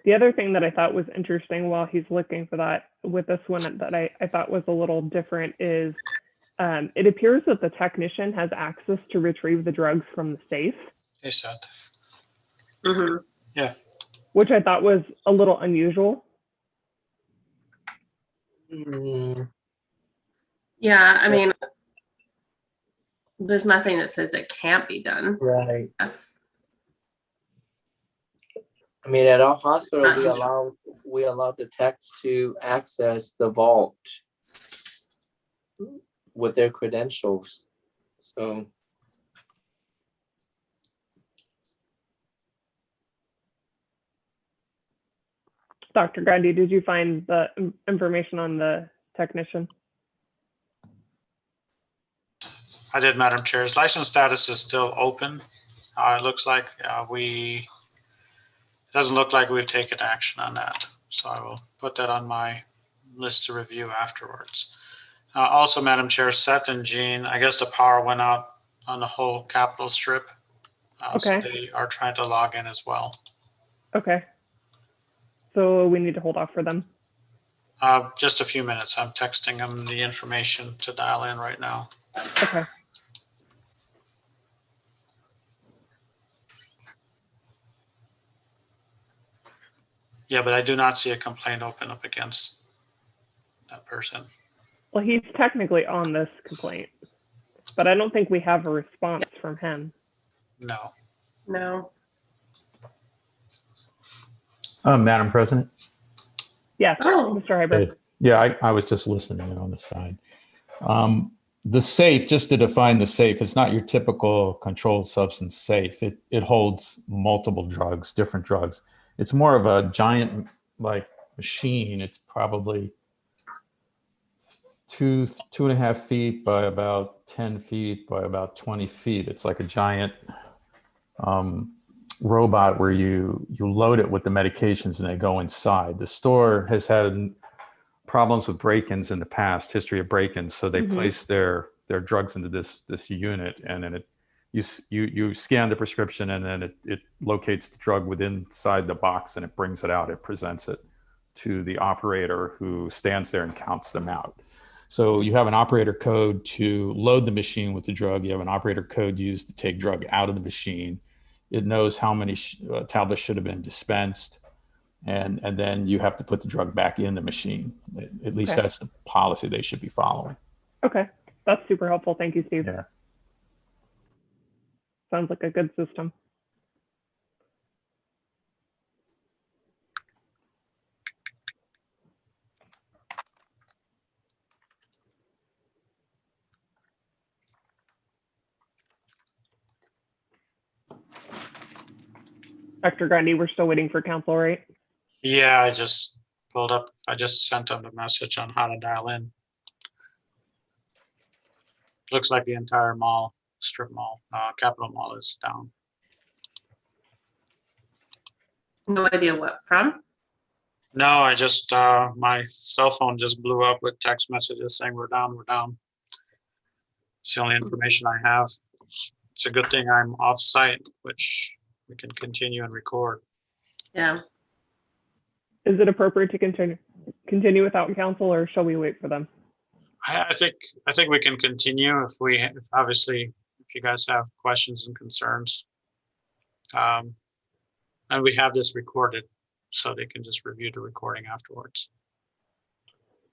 The other thing that I thought was interesting while he's looking for that with this one that I thought was a little different is it appears that the technician has access to retrieve the drugs from the safe,
They said.
Mm-hmm.
Yeah.
which I thought was a little unusual.
Yeah, I mean, there's nothing that says it can't be done.
Right.
Yes.
I mean, at our hospital,
Not
we
usual.
allow the techs to access the vault with their credentials. So
Dr. Grundy, did you find the information on the technician?
I did, Madam Chair. His license status is still open. It looks like it doesn't look like we've taken action on that. So I will put that on my list to review afterwards. Also, Madam Chair, Seth and Jean, I guess the power went out on the whole Capitol Strip. So
Okay.
they are trying to log in as well.
Okay. So we need to hold off for them.
Just a few minutes. I'm texting them the information to dial in right now.
Okay.
Yeah, but I do not see a complaint open up against that person.
Well, he's technically on this complaint, but I don't think we have a response from him.
No.
No.
Madam President?
Yes,
Oh.
Mr. Hyber.
Yeah, I was just listening in on the side. The safe, just to define the safe, it's not your typical controlled substance safe. It holds multiple drugs, different drugs. It's more of a giant like machine. It's probably 2.5 feet by about 10 feet by about 20 feet. It's like a giant robot where you load it with the medications and they go inside. The store has had problems with break-ins in the past, history of break-ins, so they place their drugs into this unit, and then you scan the prescription, and then it locates the drug within inside the box, and it brings it out. It presents it to the operator, who stands there and counts them out. So you have an operator code to load the machine with the drug. You have an operator code used to take drug out of the machine. It knows how many tablets should have been dispensed. And then you have to put the drug back in the machine. At least that's the policy they should be following.
Okay. That's super helpful. Thank you, Steve.
Yeah.
Sounds like a good system. Dr. Grundy, we're still waiting for council, right?
Yeah, I just pulled up. I just sent them a message on how to dial in. Looks like the entire mall, strip mall, Capitol Mall is down.
No idea what from.
No, I just, my cell phone just blew up with text messages saying we're down, we're down. It's the only information I have. It's a good thing I'm off site, which we can continue and record.
Yeah.
Is it appropriate to continue without council, or shall we wait for them?
I think we can continue if obviously if you guys have questions and concerns. And we have this recorded, so they can just review the recording afterwards.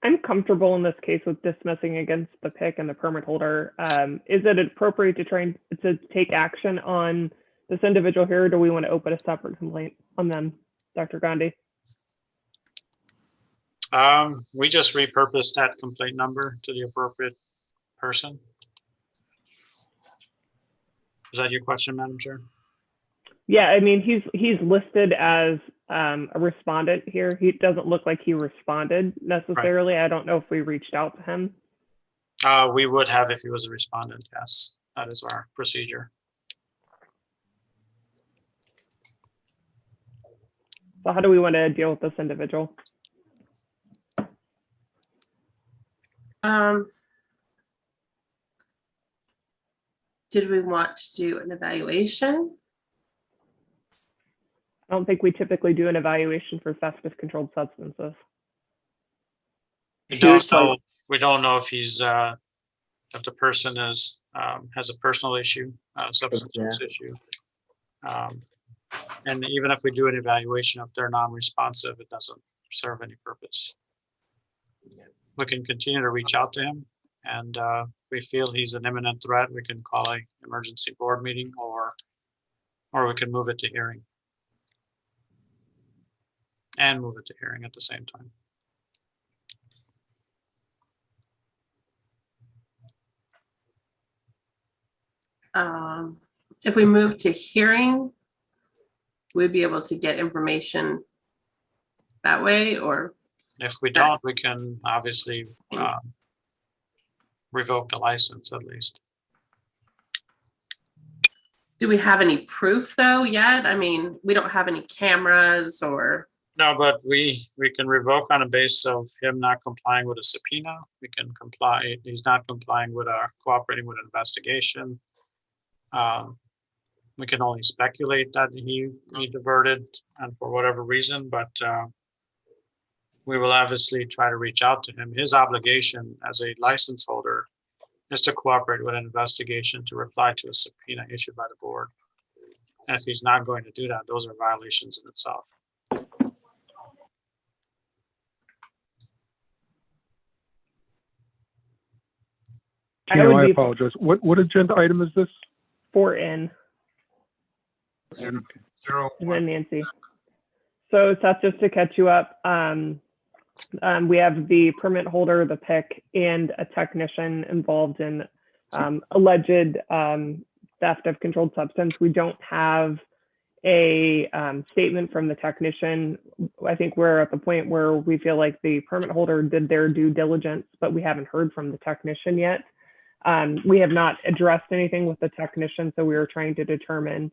I'm comfortable in this case with dismissing against the PIC and the permit holder. Is it appropriate to take action on this individual here, or do we want to open a separate complaint on them, Dr. Gandhi?
We just repurposed that complaint number to the appropriate person. Is that your question, Madam Chair?
Yeah, I mean, he's listed as a respondent here. He doesn't look like he responded necessarily. Right. I don't know if we reached out to him.
We would have if he was a respondent, yes. That is our procedure.
So how do we want to deal with this individual?
Did we want to do an evaluation?
I don't think we typically do an evaluation for festive controlled substances.
We don't know if he's if the person is has a personal issue, substance use issue. And even if we do an evaluation, if they're non-responsive, it doesn't serve any purpose. We can continue to reach out to him, and if we feel he's an imminent threat, we can call an emergency board meeting, or we can move it to hearing. And move it to hearing at the same
time. If we move to hearing, we'd be able to get information that way, or?
If we don't, we can obviously revoke the license at least.
Do we have any proof though yet? I mean, we don't have any cameras or,
No, but we can revoke on the basis of him not complying with a subpoena. We can comply, he's not complying with our cooperating with an investigation. We can only speculate that he diverted and for whatever reason, but we will obviously try to reach out to him. His obligation as a license holder is to cooperate with an investigation to reply to a subpoena issued by the board. And if he's not going to do that, those are violations in itself.
I apologize. What agenda item is this?
4N.
Zero.
And then Nancy. So Seth, just to catch you up, we have the permit holder, the PIC, and a technician involved in alleged theft of controlled substance. We don't have a statement from the technician. I think we're at the point where we feel like the permit holder did their due diligence, but we haven't heard from the technician yet. We have not addressed anything with the technician, so we are trying to determine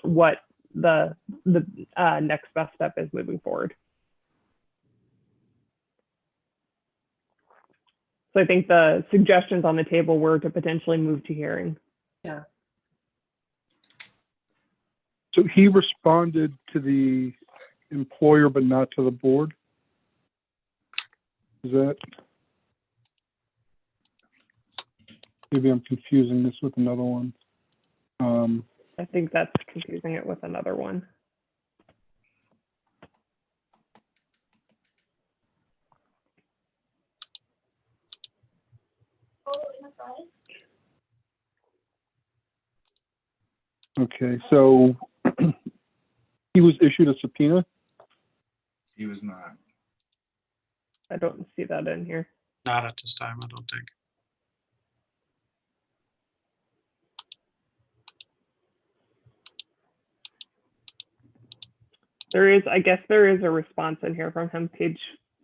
what the next best step is moving forward. So I think the suggestions on the table were to potentially move to hearing.
yeah.
So he responded to the employer, but not to the board? Is that? Maybe I'm confusing this with another one.
I think that's confusing it with another one.
Okay, so he was issued a subpoena?
He was not.
I don't see that in here.
Not at this time, I don't think.
There is, I guess there is a response in here from him, page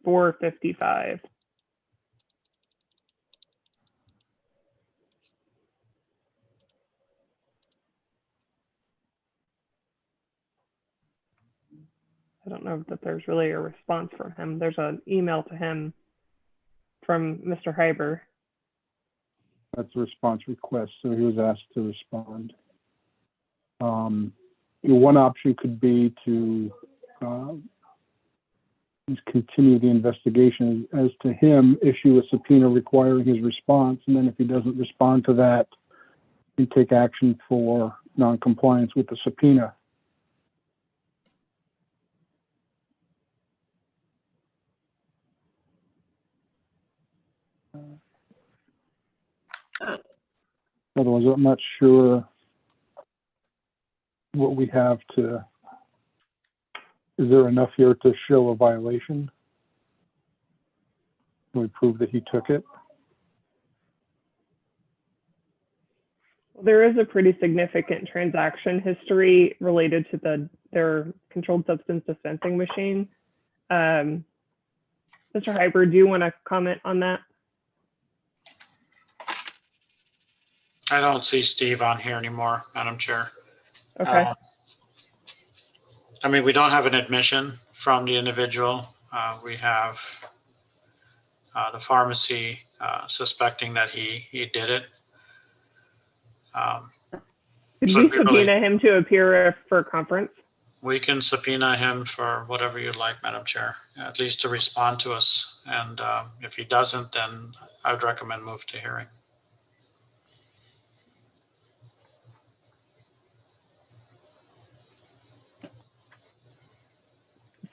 455. I don't know that there's really a response from him. There's an email to him from Mr. Hyber.
That's a response request, so he was asked to respond. One option could be to just continue the investigation as to him, issue a subpoena requiring his response, and then if he doesn't respond to that, we take action for non-compliance with the subpoena. Otherwise, I'm not sure what we have to, is there enough here to show a violation? Can we prove that he took it?
There is a pretty significant transaction history related to their controlled substance dispensing machine. Mr. Hyber, do you want to comment on that?
I don't see Steve on here anymore, Madam Chair.
Okay.
I mean, we don't have an admission from the individual. We have the pharmacy suspecting that he did it.
Did
so
we
we really-
subpoena him to appear for conference?
We can subpoena him for whatever you'd like, Madam Chair, at least to respond to us. And if he doesn't, then I would recommend move to hearing.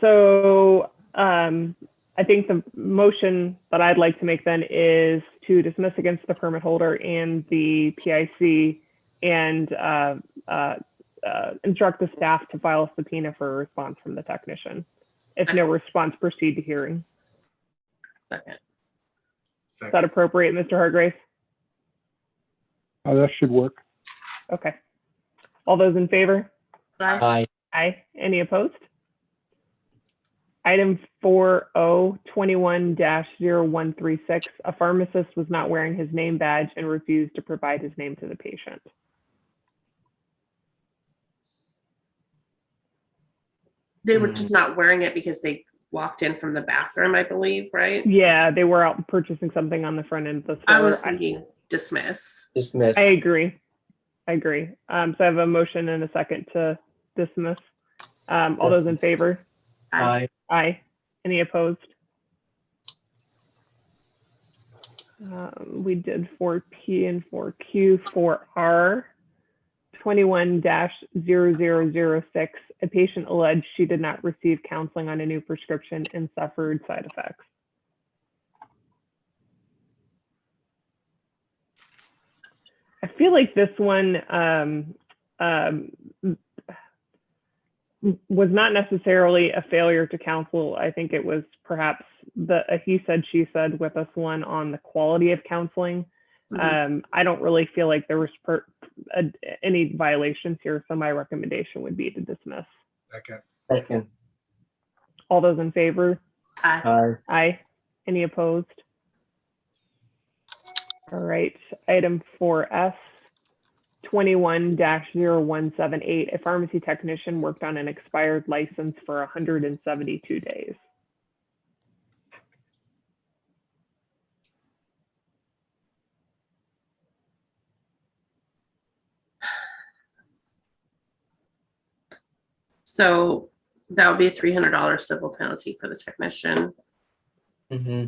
So I think the motion that I'd like to make then is to dismiss against the permit holder and the PIC and instruct the staff to file a subpoena for a response from the technician. If no response, proceed to hearing.
Second.
Is that appropriate, Mr. Hargraves?
That should work.
Okay. All those in favor?
Aye.
Aye. Any opposed? Item 4O 21-0136, a pharmacist was not wearing his name badge and refused to provide his name to the patient.
They were just not wearing it because they walked in from the bathroom, I believe, right?
Yeah, they were out purchasing something on the front end of the store.
I was thinking dismiss.
Dismiss.
I agree. So I have a motion and a second to dismiss. All those in favor?
Aye.
Aye. Any opposed? We did 4P and 4Q. 4R 21-0006. A patient alleged she did not receive counseling on a new prescription and suffered side effects. I feel like this one was not necessarily a failure to counsel. I think it was perhaps the he said, she said with us one on the quality of counseling. I don't really feel like there was any violations here, so my recommendation would be to dismiss.
Second.
All those in favor?
Aye.
Aye. Any opposed? All right, item 4S 21-0178. A pharmacy technician worked on an expired license for 172 days.
So that would be a $300 civil penalty for the technician.
Mm-hmm.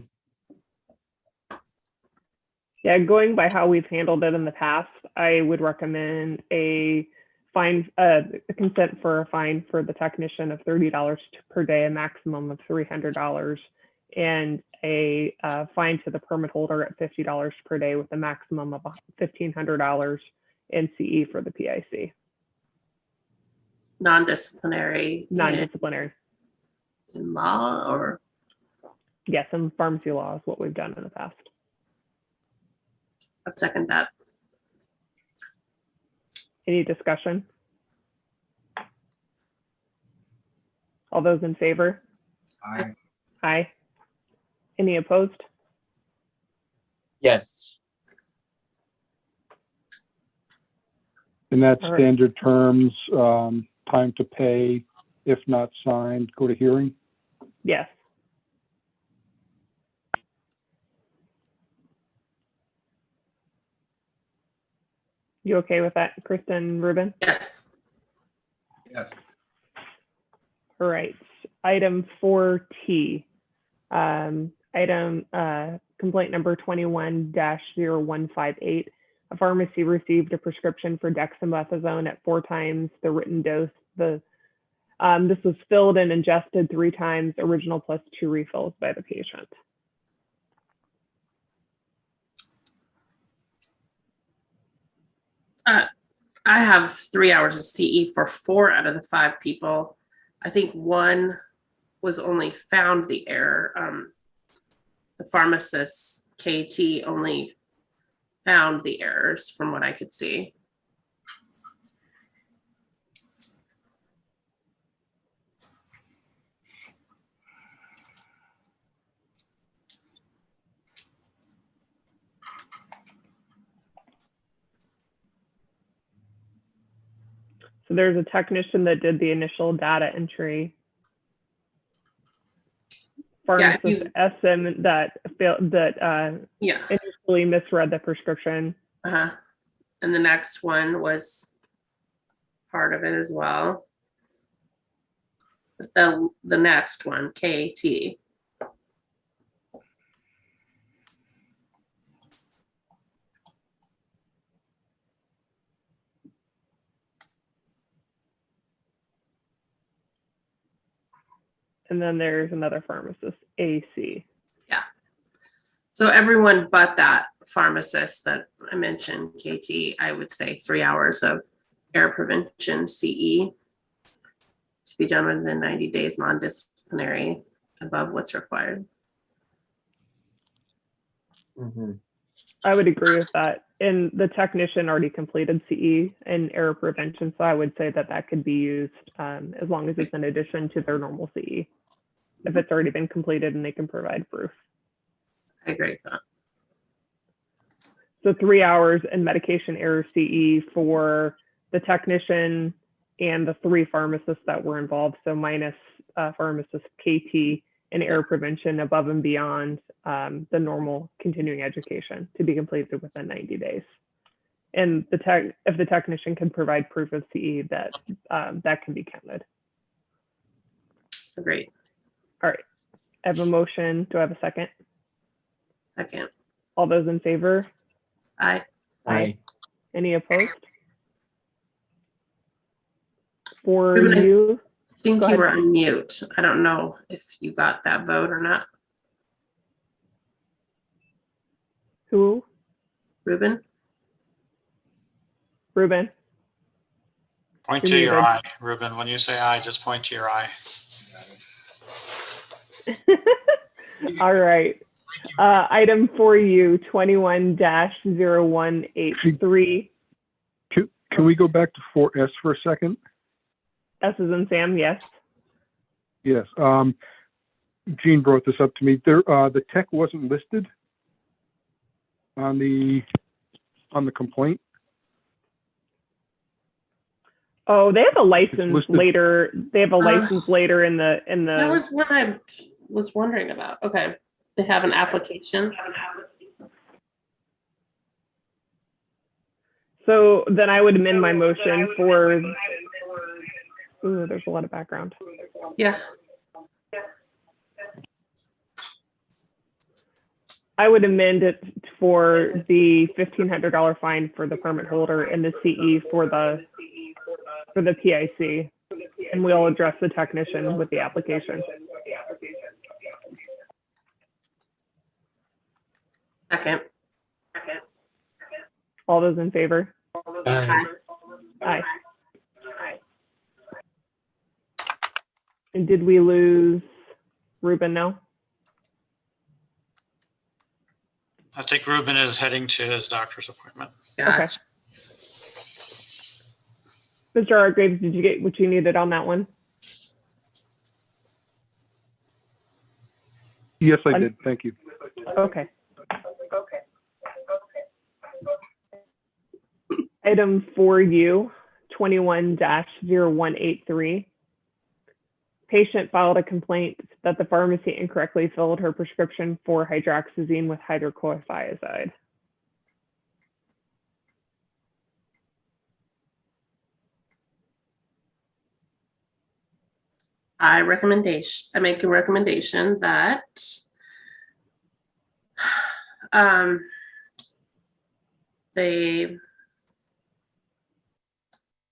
Yeah, going by how we've handled it in the past, I would recommend a fine, a consent for a fine for the technician of $30 per day, a maximum of $300, and a fine to the permit holder at $50 per day with a maximum of $1,500 in CE for the PIC.
Non-disciplinary.
Non-disciplinary.
In law or?
Yes, in pharmacy law is what we've done in the past.
I'd second that.
Any discussion? All those in favor?
Aye.
Aye. Any opposed?
Yes.
And that's
All right.
standard terms, time to pay, if not signed, go to hearing.
Yes. You okay with that, Kristen Rubin?
Yes.
Yes.
All right. Item 4T. Complaint number 21-0158. A pharmacy received a prescription for dexamethasone at 4 times the written dose. This was filled and ingested 3 times, original plus 2 refills by the patient.
I have 3 hours of CE for 4 out of the 5 people. I think one was only found the error. The pharmacist KT only found the errors from what I could see.
So there's a technician that did the initial data entry. Pharmacist SM that failed, that initially misread the prescription.
And the next one was part of it as well. The next one, KT.
And then there's another pharmacist, AC.
Yeah. So everyone but that pharmacist that I mentioned, KT, I would say 3 hours of error prevention CE to be done within 90 days, non-disciplinary, above what's required.
Mm-hmm.
I would agree with that. And the technician already completed CE and error prevention, so I would say that that could be used as long as it's in addition to their normal CE. if it's already been completed and they can provide proof.
I agree with that.
So 3 hours and medication error CE for the technician and the 3 pharmacists that were involved. So minus pharmacist KT and error prevention above and beyond the normal continuing education to be completed within 90 days. And if the technician can provide proof of CE, that can be counted.
Agreed.
All right. I have a motion. Do I have a second?
Second.
All those in favor?
Aye.
Aye.
Any opposed? For
Ruben,
you,
I think
Go
you
ahead.
were on mute. I don't know if you got that vote or not.
who?
Ruben?
Ruben?
Point
You're
to your
muted.
eye, Ruben. When you say aye, just point to your eye.
All right. Item for you, 21-0183.
Can we go back to 4S for a second?
S is in Sam, yes.
Yes. Gene brought this up to me. The tech wasn't listed on the complaint.
Oh, they have a license
listed-
later. They have a license later in the
That was what I was wondering about. Okay. They have an application.
So then I would amend my motion for. Ooh, there's a lot of background.
Yeah.
I would amend it for the $1,500 fine for the permit holder and the CE for the PIC, and we'll address the technician with the application.
Second.
All those in favor?
Aye.
Aye. And did we lose Ruben? No?
I think Ruben is heading to his doctor's appointment.
Okay. Mr. Hargraves, did you get what you needed on that one?
Yes, I did. Thank you.
Okay. Item for you, 21-0183. Patient filed a complaint that the pharmacy incorrectly filled her prescription for hydroxyzine with hydrochlorothiazide.
I make a recommendation that the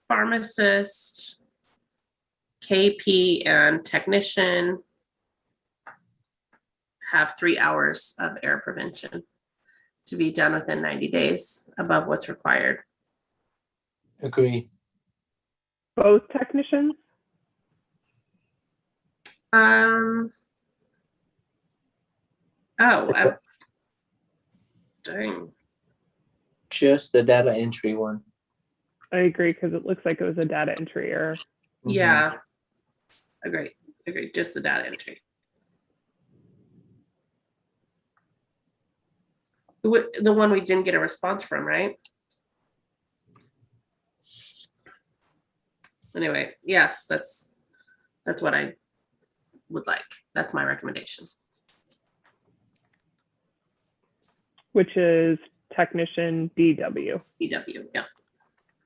pharmacist, KP, and technician have 3 hours of error prevention to be done within 90 days above what's required.
Agree.
Both technicians?
Dang.
Just the data entry one.
I agree, because it looks like it was a data entry error.
Yeah. Agree. Just the data entry. The one we didn't get a response from, right? Anyway, yes, that's what I would like. That's my recommendation.
Which is technician DW.
DW, yeah.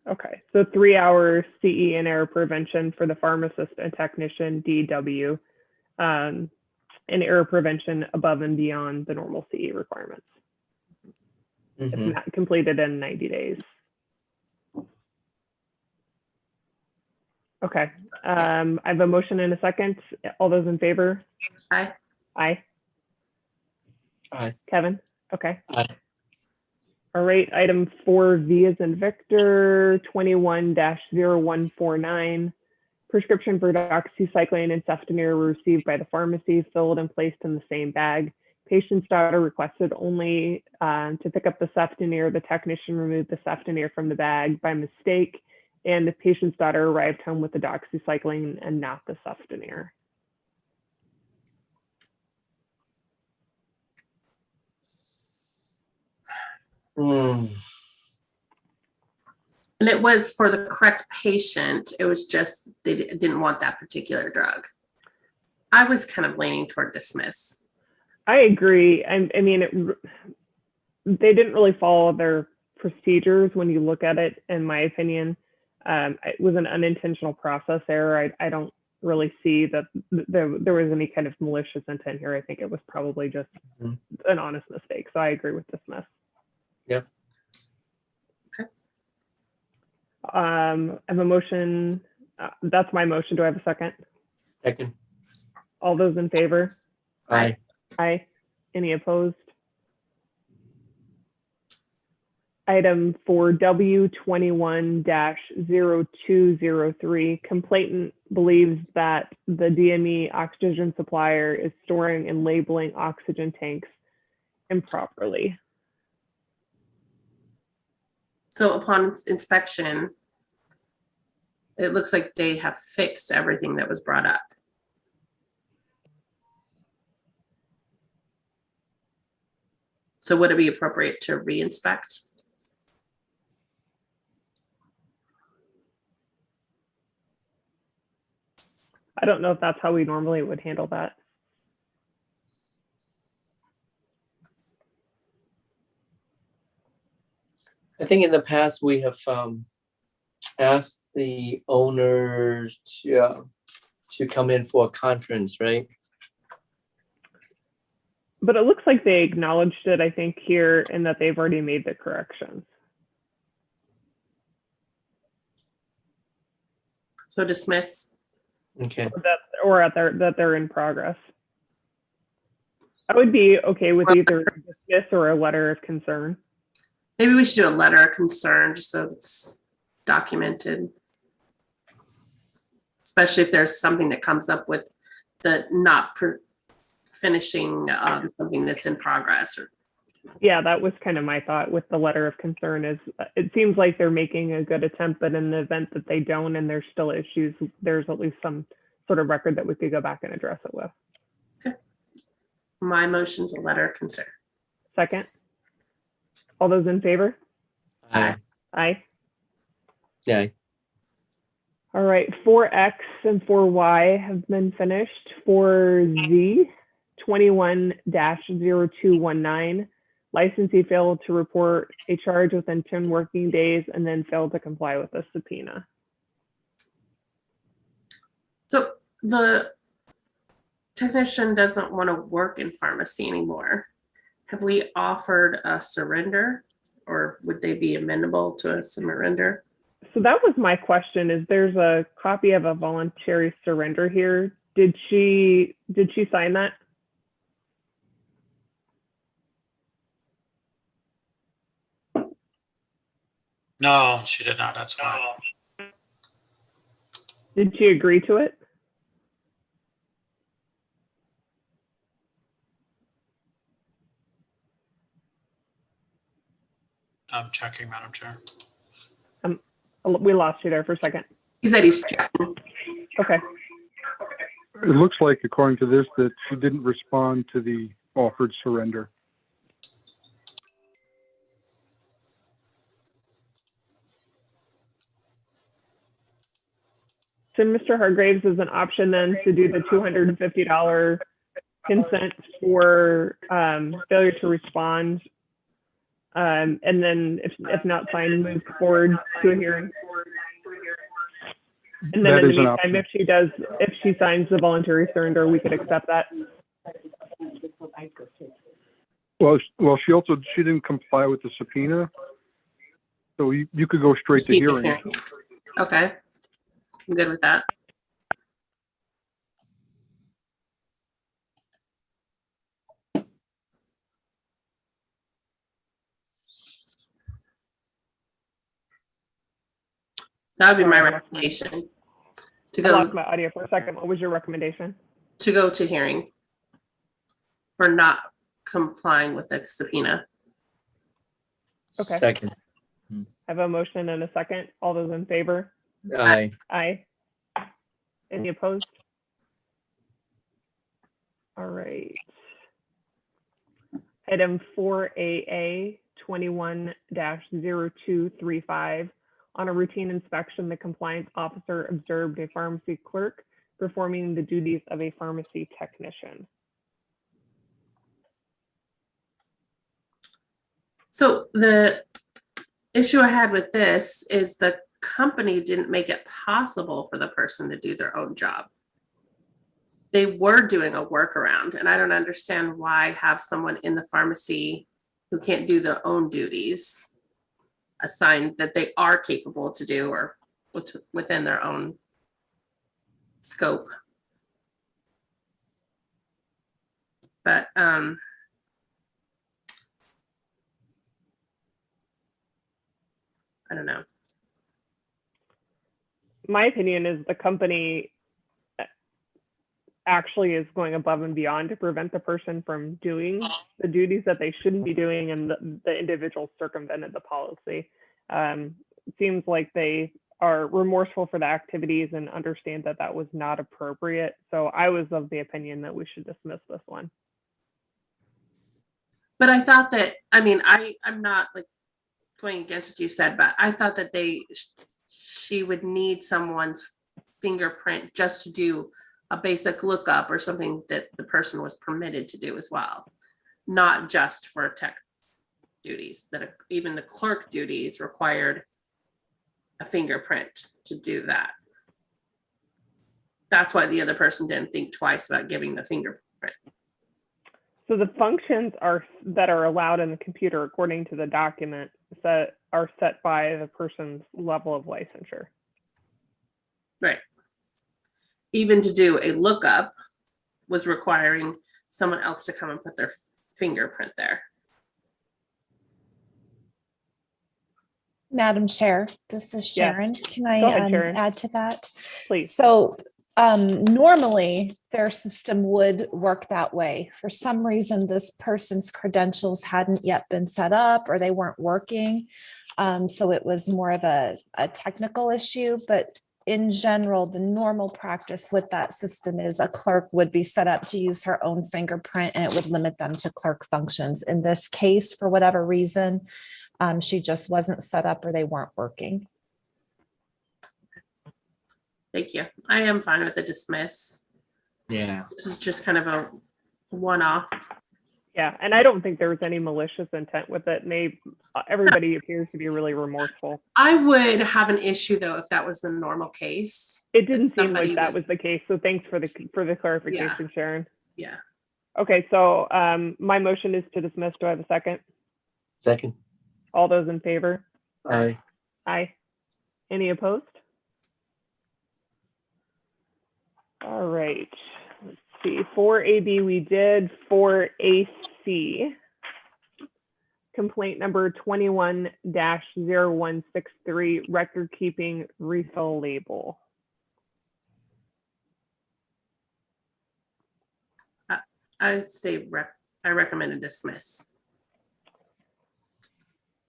Okay, so 3 hours CE and error prevention for the pharmacist and technician DW, and error prevention above and beyond the normal CE requirements. If not completed in 90 days. Okay, I have a motion and a second. All those in favor?
Aye.
Aye.
Aye.
Kevin? Okay.
Aye.
All right, item 4V as in Victor, 21-0149. Prescription for doxycycline and ceftonir were received by the pharmacy, filled and placed in the same bag. Patient's daughter requested only to pick up the ceftonir. The technician removed the ceftonir from the bag by mistake, and the patient's daughter arrived home with the doxycycline and not the ceftonir.
Hmm.
And it was for the correct patient. It was just they didn't want that particular drug. I was kind of leaning toward dismiss.
I agree. I mean, they didn't really follow their procedures when you look at it, in my opinion. It was an unintentional process error. I don't really see that there was any kind of malicious intent here. I think it was probably just an honest mistake. So I agree with dismiss.
Yep.
I have a motion. That's my motion. Do I have a second?
Second.
All those in favor?
Aye.
Aye. Any opposed? Item for W21-0203, complainant believes that the DME oxygen supplier is storing and labeling oxygen tanks improperly.
So upon inspection, it looks like they have fixed everything that was brought up. So would it be appropriate to re-inspect?
I don't know if that's how we normally would handle that.
I think in the past we have asked the owners to come in for a conference, right?
But it looks like they acknowledged it, I think, here, and that they've already made the corrections.
So dismiss.
Okay.
That they're in progress. I would be okay with either dismiss or a letter of concern.
Maybe we should do a letter of concern just so it's documented. Especially if there's something that comes up with the not finishing something that's in progress.
Yeah, that was kind of my thought with the letter of concern is it seems like they're making a good attempt, but in the event that they don't and there's still issues, there's at least some sort of record that we could go back and address it with.
Okay. My motion's a letter of concern.
Second. All those in favor?
Aye.
Aye.
Yeah.
All right, 4X and 4Y have been finished. For Z, 21-0219, licensee failed to report a charge within 10 working days and then failed to comply with a subpoena.
So the technician doesn't want to work in pharmacy anymore. Have we offered a surrender, or would they be amenable to a surrender?
So that was my question, is there's a copy of a voluntary surrender here. Did she sign that?
No, she did not. That's fine.
Did she agree to it?
I'm checking, Madam Chair.
We lost you there for a second.
He said he's checking.
Okay.
It looks like, according to this, that she didn't respond to the offered surrender.
So Mr. Hargraves is an option then to do the $250 consent for failure to respond. And then if not signed, move forward to a hearing. And then
That
in
is
the
an
meantime,
option.
if she signs the voluntary surrender, we could accept that.
Well, she didn't comply with the subpoena. So you could go straight to hearing.
Okay. I'm good with that. That would be my recommendation. To
I lost
go
my audio for a second. What was your recommendation?
to go to hearing for not complying with the subpoena.
Okay.
Second.
I have a motion and a second. All those in favor?
Aye.
Aye. Any opposed? All right. Item 4AA, 21-0235. On a routine inspection, the compliance officer observed a pharmacy clerk performing the duties of a pharmacy technician.
So the issue I had with this is the company didn't make it possible for the person to do their own job. They were doing a workaround, and I don't understand why have someone in the pharmacy who can't do their own duties assigned that they are capable to do or within their own scope. But I don't know.
My opinion is the company actually is going above and beyond to prevent the person from doing the duties that they shouldn't be doing, and the individual circumvented the policy. It seems like they are remorseful for the activities and understand that that was not appropriate. So I was of the opinion that we should dismiss this one.
But I thought that, I mean, I'm not like going against what you said, but I thought that she would need someone's fingerprint just to do a basic lookup or something that the person was permitted to do as well, not just for tech duties, that even the clerk duties required a fingerprint to do that. That's why the other person didn't think twice about giving the fingerprint.
So the functions that are allowed in the computer, according to the document, are set by the person's level of licensure.
Right. Even to do a lookup was requiring someone else to come and put their fingerprint there.
Madam Chair, this is Sharon. Can I
Go ahead, Sharon.
add to that?
Please.
So normally their system would work that way. For some reason, this person's credentials hadn't yet been set up or they weren't working. So it was more of a technical issue, but in general, the normal practice with that system is a clerk would be set up to use her own fingerprint and it would limit them to clerk functions. In this case, for whatever reason, she just wasn't set up or they weren't working.
Thank you. I am fine with the dismiss.
Yeah.
This is just kind of a one-off.
Yeah, and I don't think there was any malicious intent with it. And everybody appears to be really remorseful.
I would have an issue though if that was the normal case.
It didn't seem like that was the case. So thanks for the clarification,
Yeah.
Sharon.
Yeah.
Okay, so my motion is to dismiss. Do I have a second?
Second.
All those in favor?
Aye.
Aye. Any opposed? All right. Let's see. 4AB we did. 4AC. Complaint number 21-0163, record keeping refill label.
I say I recommend a dismiss.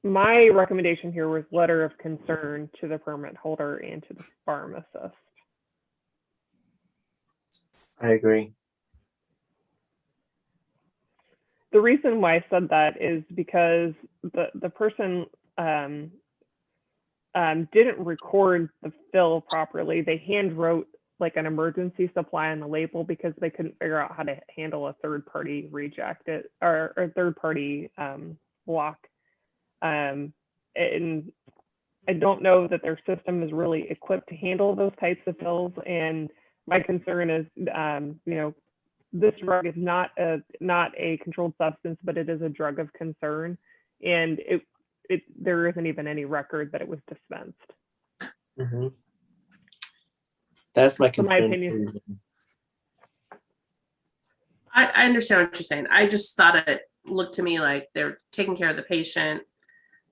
My recommendation here was letter of concern to the permit holder and to the pharmacist.
I agree.
The reason why I said that is because the person didn't record the fill properly. They hand wrote like an emergency supply on the label because they couldn't figure out how to handle a third-party reject it or a third-party block. And I don't know that their system is really equipped to handle those types of fills. And my concern is, this drug is not a controlled substance, but it is a drug of concern, and there isn't even any record that it was dispensed.
Mm-hmm. That's my
So my opinion.
I understand what you're saying. I just thought it looked to me like they're taking care of the patient,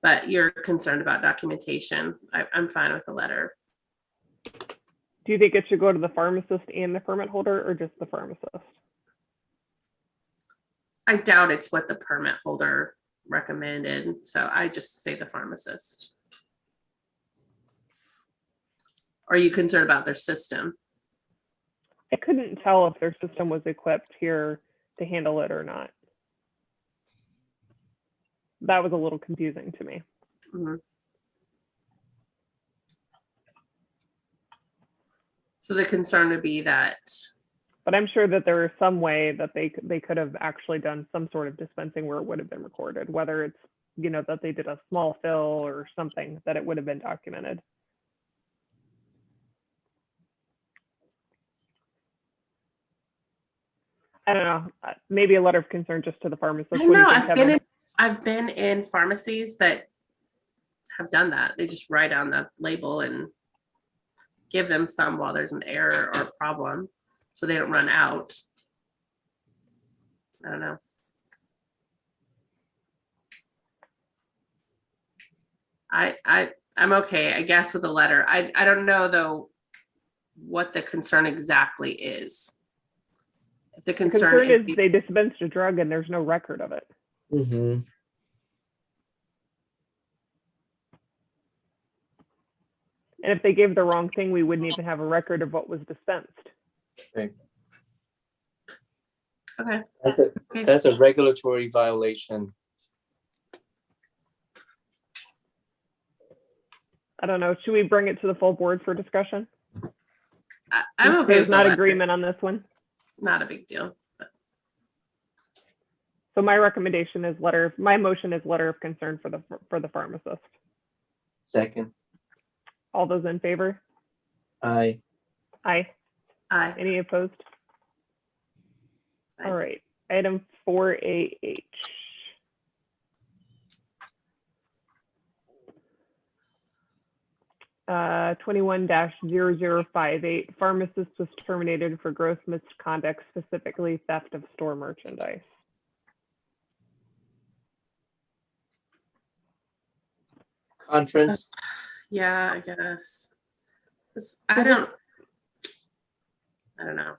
but you're concerned about documentation. I'm fine with the letter.
Do you think it should go to the pharmacist and the permit holder, or just the pharmacist?
I doubt it's what the permit holder recommended, so I just say the pharmacist. Are you concerned about their system?
I couldn't tell if their system was equipped here to handle it or not. that was a little confusing to me.
Mhm. So the concern would be that,
But I'm sure that there is some way that they could have actually done some sort of dispensing where it would have been recorded, whether it's, you know, that they did a small fill or something, that it would have been documented. I don't know, maybe a letter of concern just to the pharmacist.
I
What
don't
do you
know,
think, Kevin?
I've been in pharmacies that have done that. They just write on the label and give them some while there's an error or a problem, so they don't run out. I don't know. I'm okay, I guess, with the letter. I don't know though what the concern exactly is. If the
The
concern
concern is
is
they dispensed a drug and there's no record of it.
Mm-hmm.
And if they gave the wrong thing, we wouldn't even have a record of what was dispensed.
okay.
That's a regulatory violation.
I don't know, should we bring it to the full board for discussion?
I'm okay
There's
with the
not
letter.
agreement on this one.
Not a big deal.
So my recommendation is my motion is letter of concern for the pharmacist.
Second.
All those in favor?
Aye.
Aye.
Aye.
Any opposed?
Aye.
All right, item 4AH. Uh, 21-0058, pharmacist was terminated for gross misconduct, specifically theft of store merchandise.
Conference.
Yeah, I guess. I don't know.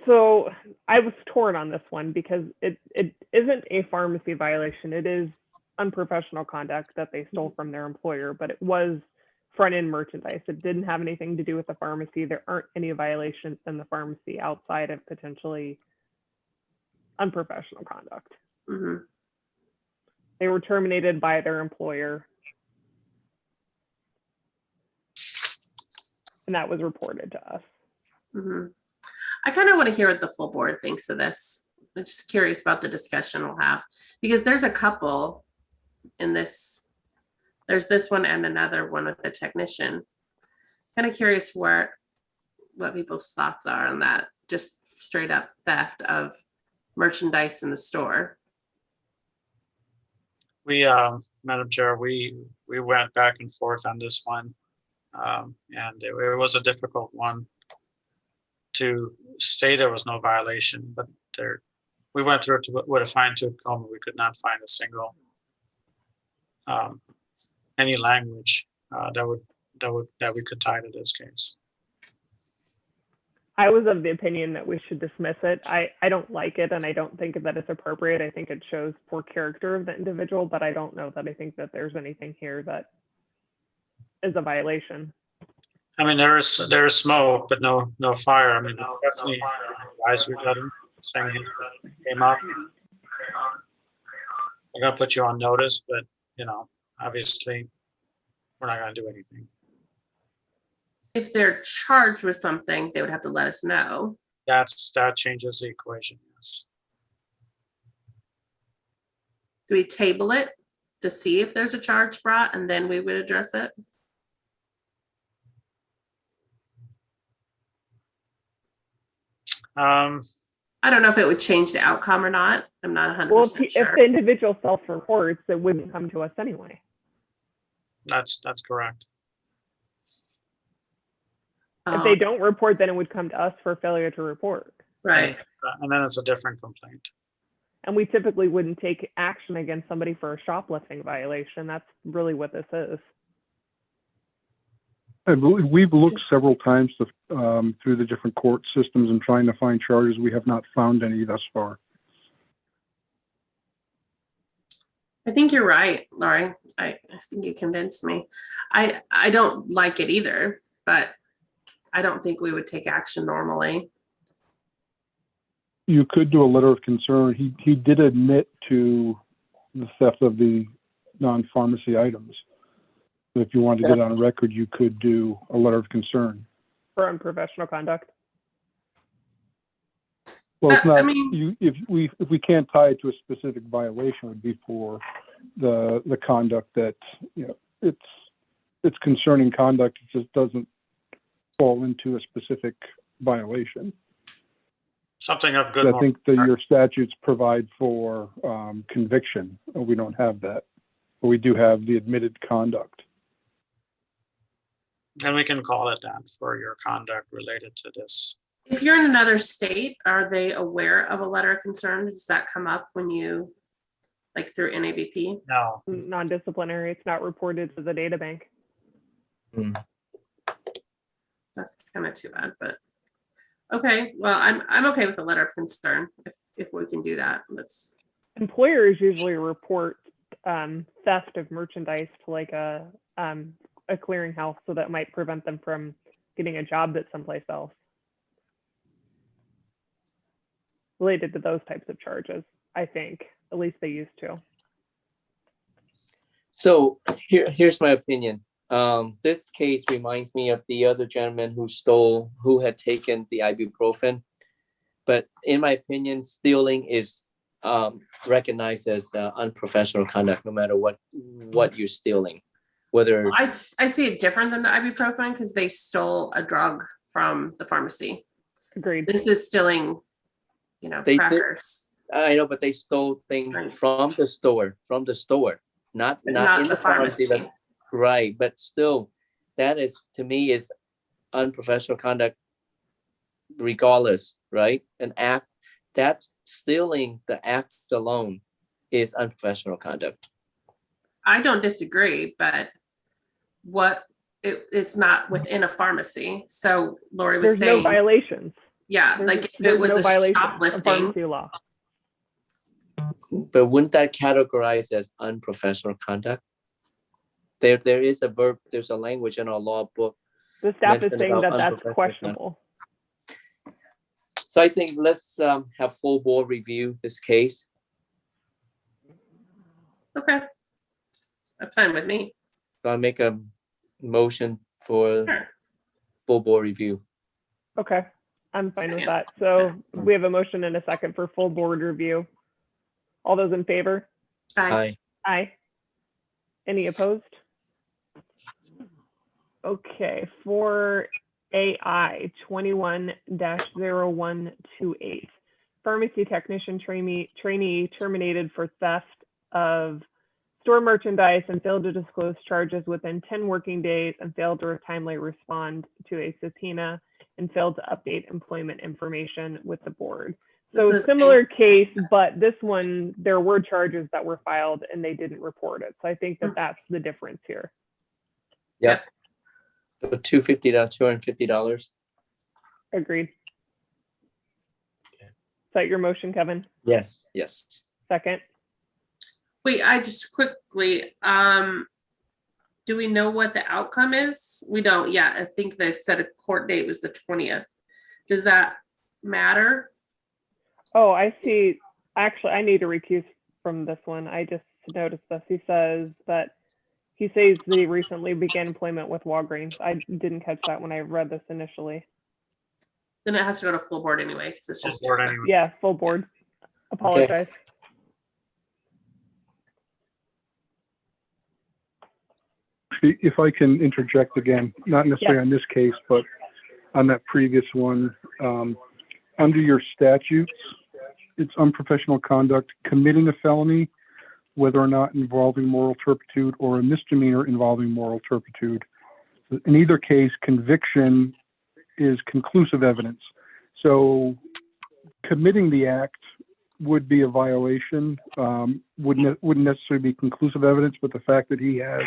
So I was torn on this one because it isn't a pharmacy violation. It is unprofessional conduct that they stole from their employer, but it was front end merchandise. It didn't have anything to do with the pharmacy. There aren't any violations in the pharmacy outside of potentially unprofessional conduct.
Mhm.
They were terminated by their employer. And that was reported to us.
Mhm. I kind of want to hear what the full board thinks of this. I'm just curious about the discussion we'll have, because there's a couple in this. There's this one and another one with the technician. Kind of curious what people's thoughts are on that, just straight up theft of merchandise in the store.
We, Madam Chair, we went back and forth on this one. And it was a difficult one to say there was no violation, but we went through it with a fine tooth comb. We could not find a single any language that we could tie to this case.
I was of the opinion that we should dismiss it. I don't like it, and I don't think that it's appropriate. I think it shows poor character of the individual, but I don't know that I think that there's anything here that is a violation.
I mean, there is smoke, but no fire. I mean, definitely advisory letter saying he came up. We're gonna put you on notice, but you know, obviously, we're not gonna do anything.
If they're charged with something, they would have to let us know.
That changes the equation. Yes.
Do we table it to see if there's a charge brought and then we would address it? I don't know if it would change the outcome or not. I'm not 100%
Well,
sure.
if the individual self-reports, it wouldn't come to us anyway.
That's correct.
If they don't report, then it would come to us for failure to report.
Right.
And then it's a different complaint.
And we typically wouldn't take action against somebody for a shoplifting violation. That's really what this is.
I believe we've looked several times through the different court systems and trying to find charges. We have not found any thus far.
I think you're right, Laurie. I think you convinced me. I don't like it either, but I don't think we would take action normally.
You could do a letter of concern. He did admit to the theft of the non-pharmacy items. So if you wanted to get on record, you could do a letter of concern.
For unprofessional conduct.
Well, it's
I
not,
mean-
if we can't tie it to a specific violation, it would be for the conduct that, you know, it's concerning conduct. It just doesn't fall into a specific violation.
Something of good.
I think that your statutes provide for conviction. We don't have that, but we do have the admitted conduct.
And we can call it that for your conduct related to this.
If you're in another state, are they aware of a letter of concern? Does that come up when you, like through NABP?
No.
Non-disciplinary, it's not reported to the data bank.
That's kind of too bad, but okay. Well, I'm okay with a letter of concern if we can do that. Let's.
Employers usually report theft of merchandise to like a clearinghouse, so that might prevent them from getting a job at someplace else. Related to those types of charges, I think. At least they used to.
So here's my opinion. This case reminds me of the other gentleman who had taken the ibuprofen. But in my opinion, stealing is recognized as unprofessional conduct, no matter what you're stealing. Whether
I see it different than the ibuprofen because they stole a drug from the pharmacy.
Agreed.
This is stealing, you know, crackers.
I know, but they stole things from the store, not in the pharmacy. Right, but still, that is, to me, is unprofessional conduct regardless, right? An act, that's stealing, the act alone is unprofessional conduct.
I don't disagree, but it's not within a pharmacy. So Lori was
There's
saying.
no violations.
Yeah,
There's-
like if
there's
it was
no
a
violation of
shoplifting.
pharmacy law.
But wouldn't that categorize as unprofessional conduct? There is a verb, there's a language in our law book.
The staff is
mentioned
saying
about
that that's
unprofessional
questionable.
So I think let's have full board review this case.
Okay. That's fine with me.
So I'll make a motion for
Sure.
full board review.
Okay, I'm fine with
Second.
that. So we have a motion and a second for full board review. All those in favor?
Aye.
Aye. Any opposed? Okay, for AI 21-0128. Pharmacy technician trainee terminated for theft of store merchandise and failed to disclose charges within 10 working days and failed to timely respond to a subpoena and failed to update employment information with the board. So
This is
similar case, but this one, there were charges that were filed and they didn't report it. So I think that that's the difference here.
Yep. So $250.
Agreed. Is that your motion, Kevin?
Yes.
Second?
Wait, I just quickly, do we know what the outcome is? We don't yet. I think they said a court date was the 20th. Does that matter?
Oh, I see. Actually, I need to recuse from this one. I just noticed this. He says that he says that he recently began employment with Walgreens. I didn't catch that when I read this initially.
Then it has to go to full board anyway, because it's just.
Full board anyway.
Yeah, full board. Apologize.
If I can interject again, not necessarily on this case, but on that previous one, under your statutes, it's unprofessional conduct committing a felony, whether or not involving moral turpitude, or a misdemeanor involving moral turpitude. In either case, conviction is conclusive evidence. So committing the act would be a violation, wouldn't necessarily be conclusive evidence, but the fact that he has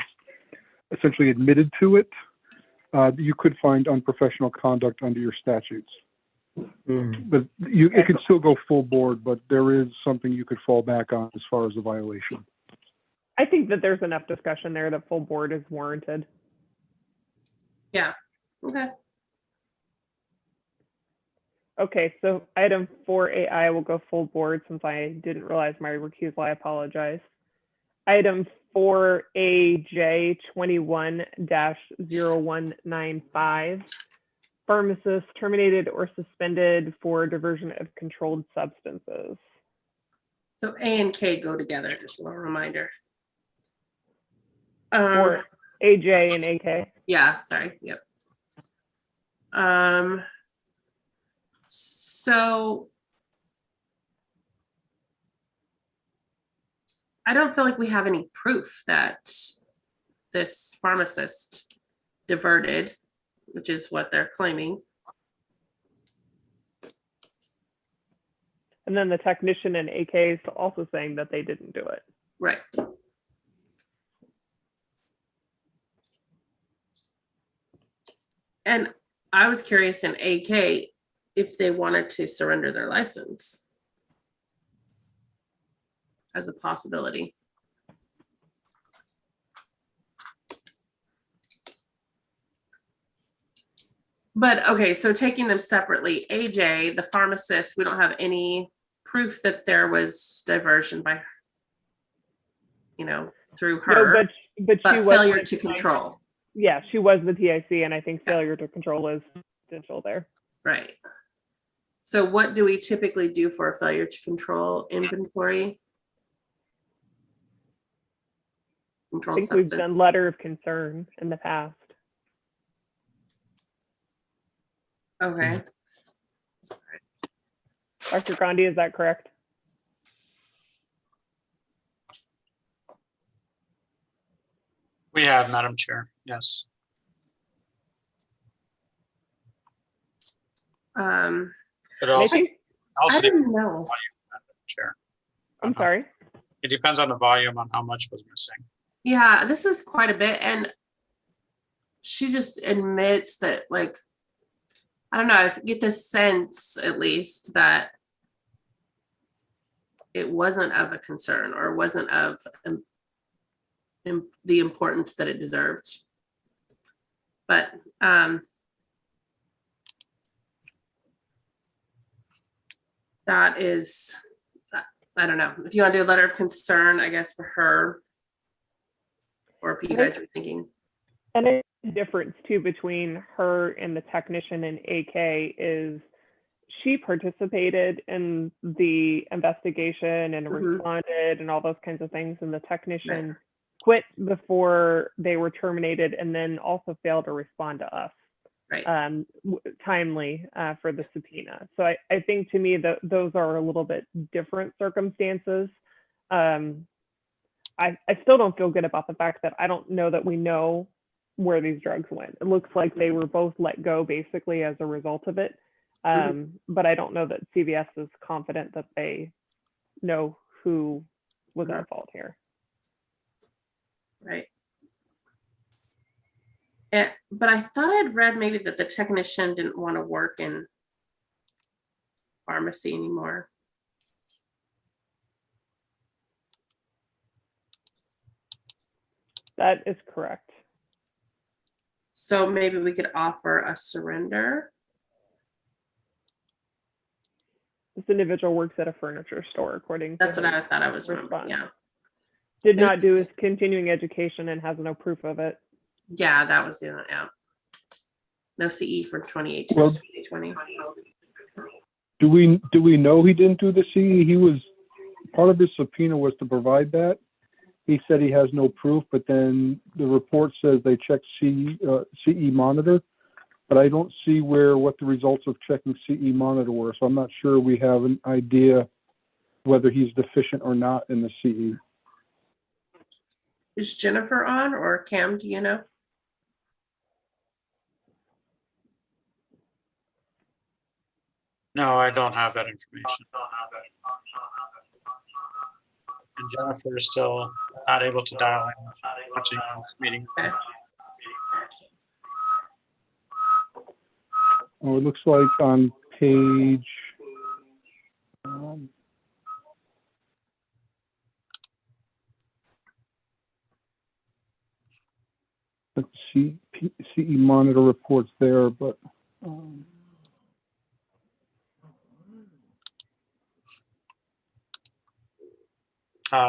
essentially admitted to it, you could find unprofessional conduct under your statutes. But it could still go full board, but there is something you could fall back on as far as the violation.
I think that there's enough discussion there that full board is warranted.
Yeah, okay.
Okay, so item 4AI will go full board since I didn't realize my recusal. I apologize. Item 4AJ 21-0195. Pharmacist terminated or suspended for diversion of controlled substances.
So A and K go together, just a little reminder.
Or AJ and AK.
Yeah, sorry, yep. So I don't feel like we have any proof that this pharmacist diverted, which is what they're claiming.
And then the technician and AK is also saying that they didn't do it.
Right. And I was curious in AK if they wanted to surrender their license as a possibility. But okay, so taking them separately, AJ, the pharmacist, we don't have any proof that there was diversion by, through her,
but she was
failure
the
to
TIC.
control.
Yeah, she was the TIC, and I think failure to control is potential there.
Right. So what do we typically do for a failure to control inventory?
I
Control
think we've
substance.
done letter of concern in the past.
Okay.
Dr. Gandhi, is that correct?
We have, Madam Chair, yes.
I
But also,
don't know.
Chair.
I'm sorry.
It depends on the volume on how much was missing.
Yeah, this is quite a bit. And she just admits that, like, I don't know, I get this sense at least that it wasn't of a concern or wasn't of the importance that it deserved. But that is, I don't know. If you want to do a letter of concern, I guess, for her, or if you guys are thinking.
And the difference too between her and the technician and AK is she participated in the investigation and responded and all those kinds of things, and the technician quit before they were terminated and then also failed to respond to us timely for the subpoena. So I think to me that those are a little bit different circumstances. I still don't feel good about the fact that I don't know that we know where these drugs went. It looks like they were both let go basically as a result of it. But I don't know that CVS is confident that they know who was at fault here.
Right. But I thought I'd read maybe that the technician didn't want to work in pharmacy anymore.
That is correct.
So maybe we could offer a surrender.
This individual works at a furniture store, according to
That's what I thought I was
response.
Yeah.
Did not do his continuing education and has no proof of it.
Yeah, that was the yeah. No CE for 2018
Well,
2020.
Do we know he didn't do the CE? He was, part of his subpoena was to provide that. He said he has no proof, but then the report says they checked CE monitor, but I don't see what the results of checking CE monitor were. So I'm not sure we have an idea whether he's deficient or not in the CE.
Is Jennifer on, or Cam, do you know?
No, I don't have that information. And Jennifer is still not able to dial in, watching this meeting.
Okay.
Oh, it looks like on page, let's see, CE monitor reports there, but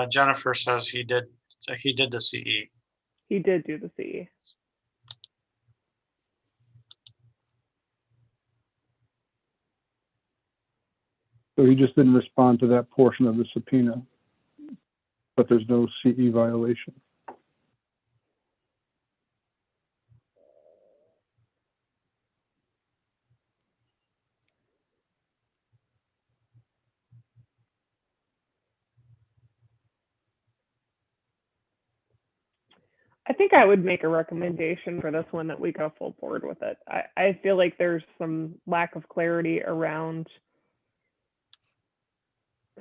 Jennifer says he did So he did the CE.
He did do the CE.
So he just didn't respond to that portion of the subpoena, but there's no CE violation.
I think I would make a recommendation for this one that we go full board with it. I feel like there's some lack of clarity around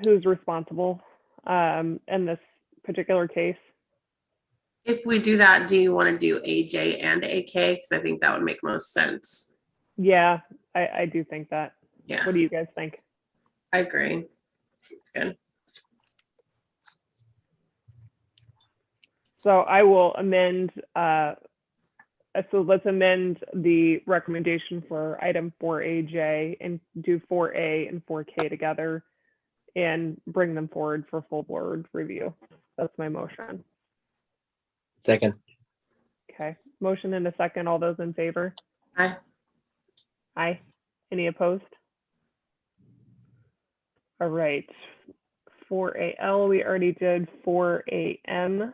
who's responsible in this particular case.
If we do that, do you want to do AJ and AK? Because I think that would make most sense.
Yeah, I do think that.
Yeah,
What do you guys think?
I agree. It's good.
So I will amend, so let's amend the recommendation for item 4AJ and do 4A and 4K together and bring them forward for full board review. That's my motion.
Second.
Okay, motion and a second. All those in favor?
Aye.
Aye. Any opposed? All right. 4AL, we already did. 4AM.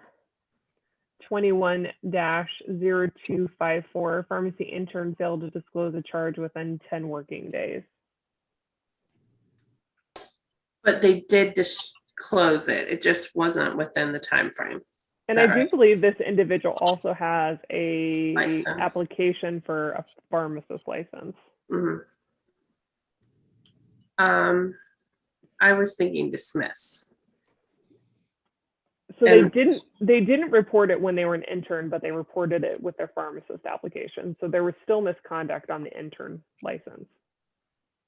21-0254, pharmacy intern failed to disclose a charge within 10 working days.
But they did disclose it. It just wasn't within the time frame.
And
Is
I
that
do
right?
believe this individual also has a
License.
application for a pharmacist license.
Mhm. I was thinking dismiss.
So
And-
they didn't report it when they were an intern, but they reported it with their pharmacist application. So there was still misconduct on the intern license.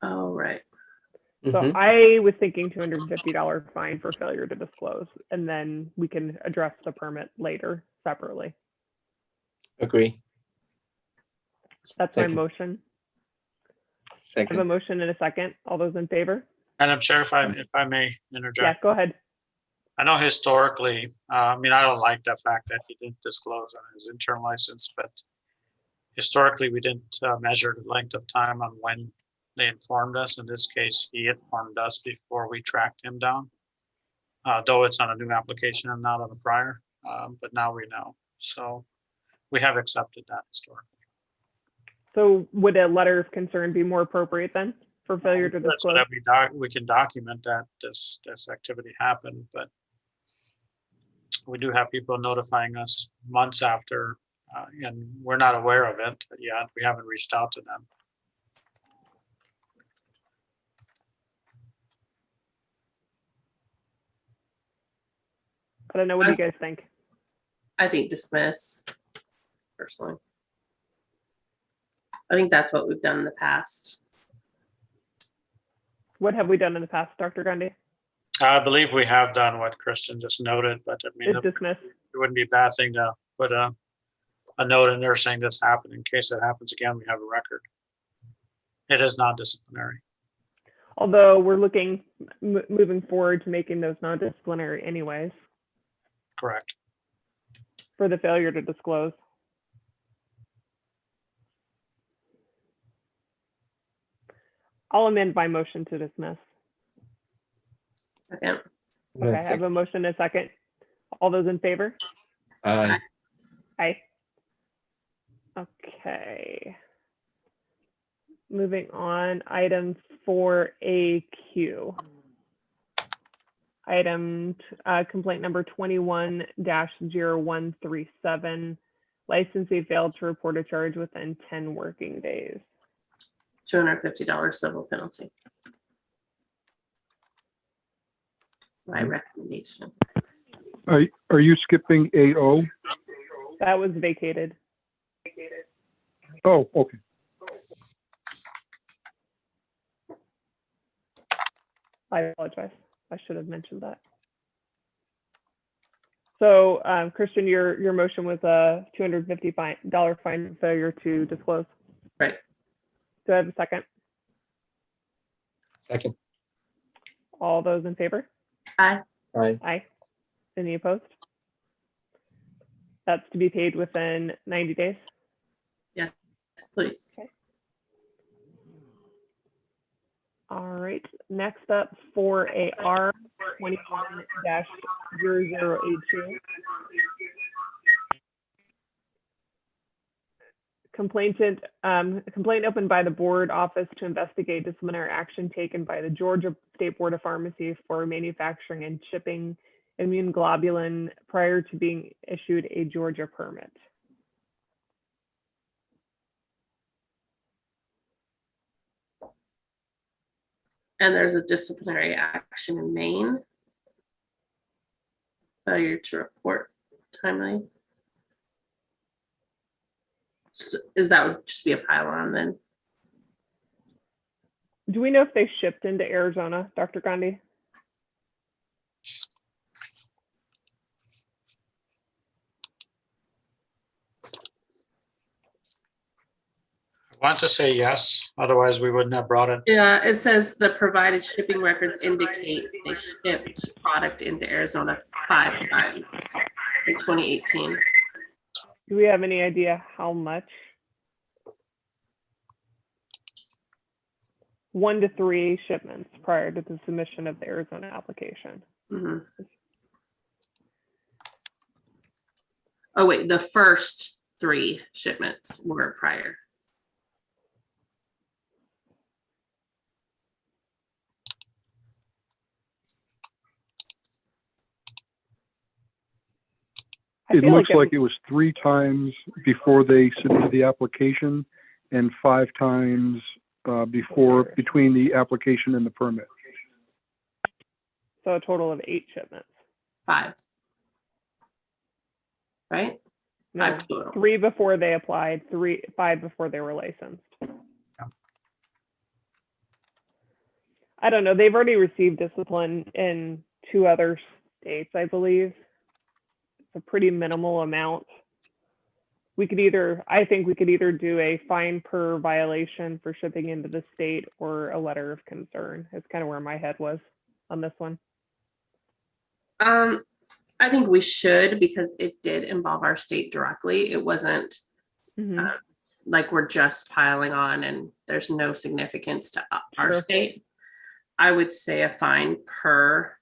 Oh, right.
So
Mhm.
I was thinking $250 fine for failure to disclose, and then we can address the permit later separately.
Agree.
That's my
Second.
motion. I have a
Second.
motion and a second. All those in favor?
Madam Chair, if I may
Yeah,
interject.
go ahead.
I know historically, I mean, I don't like the fact that he didn't disclose on his intern license, but historically, we didn't measure the length of time on when they informed us. In this case, he informed us before we tracked him down. Though it's on a new application and not on a prior, but now we know. So we have accepted that historically.
So would a letter of concern be more appropriate then for failure to
So
disclose?
that we can document that this activity happened, but we do have people notifying us months after, and we're not aware of it yet. We haven't reached out to them.
I don't know. What do you guys think?
I think dismiss, personally. I think that's what we've done in the past.
What have we done in the past, Dr. Gundy?
I believe we have done what Kristen just noted, but I mean,
Is
it
dismissed?
wouldn't be a bad thing to put a note in there saying this happened. In case it happens again, we have a record. It is non-disciplinary.
Although we're looking, moving forward to making those non-disciplinary anyways
Correct.
for the failure to disclose. I'll amend my motion to dismiss.
Second.
Okay, I have a motion and a second. All those in favor?
Aye.
Aye. Okay. Moving on, item 4AQ. Item complaint number 21-0137. Licensee failed to report a charge within 10 working days.
$250 civil penalty. My recommendation.
Are you skipping AO?
That was vacated.
Oh, okay.
I apologize. I should have mentioned that. So, Christian, your motion was a $250 fine for failure to disclose.
Right.
Do I have a second?
Second.
All those in favor?
Aye.
Aye.
Aye. Any opposed? That's to be paid within 90 days.
Yes, please.
Okay. All right, next up for AR 21-0082. Complaint opened by the board office to investigate disciplinary action taken by the Georgia State Board of Pharmacy for manufacturing and shipping immune globulin prior to being issued a Georgia permit.
And there's a disciplinary action in Maine. Failure to report timely. Is that would just be a pile on then?
Do we know if they shipped into Arizona, Dr. Gandhi?
I want to say yes, otherwise we wouldn't have brought it.
Yeah, it says the provided shipping records indicate they shipped product into Arizona 5 times in 2018.
Do we have any idea how much? 1 to 3 shipments prior to the submission of the Arizona application.
Mhm. Oh wait, the first 3 shipments were prior.
I
It
feel
looks
like
like it was 3 times before they submitted the application and 5 times between the application and the permit.
So a total of 8 shipments.
5. Right?
No,
5 total.
3 before they applied, 5 before they were licensed. I don't know. They've already received discipline in 2 other states, I believe. It's a pretty minimal amount. I think we could either do a fine per violation for shipping into the state or a letter of concern. It's kind of where my head was on this one.
I think we should, because it did involve our state directly. It wasn't like we're just piling on and there's no significance to our
Sure.
state. I would say a fine per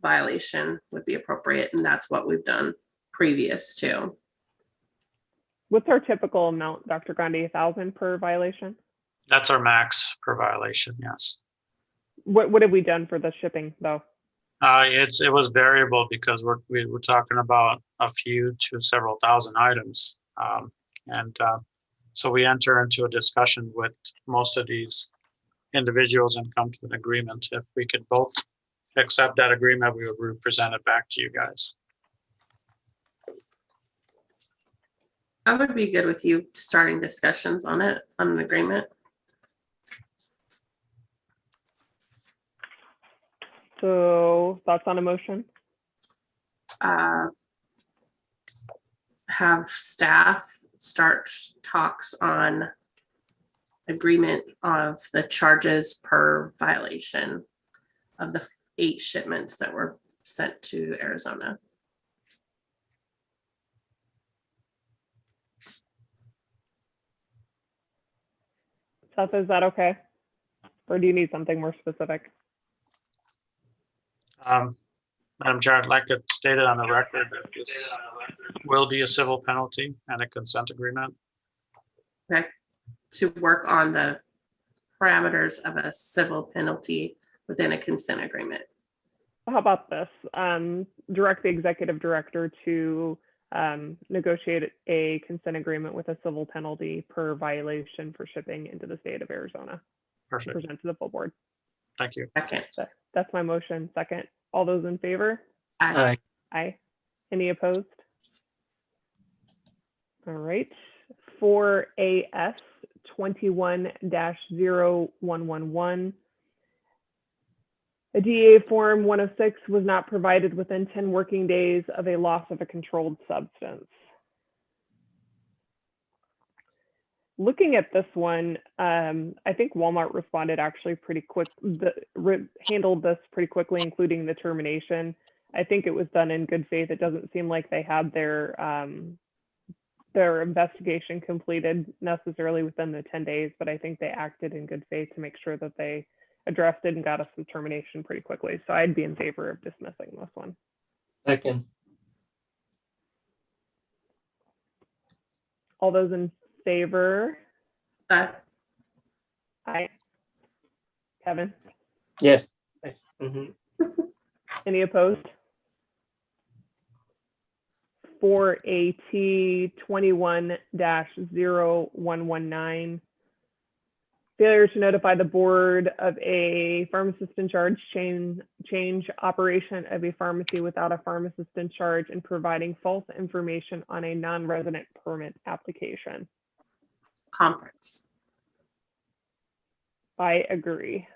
violation would be appropriate, and that's what we've done previous to.
What's our typical amount, Dr. Gandhi? 1,000 per violation?
That's our max per violation, yes.
What have we done for the shipping though?
It was variable because we were talking about a few to several thousand items. So we enter into a discussion with most of these individuals and come to an agreement. If we could both accept that agreement, we would present it back to you guys.
I would be good with you starting discussions on it, on an agreement.
So thoughts on a motion?
Have staff start talks on agreement of the charges per violation of the 8 shipments that were sent to Arizona.
Seth, is that okay? Or do you need something more specific?
Madam Chair, I'd like it stated on the record that this will be a civil penalty and a consent agreement.
Okay, to work on the parameters of a civil penalty within a consent agreement.
How about this? Direct the executive director to negotiate a consent agreement with a civil penalty per violation for shipping into the state of Arizona.
Perfect.
Present to the full board.
Thank you.
Okay.
That's my motion. Second. All those in favor?
Aye.
Aye. Any opposed? All right. For AS 21-0111. A DEA Form 106 was not provided within 10 working days of a loss of a controlled substance. Looking at this one, I think Walmart responded actually pretty quick, handled this pretty quickly, including the termination. I think it was done in good faith. It doesn't seem like they had their investigation completed necessarily within the 10 days, but I think they acted in good faith to make sure that they addressed it and got us some termination pretty quickly. So I'd be in favor of dismissing this one.
Second.
All those in favor?
Aye.
Aye. Kevin,
Yes. Thanks. Mhm.
any opposed? For AT 21-0119, failure to notify the board of a pharmacist in charge change operation of a pharmacy without a pharmacist in charge and providing false information on a non-resident permit application.
Conference.
I agree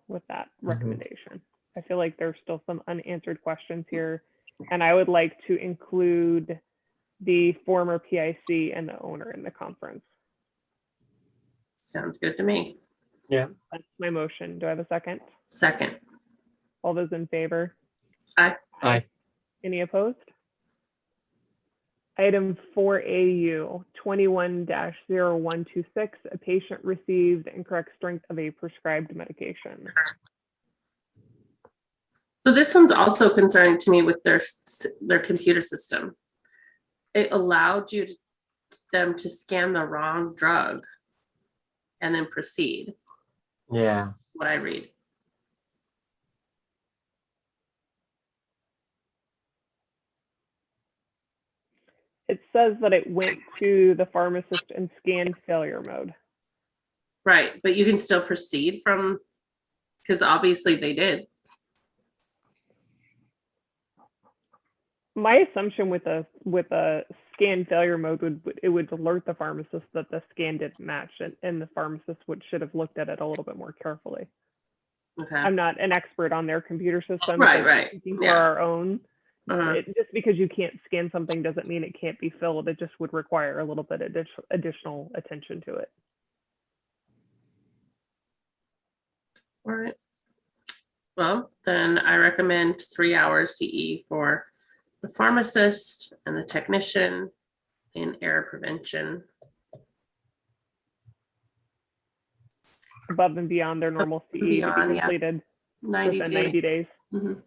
with that recommendation. I feel like there's still some unanswered questions here, and I would like to include the former PIC and the owner in the conference.
Sounds good to me.
Yeah.
That's my motion. Do I have a second?
Second.
All those in favor?
Aye.
Aye.
Any opposed? Item 4AU 21-0126, a patient received incorrect strength of a prescribed medication.
So this one's also concerning to me with their computer system. It allowed them to scan the wrong drug and then proceed.
Yeah.
What I read.
It says that it went to the pharmacist in scan failure mode.
Right, but you can still proceed from, because obviously they did.
My assumption with a scan failure mode would alert the pharmacist that the scan didn't match, and the pharmacist should have looked at it a little bit more carefully.
Okay.
I'm not an expert on their computer system.
Right,
but
right.
speaking for
Yeah.
our own,
Uh-huh.
just because you can't scan something doesn't mean it can't be filled. It just would require a little bit of additional attention to it.
All right. Well, then I recommend 3 hours CE for the pharmacist and the technician in error prevention.
Above and beyond their normal CE to be
Beyond, yeah.
completed
90
within 90 days.
Mhm.
Is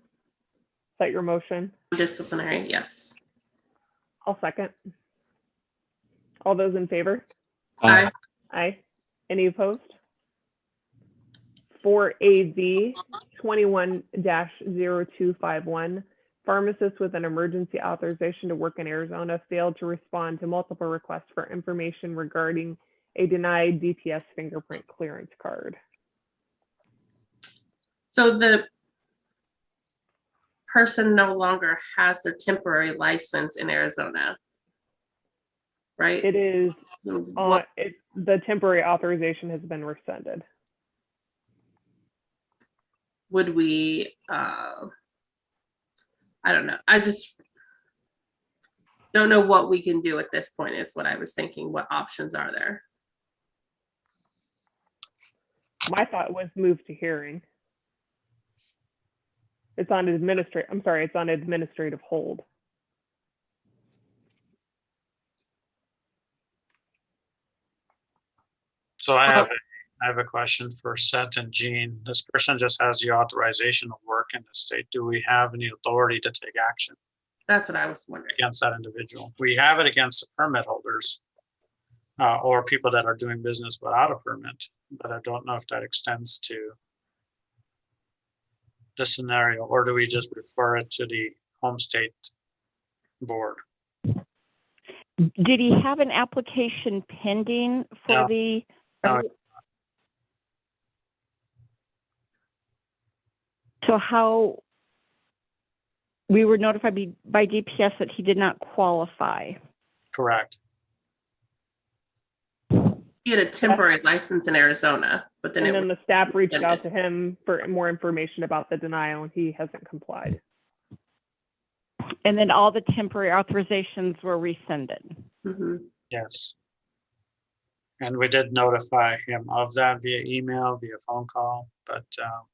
that your motion?
Disciplinary, yes.
I'll second. All those in favor?
Aye.
Aye. Any opposed? For AV 21-0251, pharmacists with an emergency authorization to work in Arizona failed to respond to multiple requests for information regarding a denied DPS fingerprint clearance card.
So the person no longer has their temporary license in Arizona, right?
It is,
So what-
the temporary authorization has been rescinded.
would we, I don't know. I just don't know what we can do at this point is what I was thinking. What options are there?
My thought was move to hearing. It's on it's on administrative hold.
So I have a question for Seth and Jean. This person just has the authorization to work in the state. Do we have any authority to take action
That's what I was wondering.
against that individual? We have it against the permit holders or people that are doing business without a permit, but I don't know if that extends to this scenario, or do we just refer it to the home state board?
Did he have an application pending for
No.
the?
No.
So how, we were notified by DPS that he did not qualify.
Correct.
He had a temporary license in Arizona, but then
And
it
then
was
the staff reached out
rescinded.
to him for more information about the denial, and he hasn't complied.
And then all the temporary authorizations were rescinded.
Mhm.
Yes. And we did notify him of that via email, via phone call, but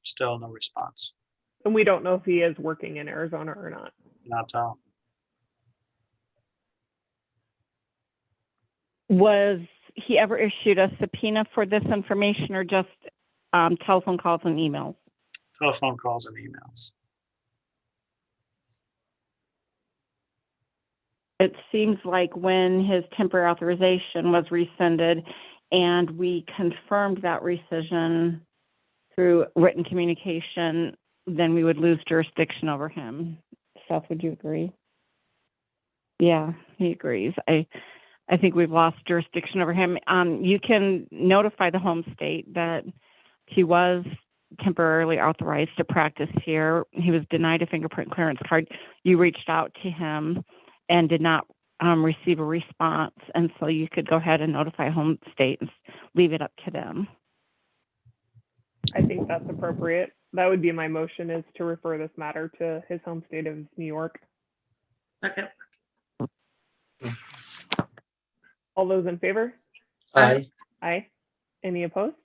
still no response.
And we don't know if he is working in Arizona or not.
Not tell.
Was he ever issued a subpoena for this information or just telephone calls and emails?
Telephone calls and emails.
It seems like when his temporary authorization was rescinded and we confirmed that rescission through written communication, then we would lose jurisdiction over him. Seth, would you agree? Yeah, he agrees. I think we've lost jurisdiction over him. You can notify the home state that he was temporarily authorized to practice here. He was denied a fingerprint clearance card. You reached out to him and did not receive a response. And so you could go ahead and notify home state and leave it up to them.
I think that's appropriate. That would be my motion, is to refer this matter to his home state of New York.
Second.
All those in favor?
Aye.
Aye. Any opposed?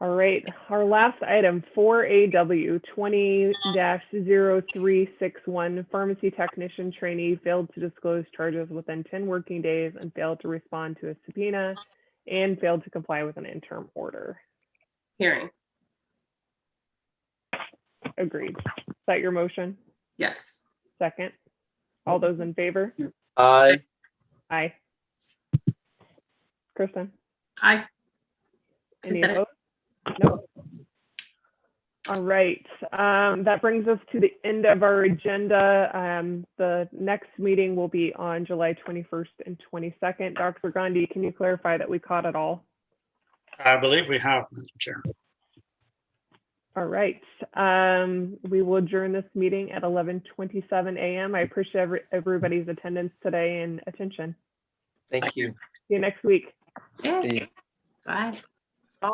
All right, our last item, 4AW 20-0361, pharmacy technician trainee failed to disclose charges within 10 working days and failed to respond to a subpoena and failed to comply with an interim order.
Hearing.
Agreed. Is that your motion?
Yes.
Second. All those in favor?
Aye.
Aye. Kristen?
Aye.
Any
said it.
opposed? Nope. All right, that brings us to the end of our agenda. The next meeting will be on July 21st and 22nd. Dr. Gandhi, can you clarify that we caught it all?
I believe we have, Mr. Chair.
All right, we will adjourn this meeting at 11:27 a.m. I appreciate everybody's attendance today and attention.
Thank you.
See you next week.
See you.
Bye.
Bye.